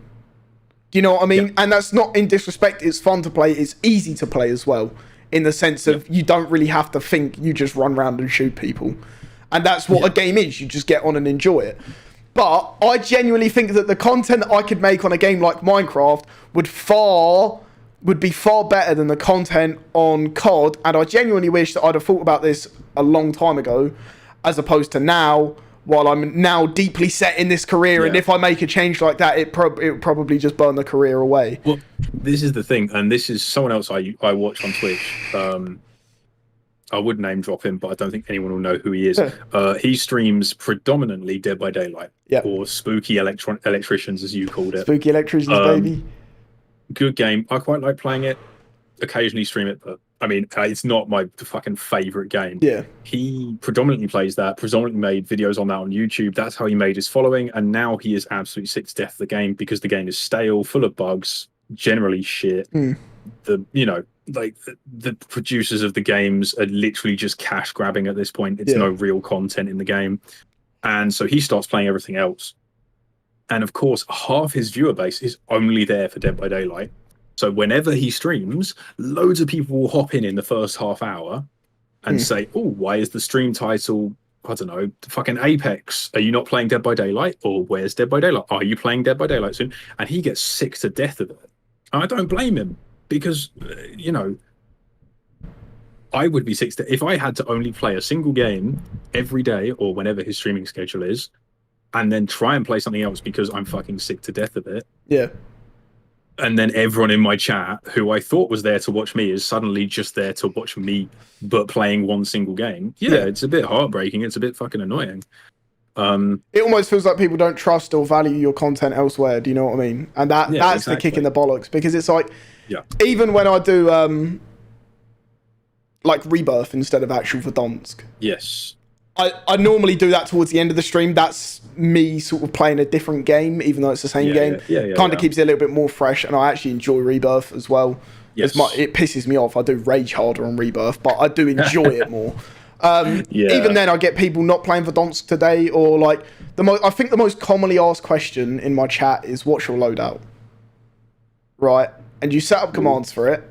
Do you know what I mean? Yep. And that's not in disrespect. It's fun to play. It's easy to play as well, in the sense of you don't really have to think. You just run around and shoot people. And that's what a game is. You just get on and enjoy it. But I genuinely think that the content that I could make on a game like Minecraft would be far better than the content on COD. And I genuinely wish that I'd have thought about this a long time ago, as opposed to now, while I'm now deeply set in this career. And if I make a change like that, it would probably just burn the career away. Well, this is the thing. And this is someone else I watch on Twitch. I would name drop him, but I don't think anyone will know who he is. He streams predominantly Dead by Daylight, or spooky electricians, as you called it. Spooky electricians, baby. good game. I quite like playing it. Occasionally stream it, but I mean, it's not my fucking favorite game. Yeah. He predominantly plays that, predominantly made videos on that on YouTube. That's how he made his following. And now he is absolutely sick to death of the game because the game is stale, full of bugs, generally shit. The, like the producers of the games are literally just cash grabbing at this point. It's no real content in the game. And so he starts playing everything else. And of course, half his viewer base is only there for Dead by Daylight. So whenever he streams, loads of people will hop in the first half hour and say, oh, why is the stream title, I don't know, fucking Apex? Are you not playing Dead by Daylight? Or where's Dead by Daylight? Are you playing Dead by Daylight soon? And he gets sick to death of it. And I don't blame him because, I would be sick to if I had to only play a single game every day or whenever his streaming schedule is, and then try and play something else because I'm fucking sick to death of it. Yeah. And then everyone in my chat who I thought was there to watch me is suddenly just there to watch me, but playing one single game. Yeah, it's a bit heartbreaking. It's a bit fucking annoying. It almost feels like people don't trust or value your content elsewhere. Do you know what I mean? And that's exactly the kick in the bollocks, because it's like, even when I do like Rebirth instead of actual Verdansk. Yes. I normally do that towards the end of the stream. That's me sort of playing a different game, even though it's the same game. Kind of keeps it a little bit more fresh, and I actually enjoy Rebirth as well. Yes. It pisses me off. I do rage harder on Rebirth, but I do enjoy it more. Even then, I get people not playing Verdansk today, or like I think the most commonly asked question in my chat is, "What's your loadout?" Right, and you set up commands for it.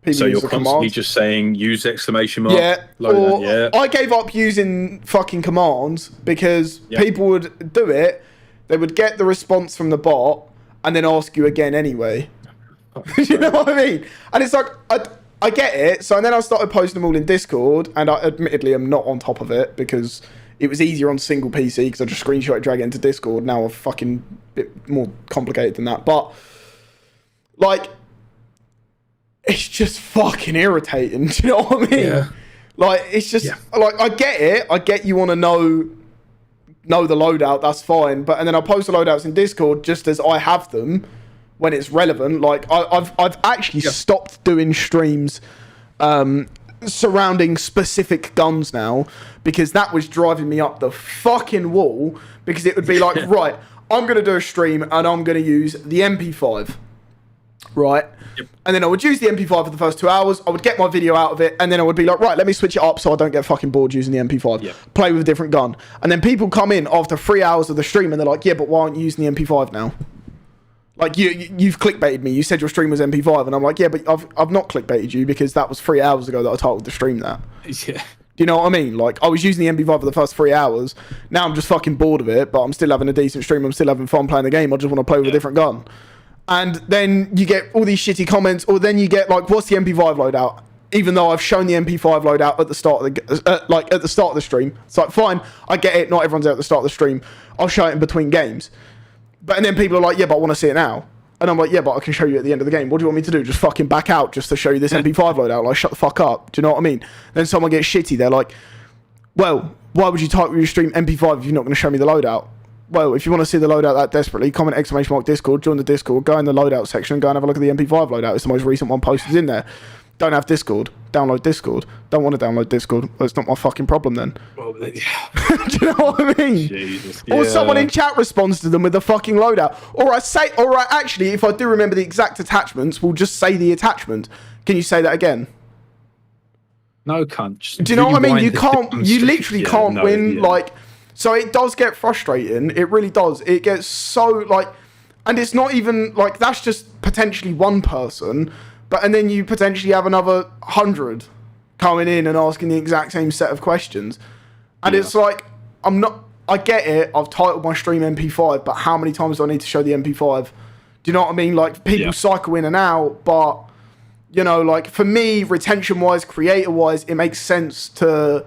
People so you're constantly just saying use exclamation mark. I gave up using fucking commands because people would do it. They would get the response from the bot and then ask you again anyway. You know what I mean? And it's like, I get it. So then I started posting them all in Discord, and I admittedly am not on top of it because it was easier on single PC because I just screenshot it, drag it into Discord. Now I'm fucking bit more complicated than that. But like, it's just fucking irritating. Do you know what I mean? Yeah. Like, it's just like, I get it. I get you want to know the loadout. That's fine. But and then I post the loadouts in Discord just as I have them when it's relevant. Like I've actually stopped doing streams surrounding specific guns now because that was driving me up the fucking wall. Because it would be like, right, I'm gonna do a stream and I'm gonna use the MP5. Right, and then I would use the MP5 for the first 2 hours. I would get my video out of it, and then I would be like, right, let me switch it up so I don't get fucking bored using the MP5. Play with a different gun, and then people come in after 3 hours of the stream, and they're like, yeah, but why aren't you using the MP5 now? Like you've clickbaited me. You said your stream was MP5, and I'm like, yeah, but I've not clickbaited you because that was 3 hours ago that I titled the stream that. Yeah. Do you know what I mean? Like, I was using the MP5 for the first 3 hours. Now I'm just fucking bored of it, but I'm still having a decent stream. I'm still having fun playing the game. I just want to play with a different gun. And then you get all these shitty comments, or then you get like, "What's the MP5 loadout?" Even though I've shown the MP5 loadout at the start of the stream. It's like, fine, I get it. Not everyone's there at the start of the stream. I'll show it in between games. And then people are like, "Yeah, but I want to see it now." And I'm like, "Yeah, but I can show you at the end of the game. What do you want me to do? Just fucking back out just to show you this MP5 loadout? Like, shut the fuck up." Do you know what I mean? Then someone gets shitty. They're like, "Well, why would you title your stream MP5 if you're not going to show me the loadout?" Well, if you want to see the loadout that desperately, comment " Discord, join the Discord, go in the loadout section, go and have a look at the MP5 loadout. It's the most recent one posted in there. Don't have Discord, download Discord. Don't want to download Discord. Well, it's not my fucking problem then. Well, do you know what I mean? Jesus, or someone in chat responds to them with the fucking loadout. Or actually, if I do remember the exact attachments, we'll just say the attachment. Can you say that again? No, cunt. Do you know what I mean? You literally can't win, like... So it does get frustrating. It really does. It gets so like, and it's not even like, that's just potentially one person, and then you potentially have another 100 coming in and asking the exact same set of questions. And it's like, I get it. I've titled my stream MP5, but how many times do I need to show the MP5? Do you know what I mean? Like, people cycle in and out, but you know, like for me, retention wise, creator wise, it makes sense to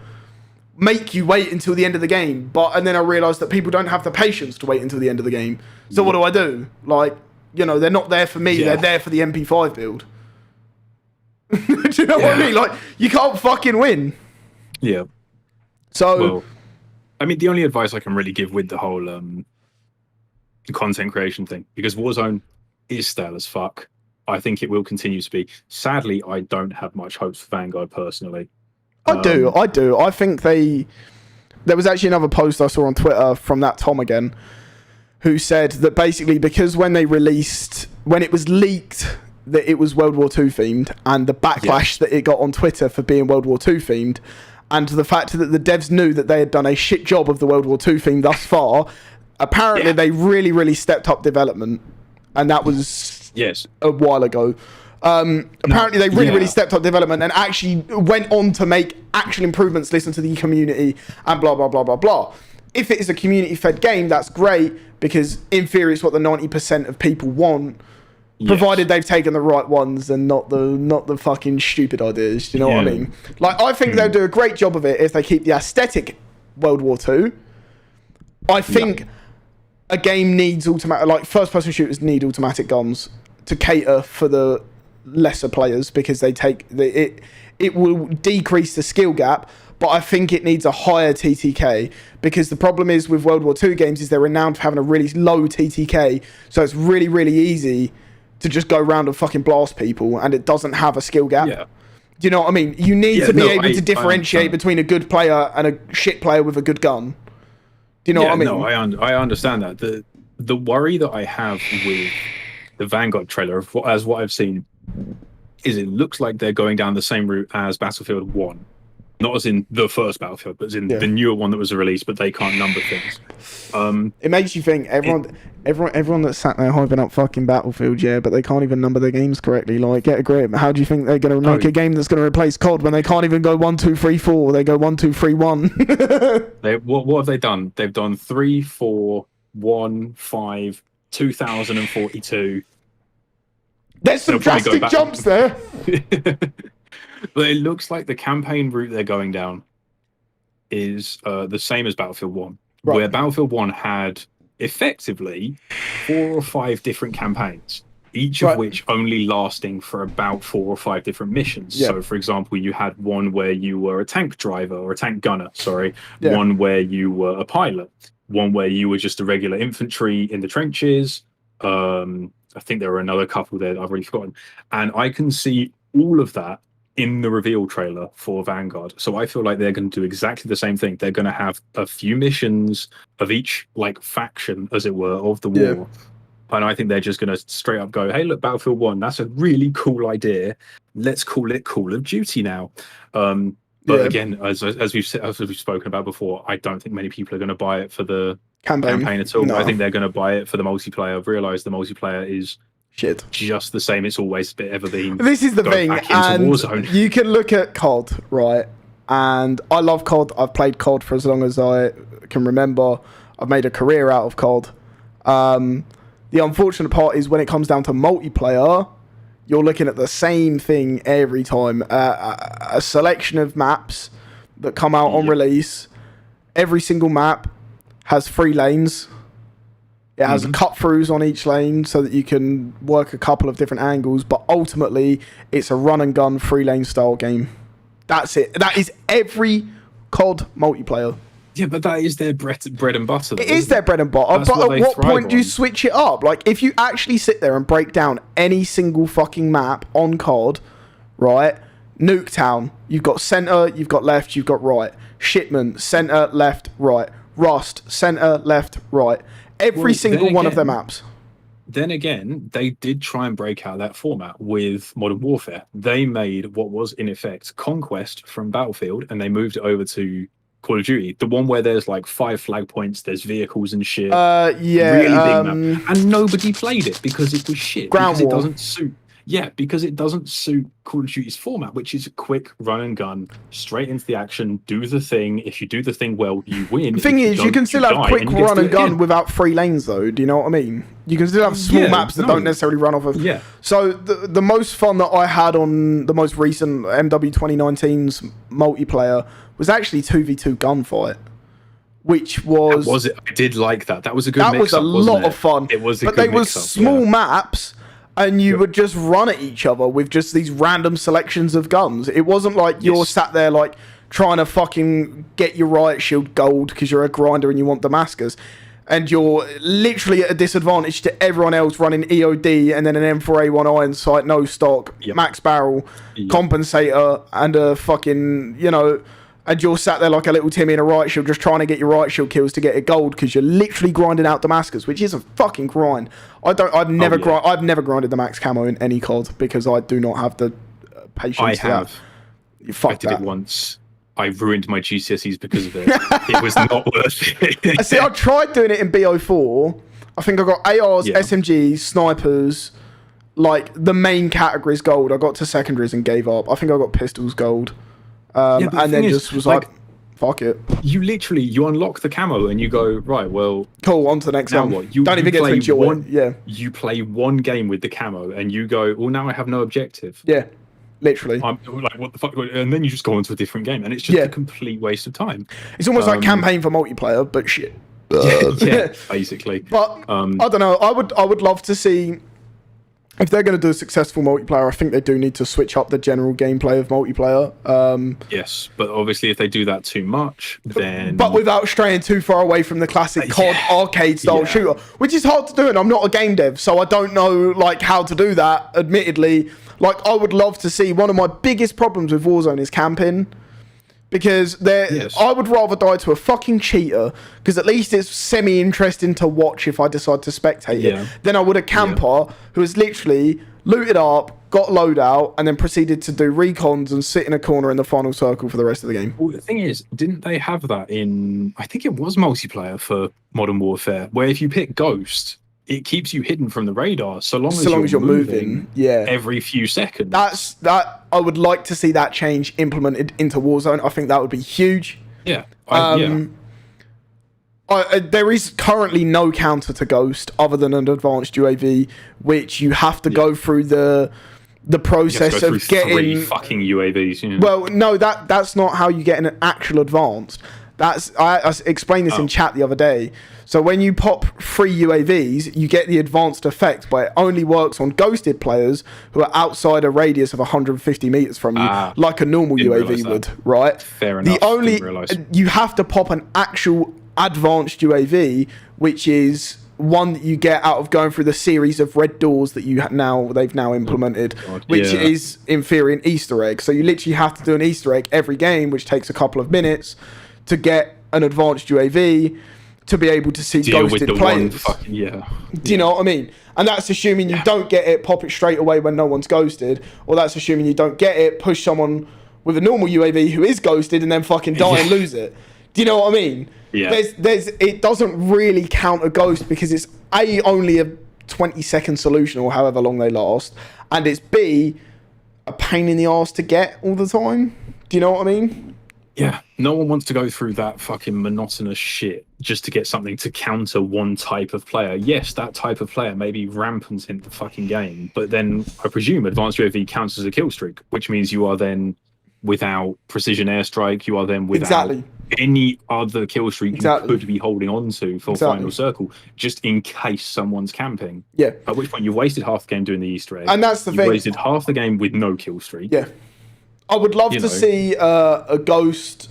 make you wait until the end of the game, and then I realised that people don't have the patience to wait until the end of the game. So what do I do? Like, you know, they're not there for me. They're there for the MP5 build. Do you know what I mean? Like, you can't fucking win. Yeah. So, well, I mean, the only advice I can really give with the whole content creation thing, because Warzone is stale as fuck. I think it will continue to be. Sadly, I don't have much hopes for Vanguard personally. I do. I think there was actually another post I saw on Twitter from that Tom again, who said that basically because when it was leaked that it was World War II themed, and the backlash that it got on Twitter for being World War II themed, and the fact that the devs knew that they had done a shit job of the World War II theme thus far, apparently they really, really stepped up development, and that was a while ago. Apparently they really stepped up development and actually went on to make actual improvements, listen to the community, and blah, blah, blah, blah, blah. If it is a community-fed game, that's great, because in theory it's what the 90% of people want, provided they've taken the right ones and not the fucking stupid ideas. Do you know what I mean? Like, I think they'll do a great job of it if they keep the aesthetic World War II. I think a game needs automatic, like first-person shooters need automatic guns to cater for the lesser players, because it will decrease the skill gap. But I think it needs a higher TTK, because the problem is with World War II games is they're renowned for having a really low TTK, so it's really, really easy to just go around and fucking blast people, and it doesn't have a skill gap. Do you know what I mean? You need to be able to differentiate between a good player and a shit player with a good gun. Do you know what I mean? No, I understand that. The worry that I have with the Vanguard trailer, as what I've seen, is it looks like they're going down the same route as Battlefield 1. Not as in the first Battlefield, but as in the newer one that was released, but they can't number things. It makes you think everyone that's sat there hyping up fucking Battlefield, but they can't even number their games correctly. Like, get a grip. How do you think they're going to make a game that's going to replace COD when they can't even go 1, 2, 3, 4? They go 1, 2, 3, 1. What have they done? They've done 3, 4, 1, 5, 2042. There's some drastic jumps there. But it looks like the campaign route they're going down is the same as Battlefield 1, where Battlefield 1 had effectively 4 or 5 different campaigns, each of which only lasting for about 4 or 5 different missions. So, for example, you had one where you were a tank driver, or a tank gunner, one where you were a pilot, one where you were just a regular infantry in the trenches. I think there were another couple there that I've already forgotten. And I can see all of that in the reveal trailer for Vanguard. So I feel like they're going to do exactly the same thing. They're going to have a few missions of each, like, faction, as it were, of the war. And I think they're just going to straight up go, hey, look, Battlefield 1, that's a really cool idea. Let's call it Call of Duty now. But again, as we've spoken about before, I don't think many people are going to buy it for the campaign at all. No. I think they're going to buy it for the multiplayer. I've realised the multiplayer is shit, just the same it's always ever been. This is the thing, and you can look at COD, right? And I love COD. I've played COD for as long as I can remember. I've made a career out of COD. The unfortunate part is when it comes down to multiplayer, you're looking at the same thing every time. A selection of maps that come out on release. Every single map has 3 lanes. It has cut-throughs on each lane so that you can work a couple of different angles, but ultimately, it's a run-and-gun 3-lane style game. That's it. That is every COD multiplayer. Yeah, but that is their bread and butter. It is their bread and butter, but at what point do you switch it up? Like, if you actually sit there and break down any single fucking map on COD, right? Nuketown, you've got center, you've got left, you've got right. Shipment, center, left, right. Rust, center, left, right. Every single one of their maps. Then again, they did try and break out that format with Modern Warfare. They made what was, in effect, Conquest from Battlefield, and they moved it over to Call of Duty. The one where there's like 5 flag points, there's vehicles and shit. Really big map. And nobody played it because it was shit. Ground War. It doesn't suit. Yeah, because it doesn't suit Call of Duty's format, which is a quick run and gun, straight into the action, do the thing. If you do the thing well, you win. The thing is, you can still have quick run and gun without 3 lanes, though. Do you know what I mean? You can still have small maps that don't necessarily run off of... Yeah. So the most fun that I had on the most recent MW 2019's multiplayer was actually 2v2 gunfight, which was... Was it? I did like that. That was a good mix-up, That was a lot of fun. It was a good mix-up. But they were small maps... And you would just run at each other with just these random selections of guns. It wasn't like you're sat there like trying to fucking get your riot shield gold because you're a grinder and you want Damascus. and you're literally at a disadvantage to everyone else running EOD and then an M4A1 iron sight, no stock, max barrel, compensator, and a fucking, you know, and you're sat there like a little Timmy in a riot shield just trying to get your riot shield kills to get a gold because you're literally grinding out Damascus, which is a fucking grind. I've never grinded the max camo in any COD because I do not have the patience for that. I did it once. I ruined my GCSEs because of it. It was not worth it. See, I tried doing it in BO4. I think I got ARs, SMGs, snipers, like the main categories gold. I got to secondaries and gave up. I think I got pistols gold. And then just was like, fuck it. You literally, you unlock the camo and you go, right, well... Cool, on to the next one. What? You don't even get to enjoy it. Yeah. You play one game with the camo and you go, well, now I have no objective. Yeah. Literally. I'm like, what the fuck? And then you just go on to a different game, and it's just a complete waste of time. It's almost like campaign for multiplayer, but shit. Yeah, basically. But I don't know. I would love to see if they're going to do a successful multiplayer. I think they do need to switch up the general gameplay of multiplayer. Yes, but obviously, if they do that too much, then but without straying too far away from the classic COD arcade style shooter, which is hard to do, and I'm not a game dev, so I don't know like how to do that. Admittedly. Like, I would love to see... One of my biggest problems with Warzone is camping. Because I would rather die to a fucking cheater, because at least it's semi-interesting to watch if I decide to spectate it, than I would a camper who has literally looted up, got loadout, and then proceeded to do recons and sit in a corner in the final circle for the rest of the game. Well, the thing is, didn't they have that in... I think it was multiplayer for Modern Warfare, where if you pick Ghost... It keeps you hidden from the radar so long as you're moving every few seconds. That I would like to see that change implemented into Warzone. I think that would be huge. Yeah. There is currently no counter to Ghost other than an advanced UAV, which you have to go through the process of getting 3 fucking UAVs. You know? Well, no, that's not how you get an actual advanced. I explained this in chat the other day. So when you pop 3 UAVs, you get the advanced effect, but it only works on ghosted players who are outside a radius of 150 meters from you, like a normal UAV would, right? Fair enough. You have to pop an actual advanced UAV, which is one that you get out of going through the series of red doors that they've now implemented, which is in theory an Easter egg. So you literally have to do an Easter egg every game, which takes a couple of minutes to get an advanced UAV to be able to see ghosted players. Do you know what I mean? And that's assuming you don't get it, pop it straight away when no one's ghosted, or that's assuming you don't get it, push someone with a normal UAV who is ghosted and then fucking die and lose it. Do you know what I mean? Yeah. It doesn't really count a ghost because it's A, only a 20-second solution or however long they last, and it's B, a pain in the arse to get all the time. Do you know what I mean? Yeah, no one wants to go through that fucking monotonous shit just to get something to counter one type of player. Yes, that type of player may be rampant in the fucking game, but then I presume advanced UAV counts as a kill streak, which means you are then without precision airstrike, you are then without any other kill streak you could be holding on to for final circle, just in case someone's camping. Yeah. At which point you've wasted half the game doing the Easter egg. And that's the thing. You've wasted half the game with no kill streak. Yeah. I would love to see a ghost,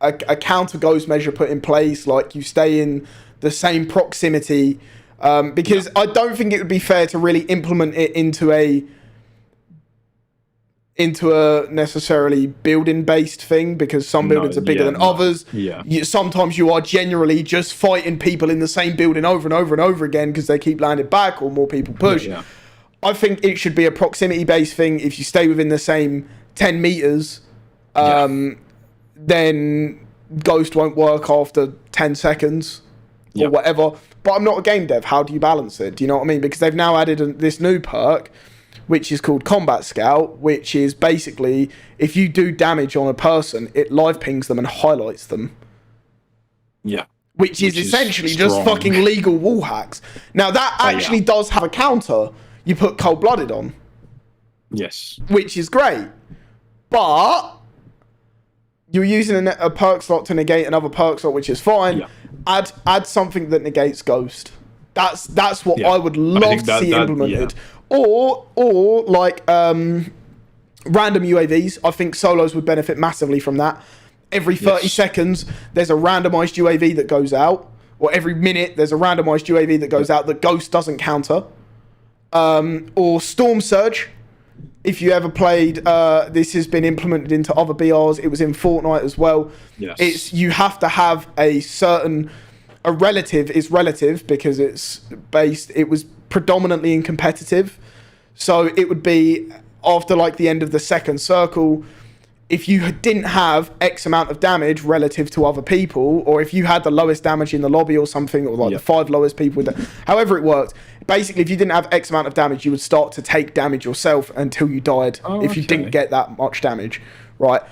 a counter ghost measure put in place, like you stay in the same proximity, because I don't think it would be fair to really implement it into a necessarily building-based thing, because some buildings are bigger than others. Sometimes you are generally just fighting people in the same building over and over and over again because they keep landing back or more people push. I think it should be a proximity-based thing. If you stay within the same 10 meters, then Ghost won't work after 10 seconds or whatever. But I'm not a game dev. How do you balance it? Do you know what I mean? Because they've now added this new perk, which is called Combat Scout, which is basically if you do damage on a person, it live pings them and highlights them. Yeah. Which is essentially just fucking legal wall hacks. Now, that actually does have a counter. You put cold-blooded on. Yes. Which is great. But you're using a perk slot to negate another perk slot, which is fine. Add something that negates Ghost. That's what I would love to see implemented. Or like random UAVs. I think solos would benefit massively from that. Every 30 seconds, there's a randomized UAV that goes out. or every minute there's a randomized UAV that goes out that Ghost doesn't counter. Or Storm Surge. If you ever played, this has been implemented into other BRs. It was in Fortnite as well. Yes. You have to have a relative is relative because it was predominantly in competitive. So it would be after like the end of the second circle, if you didn't have X amount of damage relative to other people, or if you had the lowest damage in the lobby or something, or like the 5 lowest people, however it worked, basically if you didn't have X amount of damage, you would start to take damage yourself until you died if you didn't get that much damage, right?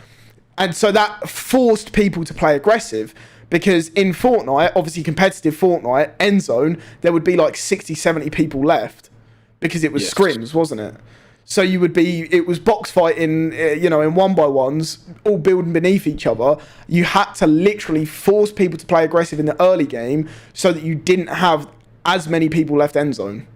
And so that forced people to play aggressive, because in Fortnite, obviously competitive Fortnite, end zone, there would be like 60, 70 people left because it was scrims, wasn't it? So it was box fighting, in 1-by-1s, all building beneath each other. You had to literally force people to play aggressive in the early game so that you didn't have as many people left end zone.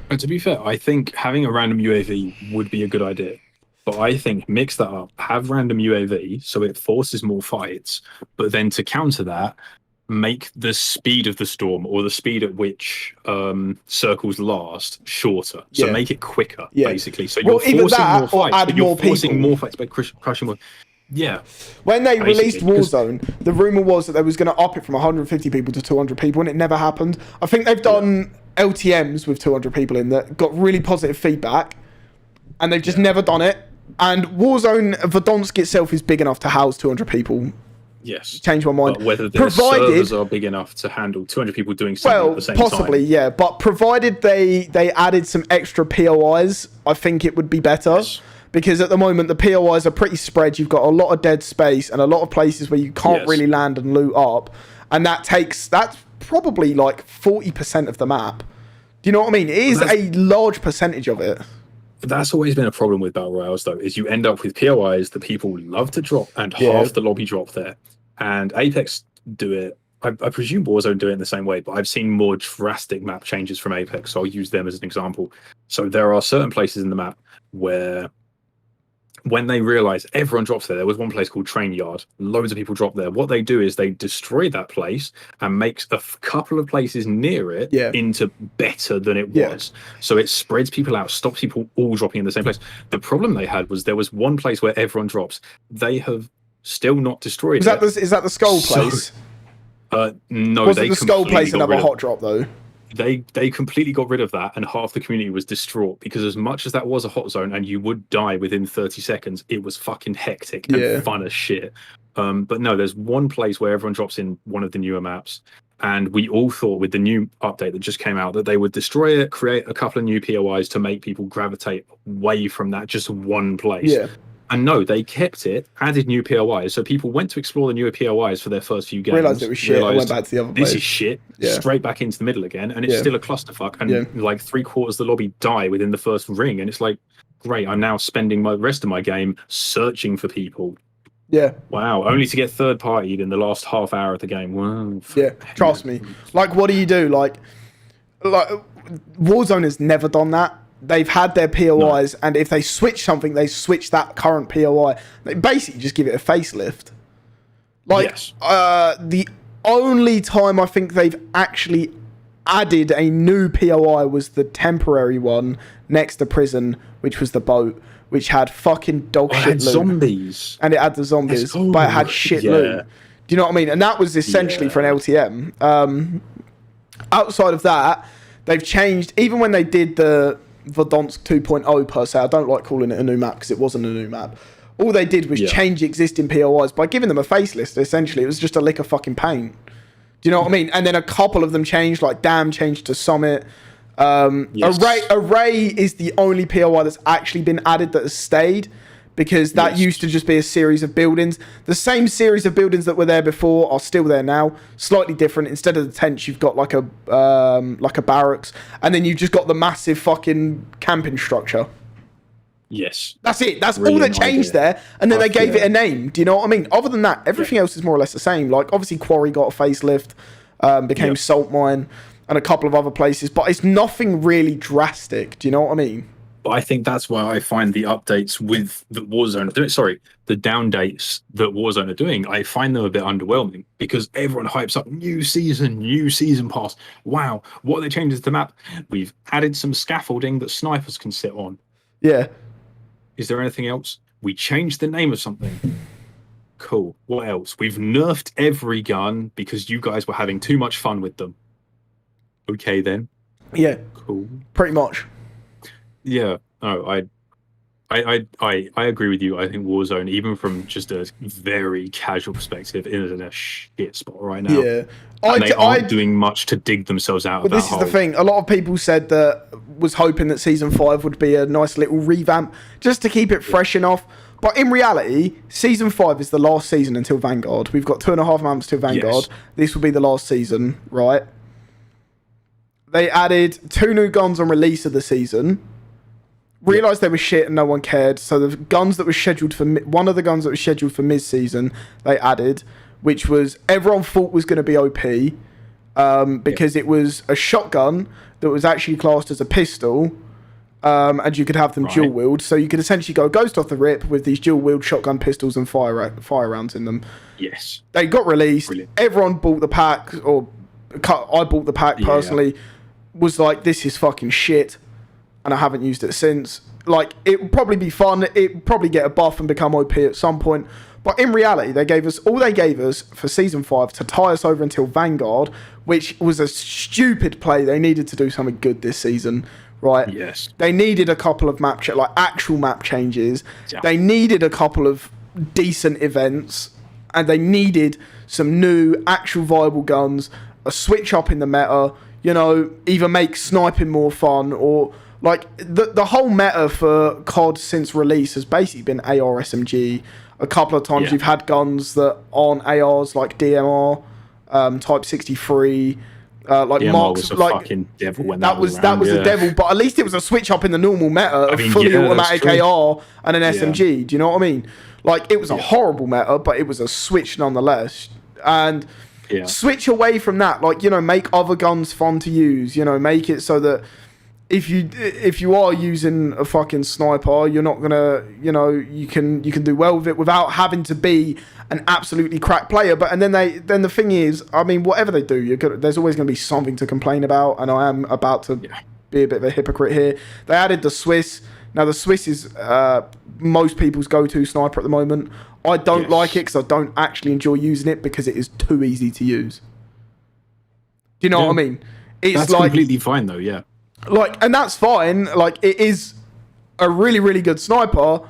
And to be fair, I think having a random UAV would be a good idea. But I think mix that up, have random UAV so it forces more fights, but then to counter that, make the speed of the storm or the speed at which circles last shorter. So make it quicker, basically. So you're forcing more fights, but you're forcing more fights by crushing more. Yeah. When they released Warzone, the rumor was that they was going to up it from 150 people to 200 people, and it never happened. I think they've done LTMs with 200 people in that got really positive feedback, and they've just never done it. And Warzone, Verdansk itself is big enough to house 200 people. Yes. Change my mind. But whether the servers are big enough to handle 200 people doing something at the same time. Well, possibly, yeah. But provided they added some extra POIs, I think it would be better. Yes. Because at the moment, the POIs are pretty spread. You've got a lot of dead space and a lot of places where you can't really land and loot up. And that's probably like 40% of the map. Do you know what I mean? It is a large percentage of it. That's always been a problem with Battle Royales, though, is you end up with POIs that people love to drop and half the lobby drop there. And Apex do it. I presume Warzone do it in the same way, but I've seen more drastic map changes from Apex, so I'll use them as an example. So there are certain places in the map where when they realize everyone drops there was one place called Train Yard. Loads of people drop there. What they do is they destroy that place and makes a couple of places near it into better than it was. So it spreads people out, stops people all dropping in the same place. The problem they had was there was one place where everyone drops. They have still not destroyed it. Is that the Skull place? No, was it the Skull place another hot drop though? They completely got rid of that, and half the community was distraught because as much as that was a hot zone and you would die within 30 seconds, it was fucking hectic and fun as shit. But no, there's one place where everyone drops in one of the newer maps, and we all thought with the new update that just came out that they would destroy it, create a couple of new POIs to make people gravitate away from that just one place. Yeah. And no, they kept it, added new POIs. So people went to explore the newer POIs for their first few games. Realised it was shit, and went back to the other place. This is shit, straight back into the middle again, and it's still a clusterfuck. And like 3/4 of the lobby die within the first ring. And it's like, great, I'm now spending the rest of my game searching for people. Yeah. Wow, only to get third-partied in the last half hour of the game. Wow. Yeah, trust me. Like, what do you do? Like Warzone has never done that. They've had their POIs, and if they switch something, they switch that current POI. They basically just give it a facelift. Like, the only time I think they've actually added a new POI was the temporary one next to prison, which was the boat, which had fucking dog shit loot. Zombies. And it had the zombies, but it had shit loot. Do you know what I mean? And that was essentially for an LTM. Outside of that, they've changed, even when they did the Verdansk 2.0 per se, I don't like calling it a new map because it wasn't a new map. All they did was change existing POIs by giving them a facelift. Essentially, it was just a lick of fucking paint. Do you know what I mean? And then a couple of them changed, like Dam changed to Summit. Array is the only POI that's actually been added that has stayed, because that used to just be a series of buildings. The same series of buildings that were there before are still there now, slightly different. Instead of the tents, you've got like a barracks, and then you've just got the massive fucking camping structure. Yes. That's it. That's all that changed there. And then they gave it a name. Do you know what I mean? Other than that, everything else is more or less the same. Like, obviously, Quarry got a facelift, became Salt Mine, and a couple of other places, but it's nothing really drastic. Do you know what I mean? But I think that's why I find the updates with the Warzone, sorry, the down dates that Warzone are doing, I find them a bit underwhelming because everyone hypes up new season pass. Wow, what are they changing to the map? We've added some scaffolding that snipers can sit on. Yeah. Is there anything else? We changed the name of something. Cool. What else? We've nerfed every gun because you guys were having too much fun with them. Okay, then. Yeah. Cool. Pretty much. Yeah. No, I agree with you. I think Warzone, even from just a very casual perspective, is in a shit spot right now. Yeah. And they aren't doing much to dig themselves out of that This is hole. the thing. A lot of people said that was hoping that season 5 would be a nice little revamp just to keep it fresh enough. But in reality, season 5 is the last season until Vanguard. We've got 2.5 months till Vanguard. Yes. This will be the last season, right? They added 2 new guns on release of the season. Realised they were shit and no one cared. So the guns that were scheduled for one of the guns that was scheduled for mid-season, they added, which was everyone thought was going to be OP because it was a shotgun that was actually classed as a pistol, and you could have them dual wield. So you could essentially go ghost off the rip with these dual wield shotgun pistols and fire rounds in them. Yes. They got released. Brilliant. Everyone bought the pack, or I bought the pack personally. Was like, this is fucking shit. And I haven't used it since. Like, it would probably be fun. It would probably get a buff and become OP at some point. But in reality, they gave us for season 5 to tie us over until Vanguard, which was a stupid play. They needed to do something good this season, right? Yes. They needed a couple of actual map changes. Yeah. They needed a couple of decent events, and they needed some new actual viable guns, a switch up in the meta, you know, either make sniping more fun or... Like, the whole meta for COD since release has basically been AR SMG. A couple of times you've had guns that aren't ARs, like DMR, Type 63, like DMR Marks. Was a like, fucking devil when that was the devil, but at least it was a switch up in the normal meta of fully automatic AR and an SMG. Do you know what I mean? Like, it was a horrible meta, but it was a switch nonetheless. And switch away from that. Like, you know, make other guns fun to use. You know, make it so that if you are using a fucking sniper, you're not gonna, you know, you can do well with it without having to be an absolutely crack player. But then the thing is, I mean, whatever they do, there's always gonna be something to complain about, and I am about to be a bit of a hypocrite here. They added the Swiss. Now the Swiss is most people's go-to sniper at the moment. I don't like it because I don't actually enjoy using it because it is too easy to use. Do you know what I mean? That's like completely fine though, yeah. Like, and that's fine. Like, it is a really, really good sniper.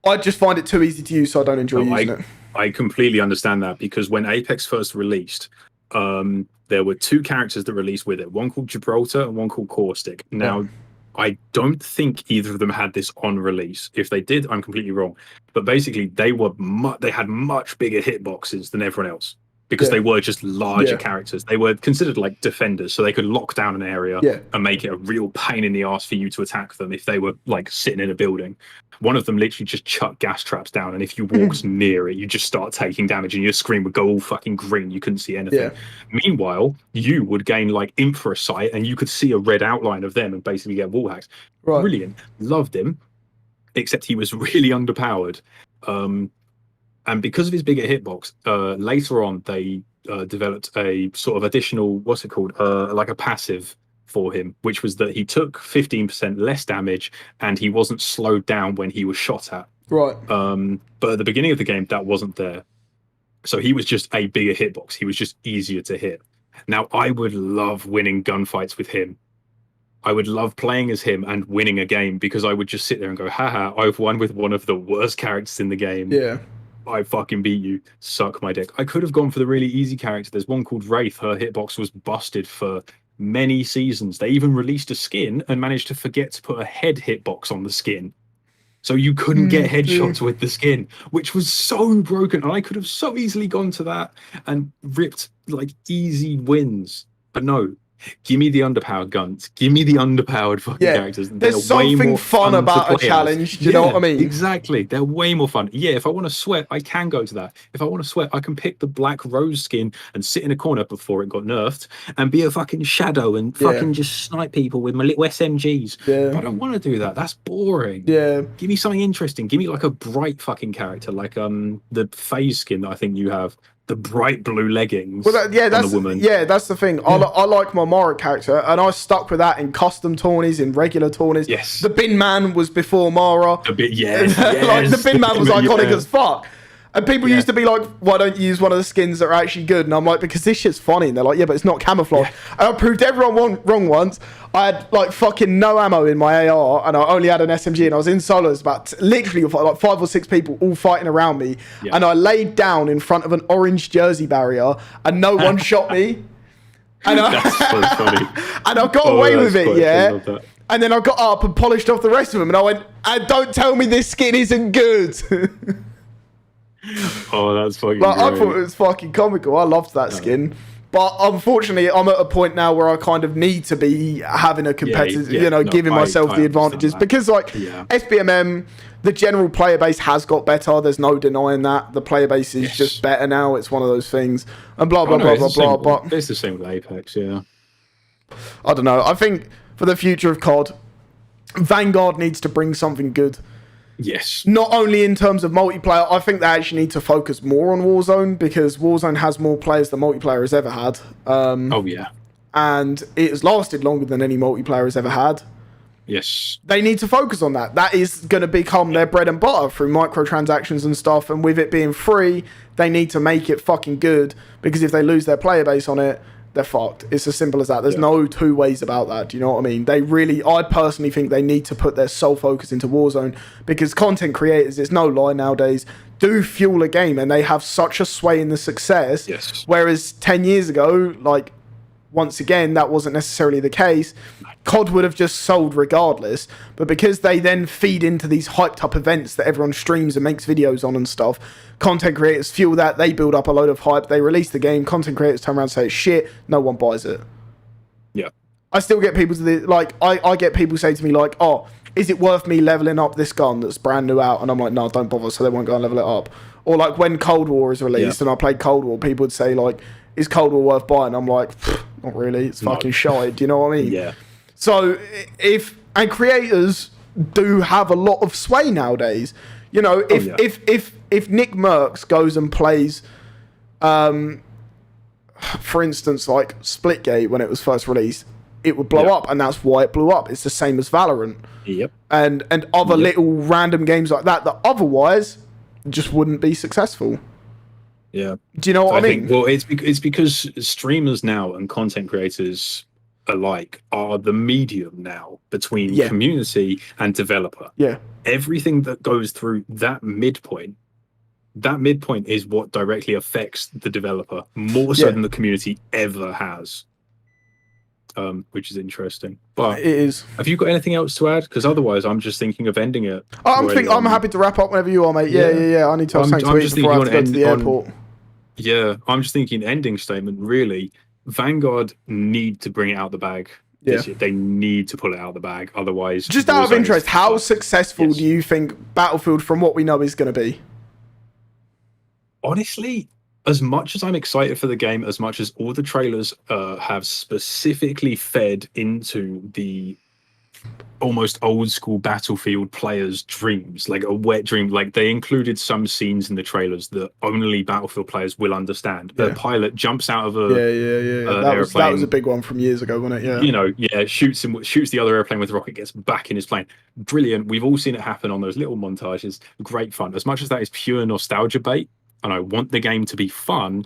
I just find it too easy to use, so I don't enjoy using it. I completely understand that because when Apex first released, there were 2 characters that released with it. One called Gibraltar and one called Caustic. Now, I don't think either of them had this on release. If they did, I'm completely wrong. But basically, they had much bigger hitboxes than everyone else. Because they were just larger characters. They were considered like defenders, so they could lock down an area and make it a real pain in the ass for you to attack them if they were like sitting in a building. One of them literally just chucked gas traps down, and if you walked near it, you just start taking damage, and your screen would go all fucking green. You couldn't see anything. Meanwhile, you would gain like infra sight, and you could see a red outline of them and basically get wall hacks. Right. Brilliant. Loved him, except he was really underpowered. And because of his bigger hitbox, later on they developed a sort of additional, what's it called, like a passive for him, which was that he took 15% less damage and he wasn't slowed down when he was shot at. Right. But at the beginning of the game, that wasn't there. So he was just a bigger hitbox. He was just easier to hit. Now, I would love winning gunfights with him. I would love playing as him and winning a game because I would just sit there and go, haha, I've won with one of the worst characters in the game. Yeah. I fucking beat you. Suck my dick. I could have gone for the really easy character. There's one called Wraith. Her hitbox was busted for many seasons. They even released a skin and managed to forget to put a head hitbox on the skin. So you couldn't get headshots with the skin, which was so broken. And I could have so easily gone to that and ripped like easy wins. But no, Give me the underpowered guns. Give me the underpowered fucking characters. They're there's way something more fun to about a play as. challenge. Do you know what I mean? Exactly. They're way more fun. Yeah, if I want to sweat, I can go to that. If I want to sweat, I can pick the black rose skin and sit in a corner before it got nerfed and be a fucking shadow and fucking just snipe people with my little SMGs. Yeah. But I don't want to do that. That's boring. Yeah. Give me something interesting. Give me like a bright fucking character, like the phase skin that I think you have. The bright blue leggings. Well, that's the woman. Yeah, that's the thing. I like my Mara character, and I stuck with that in custom tourneys, in regular tourneys. Yes. The bin man was before Mara. A bit, yes. Like the bin man was iconic yeah. as fuck. And people used to be like, "Why don't you use one of the skins that are actually good?" And I'm like, "Because this shit's funny." And they're like, "Yeah, but it's not camouflage." And I proved everyone wrong once. I had like fucking no ammo in my AR, and I only had an SMG, and I was in solos, about literally like 5 or 6 people all fighting around me, and I laid down in front of an orange jersey barrier, and no one shot me. And That's so funny. And I got away with it, yeah. Love that. And then I got up and polished off the rest of them, and I went, "And don't tell me this skin isn't good." Oh, that's fucking Like, great. I thought it was fucking comical. I loved that skin. But unfortunately, I'm at a point now where I kind of need to be having a competitive, giving myself the advantages. Because, like, SBMM, the general player base has got better. There's no denying that. The player base is just better now. It's one of those things. And blah, blah, blah, blah, blah. But it's the same with Apex, yeah. I don't know. I think for the future of COD, Vanguard needs to bring something good. Yes. Not only in terms of multiplayer, I think they actually need to focus more on Warzone, because Warzone has more players than multiplayer has ever had. Oh, yeah. And it has lasted longer than any multiplayer has ever had. Yes. They need to focus on that. That is going to become their bread and butter through microtransactions and stuff. And with it being free, they need to make it fucking good, because if they lose their player base on it, they're fucked. It's as simple as that. There's no two ways about that. Do you know what I mean? I personally think they need to put their sole focus into Warzone, because content creators, it's no lie nowadays, do fuel a game, and they have such a sway in the success. Yes. Whereas 10 years ago, like, once again, that wasn't necessarily the case. COD would have just sold regardless, but because they then feed into these hyped up events that everyone streams and makes videos on and stuff, content creators fuel that, they build up a load of hype, they release the game, content creators turn around and say it's shit, no one buys it. Yeah. I still get people I get people say to me like, "Oh, is it worth me leveling up this gun that's brand new out?" And I'm like, "No, don't bother," so they won't go and level it up. Or like when Cold War is released and I played Cold War, people would say like, "Is Cold War worth buying?" I'm like, "Not really, it's fucking shite." Do you know what I mean? Yeah. So and creators do have a lot of sway nowadays. You know, if Nick Merckx goes and plays, for instance, like Splitgate when it was first released, it would blow up, and that's why it blew up. It's the same as Valorant. Yep. And other little random games like that otherwise just wouldn't be successful. Yeah. Do you know what I mean? Think, well, it's because streamers now and content creators alike are the medium now between community and developer. Yeah. Everything that goes through that midpoint is what directly affects the developer more so than the community ever has. Which is interesting. But it is. Have you got anything else to add? Because otherwise, I'm just thinking of ending it. I'm happy to wrap up whenever you are, mate. Yeah. I need to have something to eat before I have to go to the airport. Yeah, I'm just thinking ending statement. Really, Vanguard need to bring it out the bag. Yeah, they need to pull it out of the bag. Otherwise, just out of interest, how successful do you think Battlefield, from what we know, is going to be? Honestly, as much as I'm excited for the game, as much as all the trailers have specifically fed into the almost old school Battlefield players' dreams, like a wet dream, like they included some scenes in the trailers that only Battlefield players will understand. The pilot jumps out of a airplane. That was a big one from years ago, wasn't it? Yeah. Shoots the other airplane with a rocket, gets back in his plane. Brilliant. We've all seen it happen on those little montages. Great fun. As much as that is pure nostalgia bait, and I want the game to be fun,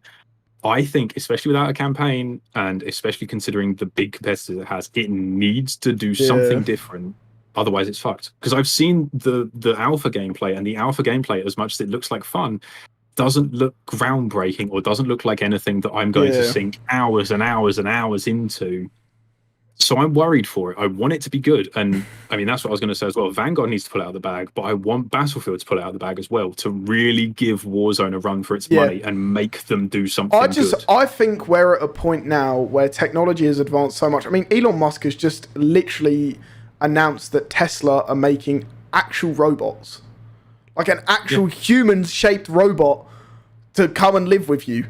I think, especially without a campaign, and especially considering the big competitors it has, it needs to do something different. Otherwise, it's fucked. Because I've seen the alpha gameplay, and the alpha gameplay, as much as it looks like fun, doesn't look groundbreaking or doesn't look like anything that I'm going to sink hours and hours and hours into. So I'm worried for it. I want it to be good. And I mean, that's what I was going to say as well. Vanguard needs to pull it out of the bag, but I want Battlefield to pull it out of the bag as well to really give Warzone a run for its money and make them do something good. I think we're at a point now where technology has advanced so much. I mean, Elon Musk has just literally announced that Tesla are making actual robots. Like an actual human-shaped robot to come and live with you.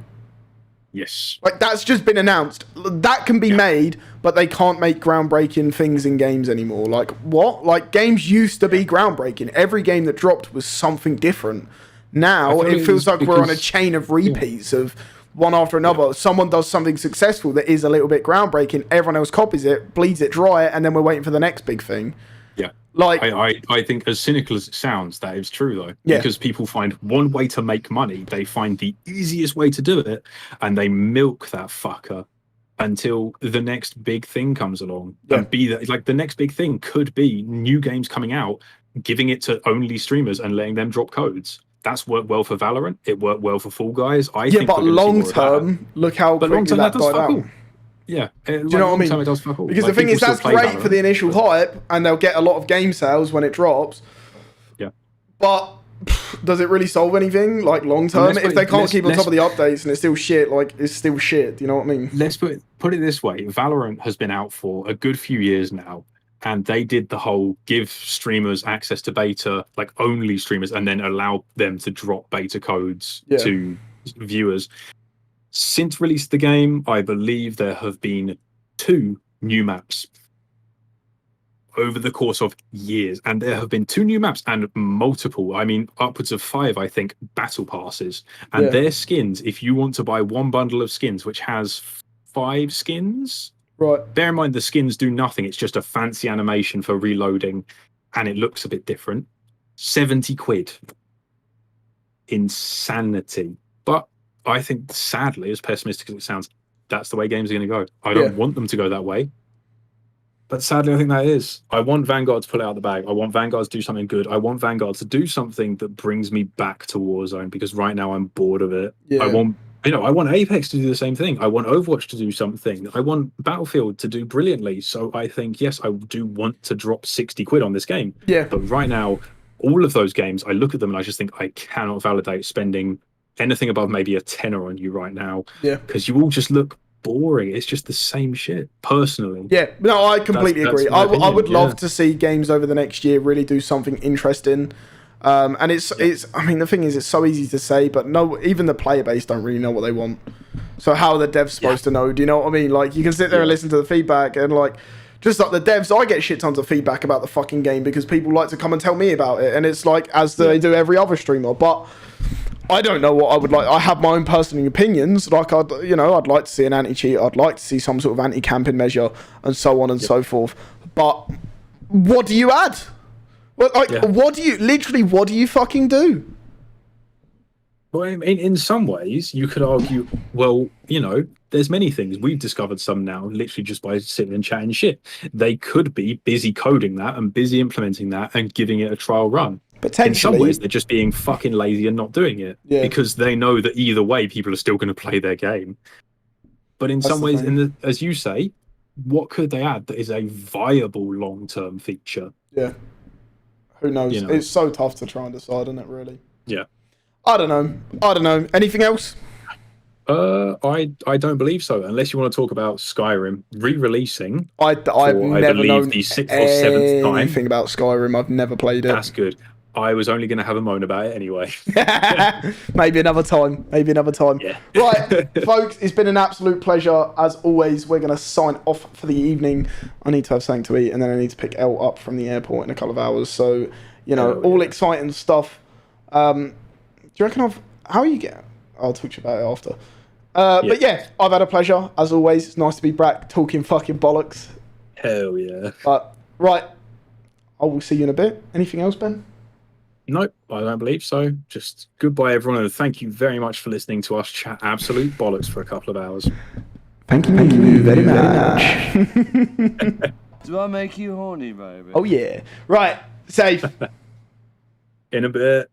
Yes. Like, that's just been announced. That can be made, but they can't make groundbreaking things in games anymore. Like, what? Like, games used to be groundbreaking. Every game that dropped was something different. Now, it feels like we're on a chain of repeats of one after another. Yeah. Someone does something successful that is a little bit groundbreaking, everyone else copies it, bleeds it dry, and then we're waiting for the next big thing. Yeah. Like, I think as cynical as it sounds, that is true though. Yeah. Because people find one way to make money, they find the easiest way to do it, and they milk that fucker until the next big thing comes along. Yeah. And be that, like, the next big thing could be new games coming out, giving it to only streamers and letting them drop codes. That's worked well for Valorant. It worked well for Fall Guys. I think but long term, look how quickly that died out. Yeah, do you know what I mean? Because the thing is, that's great for the initial hype, and they'll get a lot of game sales when it drops. Yeah. But does it really solve anything, like, long term? If they can't keep on top of the updates and it's still shit, like, it's still shit. Do you know what I mean? Let's put it this way: Valorant has been out for a good few years now, and they did the whole give streamers access to beta, like only streamers, and then allow them to drop beta codes to viewers. Since release of the game, I believe there have been 2 new maps over the course of years, and there have been 2 new maps and multiple, I mean, upwards of 5, I think, battle passes. And their skins, if you want to buy one bundle of skins, which has 5 skins, right? Bear in mind the skins do nothing. It's just a fancy animation for reloading, and it looks a bit different. 70 quid. Insanity. But I think, sadly, as pessimistic as it sounds, that's the way games are going to go. I don't want them to go that way. But sadly, I think that is. I want Vanguard to pull it out of the bag. I want Vanguard to do something good. I want Vanguard to do something that brings me back to Warzone, because right now I'm bored of it. Yeah. I want Apex to do the same thing. I want Overwatch to do something. I want Battlefield to do brilliantly. So I think, yes, I do want to drop 60 quid on this game. Yeah. But right now, all of those games, I look at them and I just think I cannot validate spending anything above maybe a tenner on you right now. Yeah. Because you all just look boring. It's just the same shit, personally. Yeah. No, I completely agree. I would love to see games over the next year really do something interesting. And it's I mean, the thing is, it's so easy to say, but no, even the player base don't really know what they want. So how are the devs supposed to know? Do you know what I mean? Like, you can sit there and listen to the feedback, and like, just like the devs, I get shit tons of feedback about the fucking game because people like to come and tell me about it, and it's like, as they do every other streamer. But I don't know what I would like. I have my own personal opinions. Like, I'd like to see an anti-cheat. I'd like to see some sort of anti-camping measure, and so on and so forth. But what do you add? What do you fucking do? Well, in some ways, you could argue, well, there's many things. We've discovered some now, literally just by sitting and chatting shit. They could be busy coding that and busy implementing that and giving it a trial run. Potentially. In some ways, they're just being fucking lazy and not doing it. Yeah. Because they know that either way, people are still going to play their game. But in some ways, as you say, what could they add that is a viable long-term feature? Yeah. Who knows? It's so tough to try and decide, isn't it, really? Yeah. I don't know. Anything else? I don't believe so, unless you want to talk about Skyrim re-releasing. I've never known the 6th or 7th time. Anything about Skyrim. I've never played it. That's good. I was only going to have a moan about it anyway. Maybe another time. Yeah. Right, folks, it's been an absolute pleasure. As always, we're going to sign off for the evening. I need to have something to eat, and then I need to pick Elle up from the airport in a couple of hours. So, all exciting stuff. Do you reckon how you get? I'll talk to you about it after. But yeah, I've had a pleasure, as always. It's nice to be back talking fucking bollocks. Hell yeah. But, right, I will see you in a bit. Anything else, Ben? Nope, I don't believe so. Just goodbye, everyone, and thank you very much for listening to us chat absolute bollocks for a couple of hours. Thank you very much. Do I make you horny, baby? Oh, yeah. Right, safe. In a bit.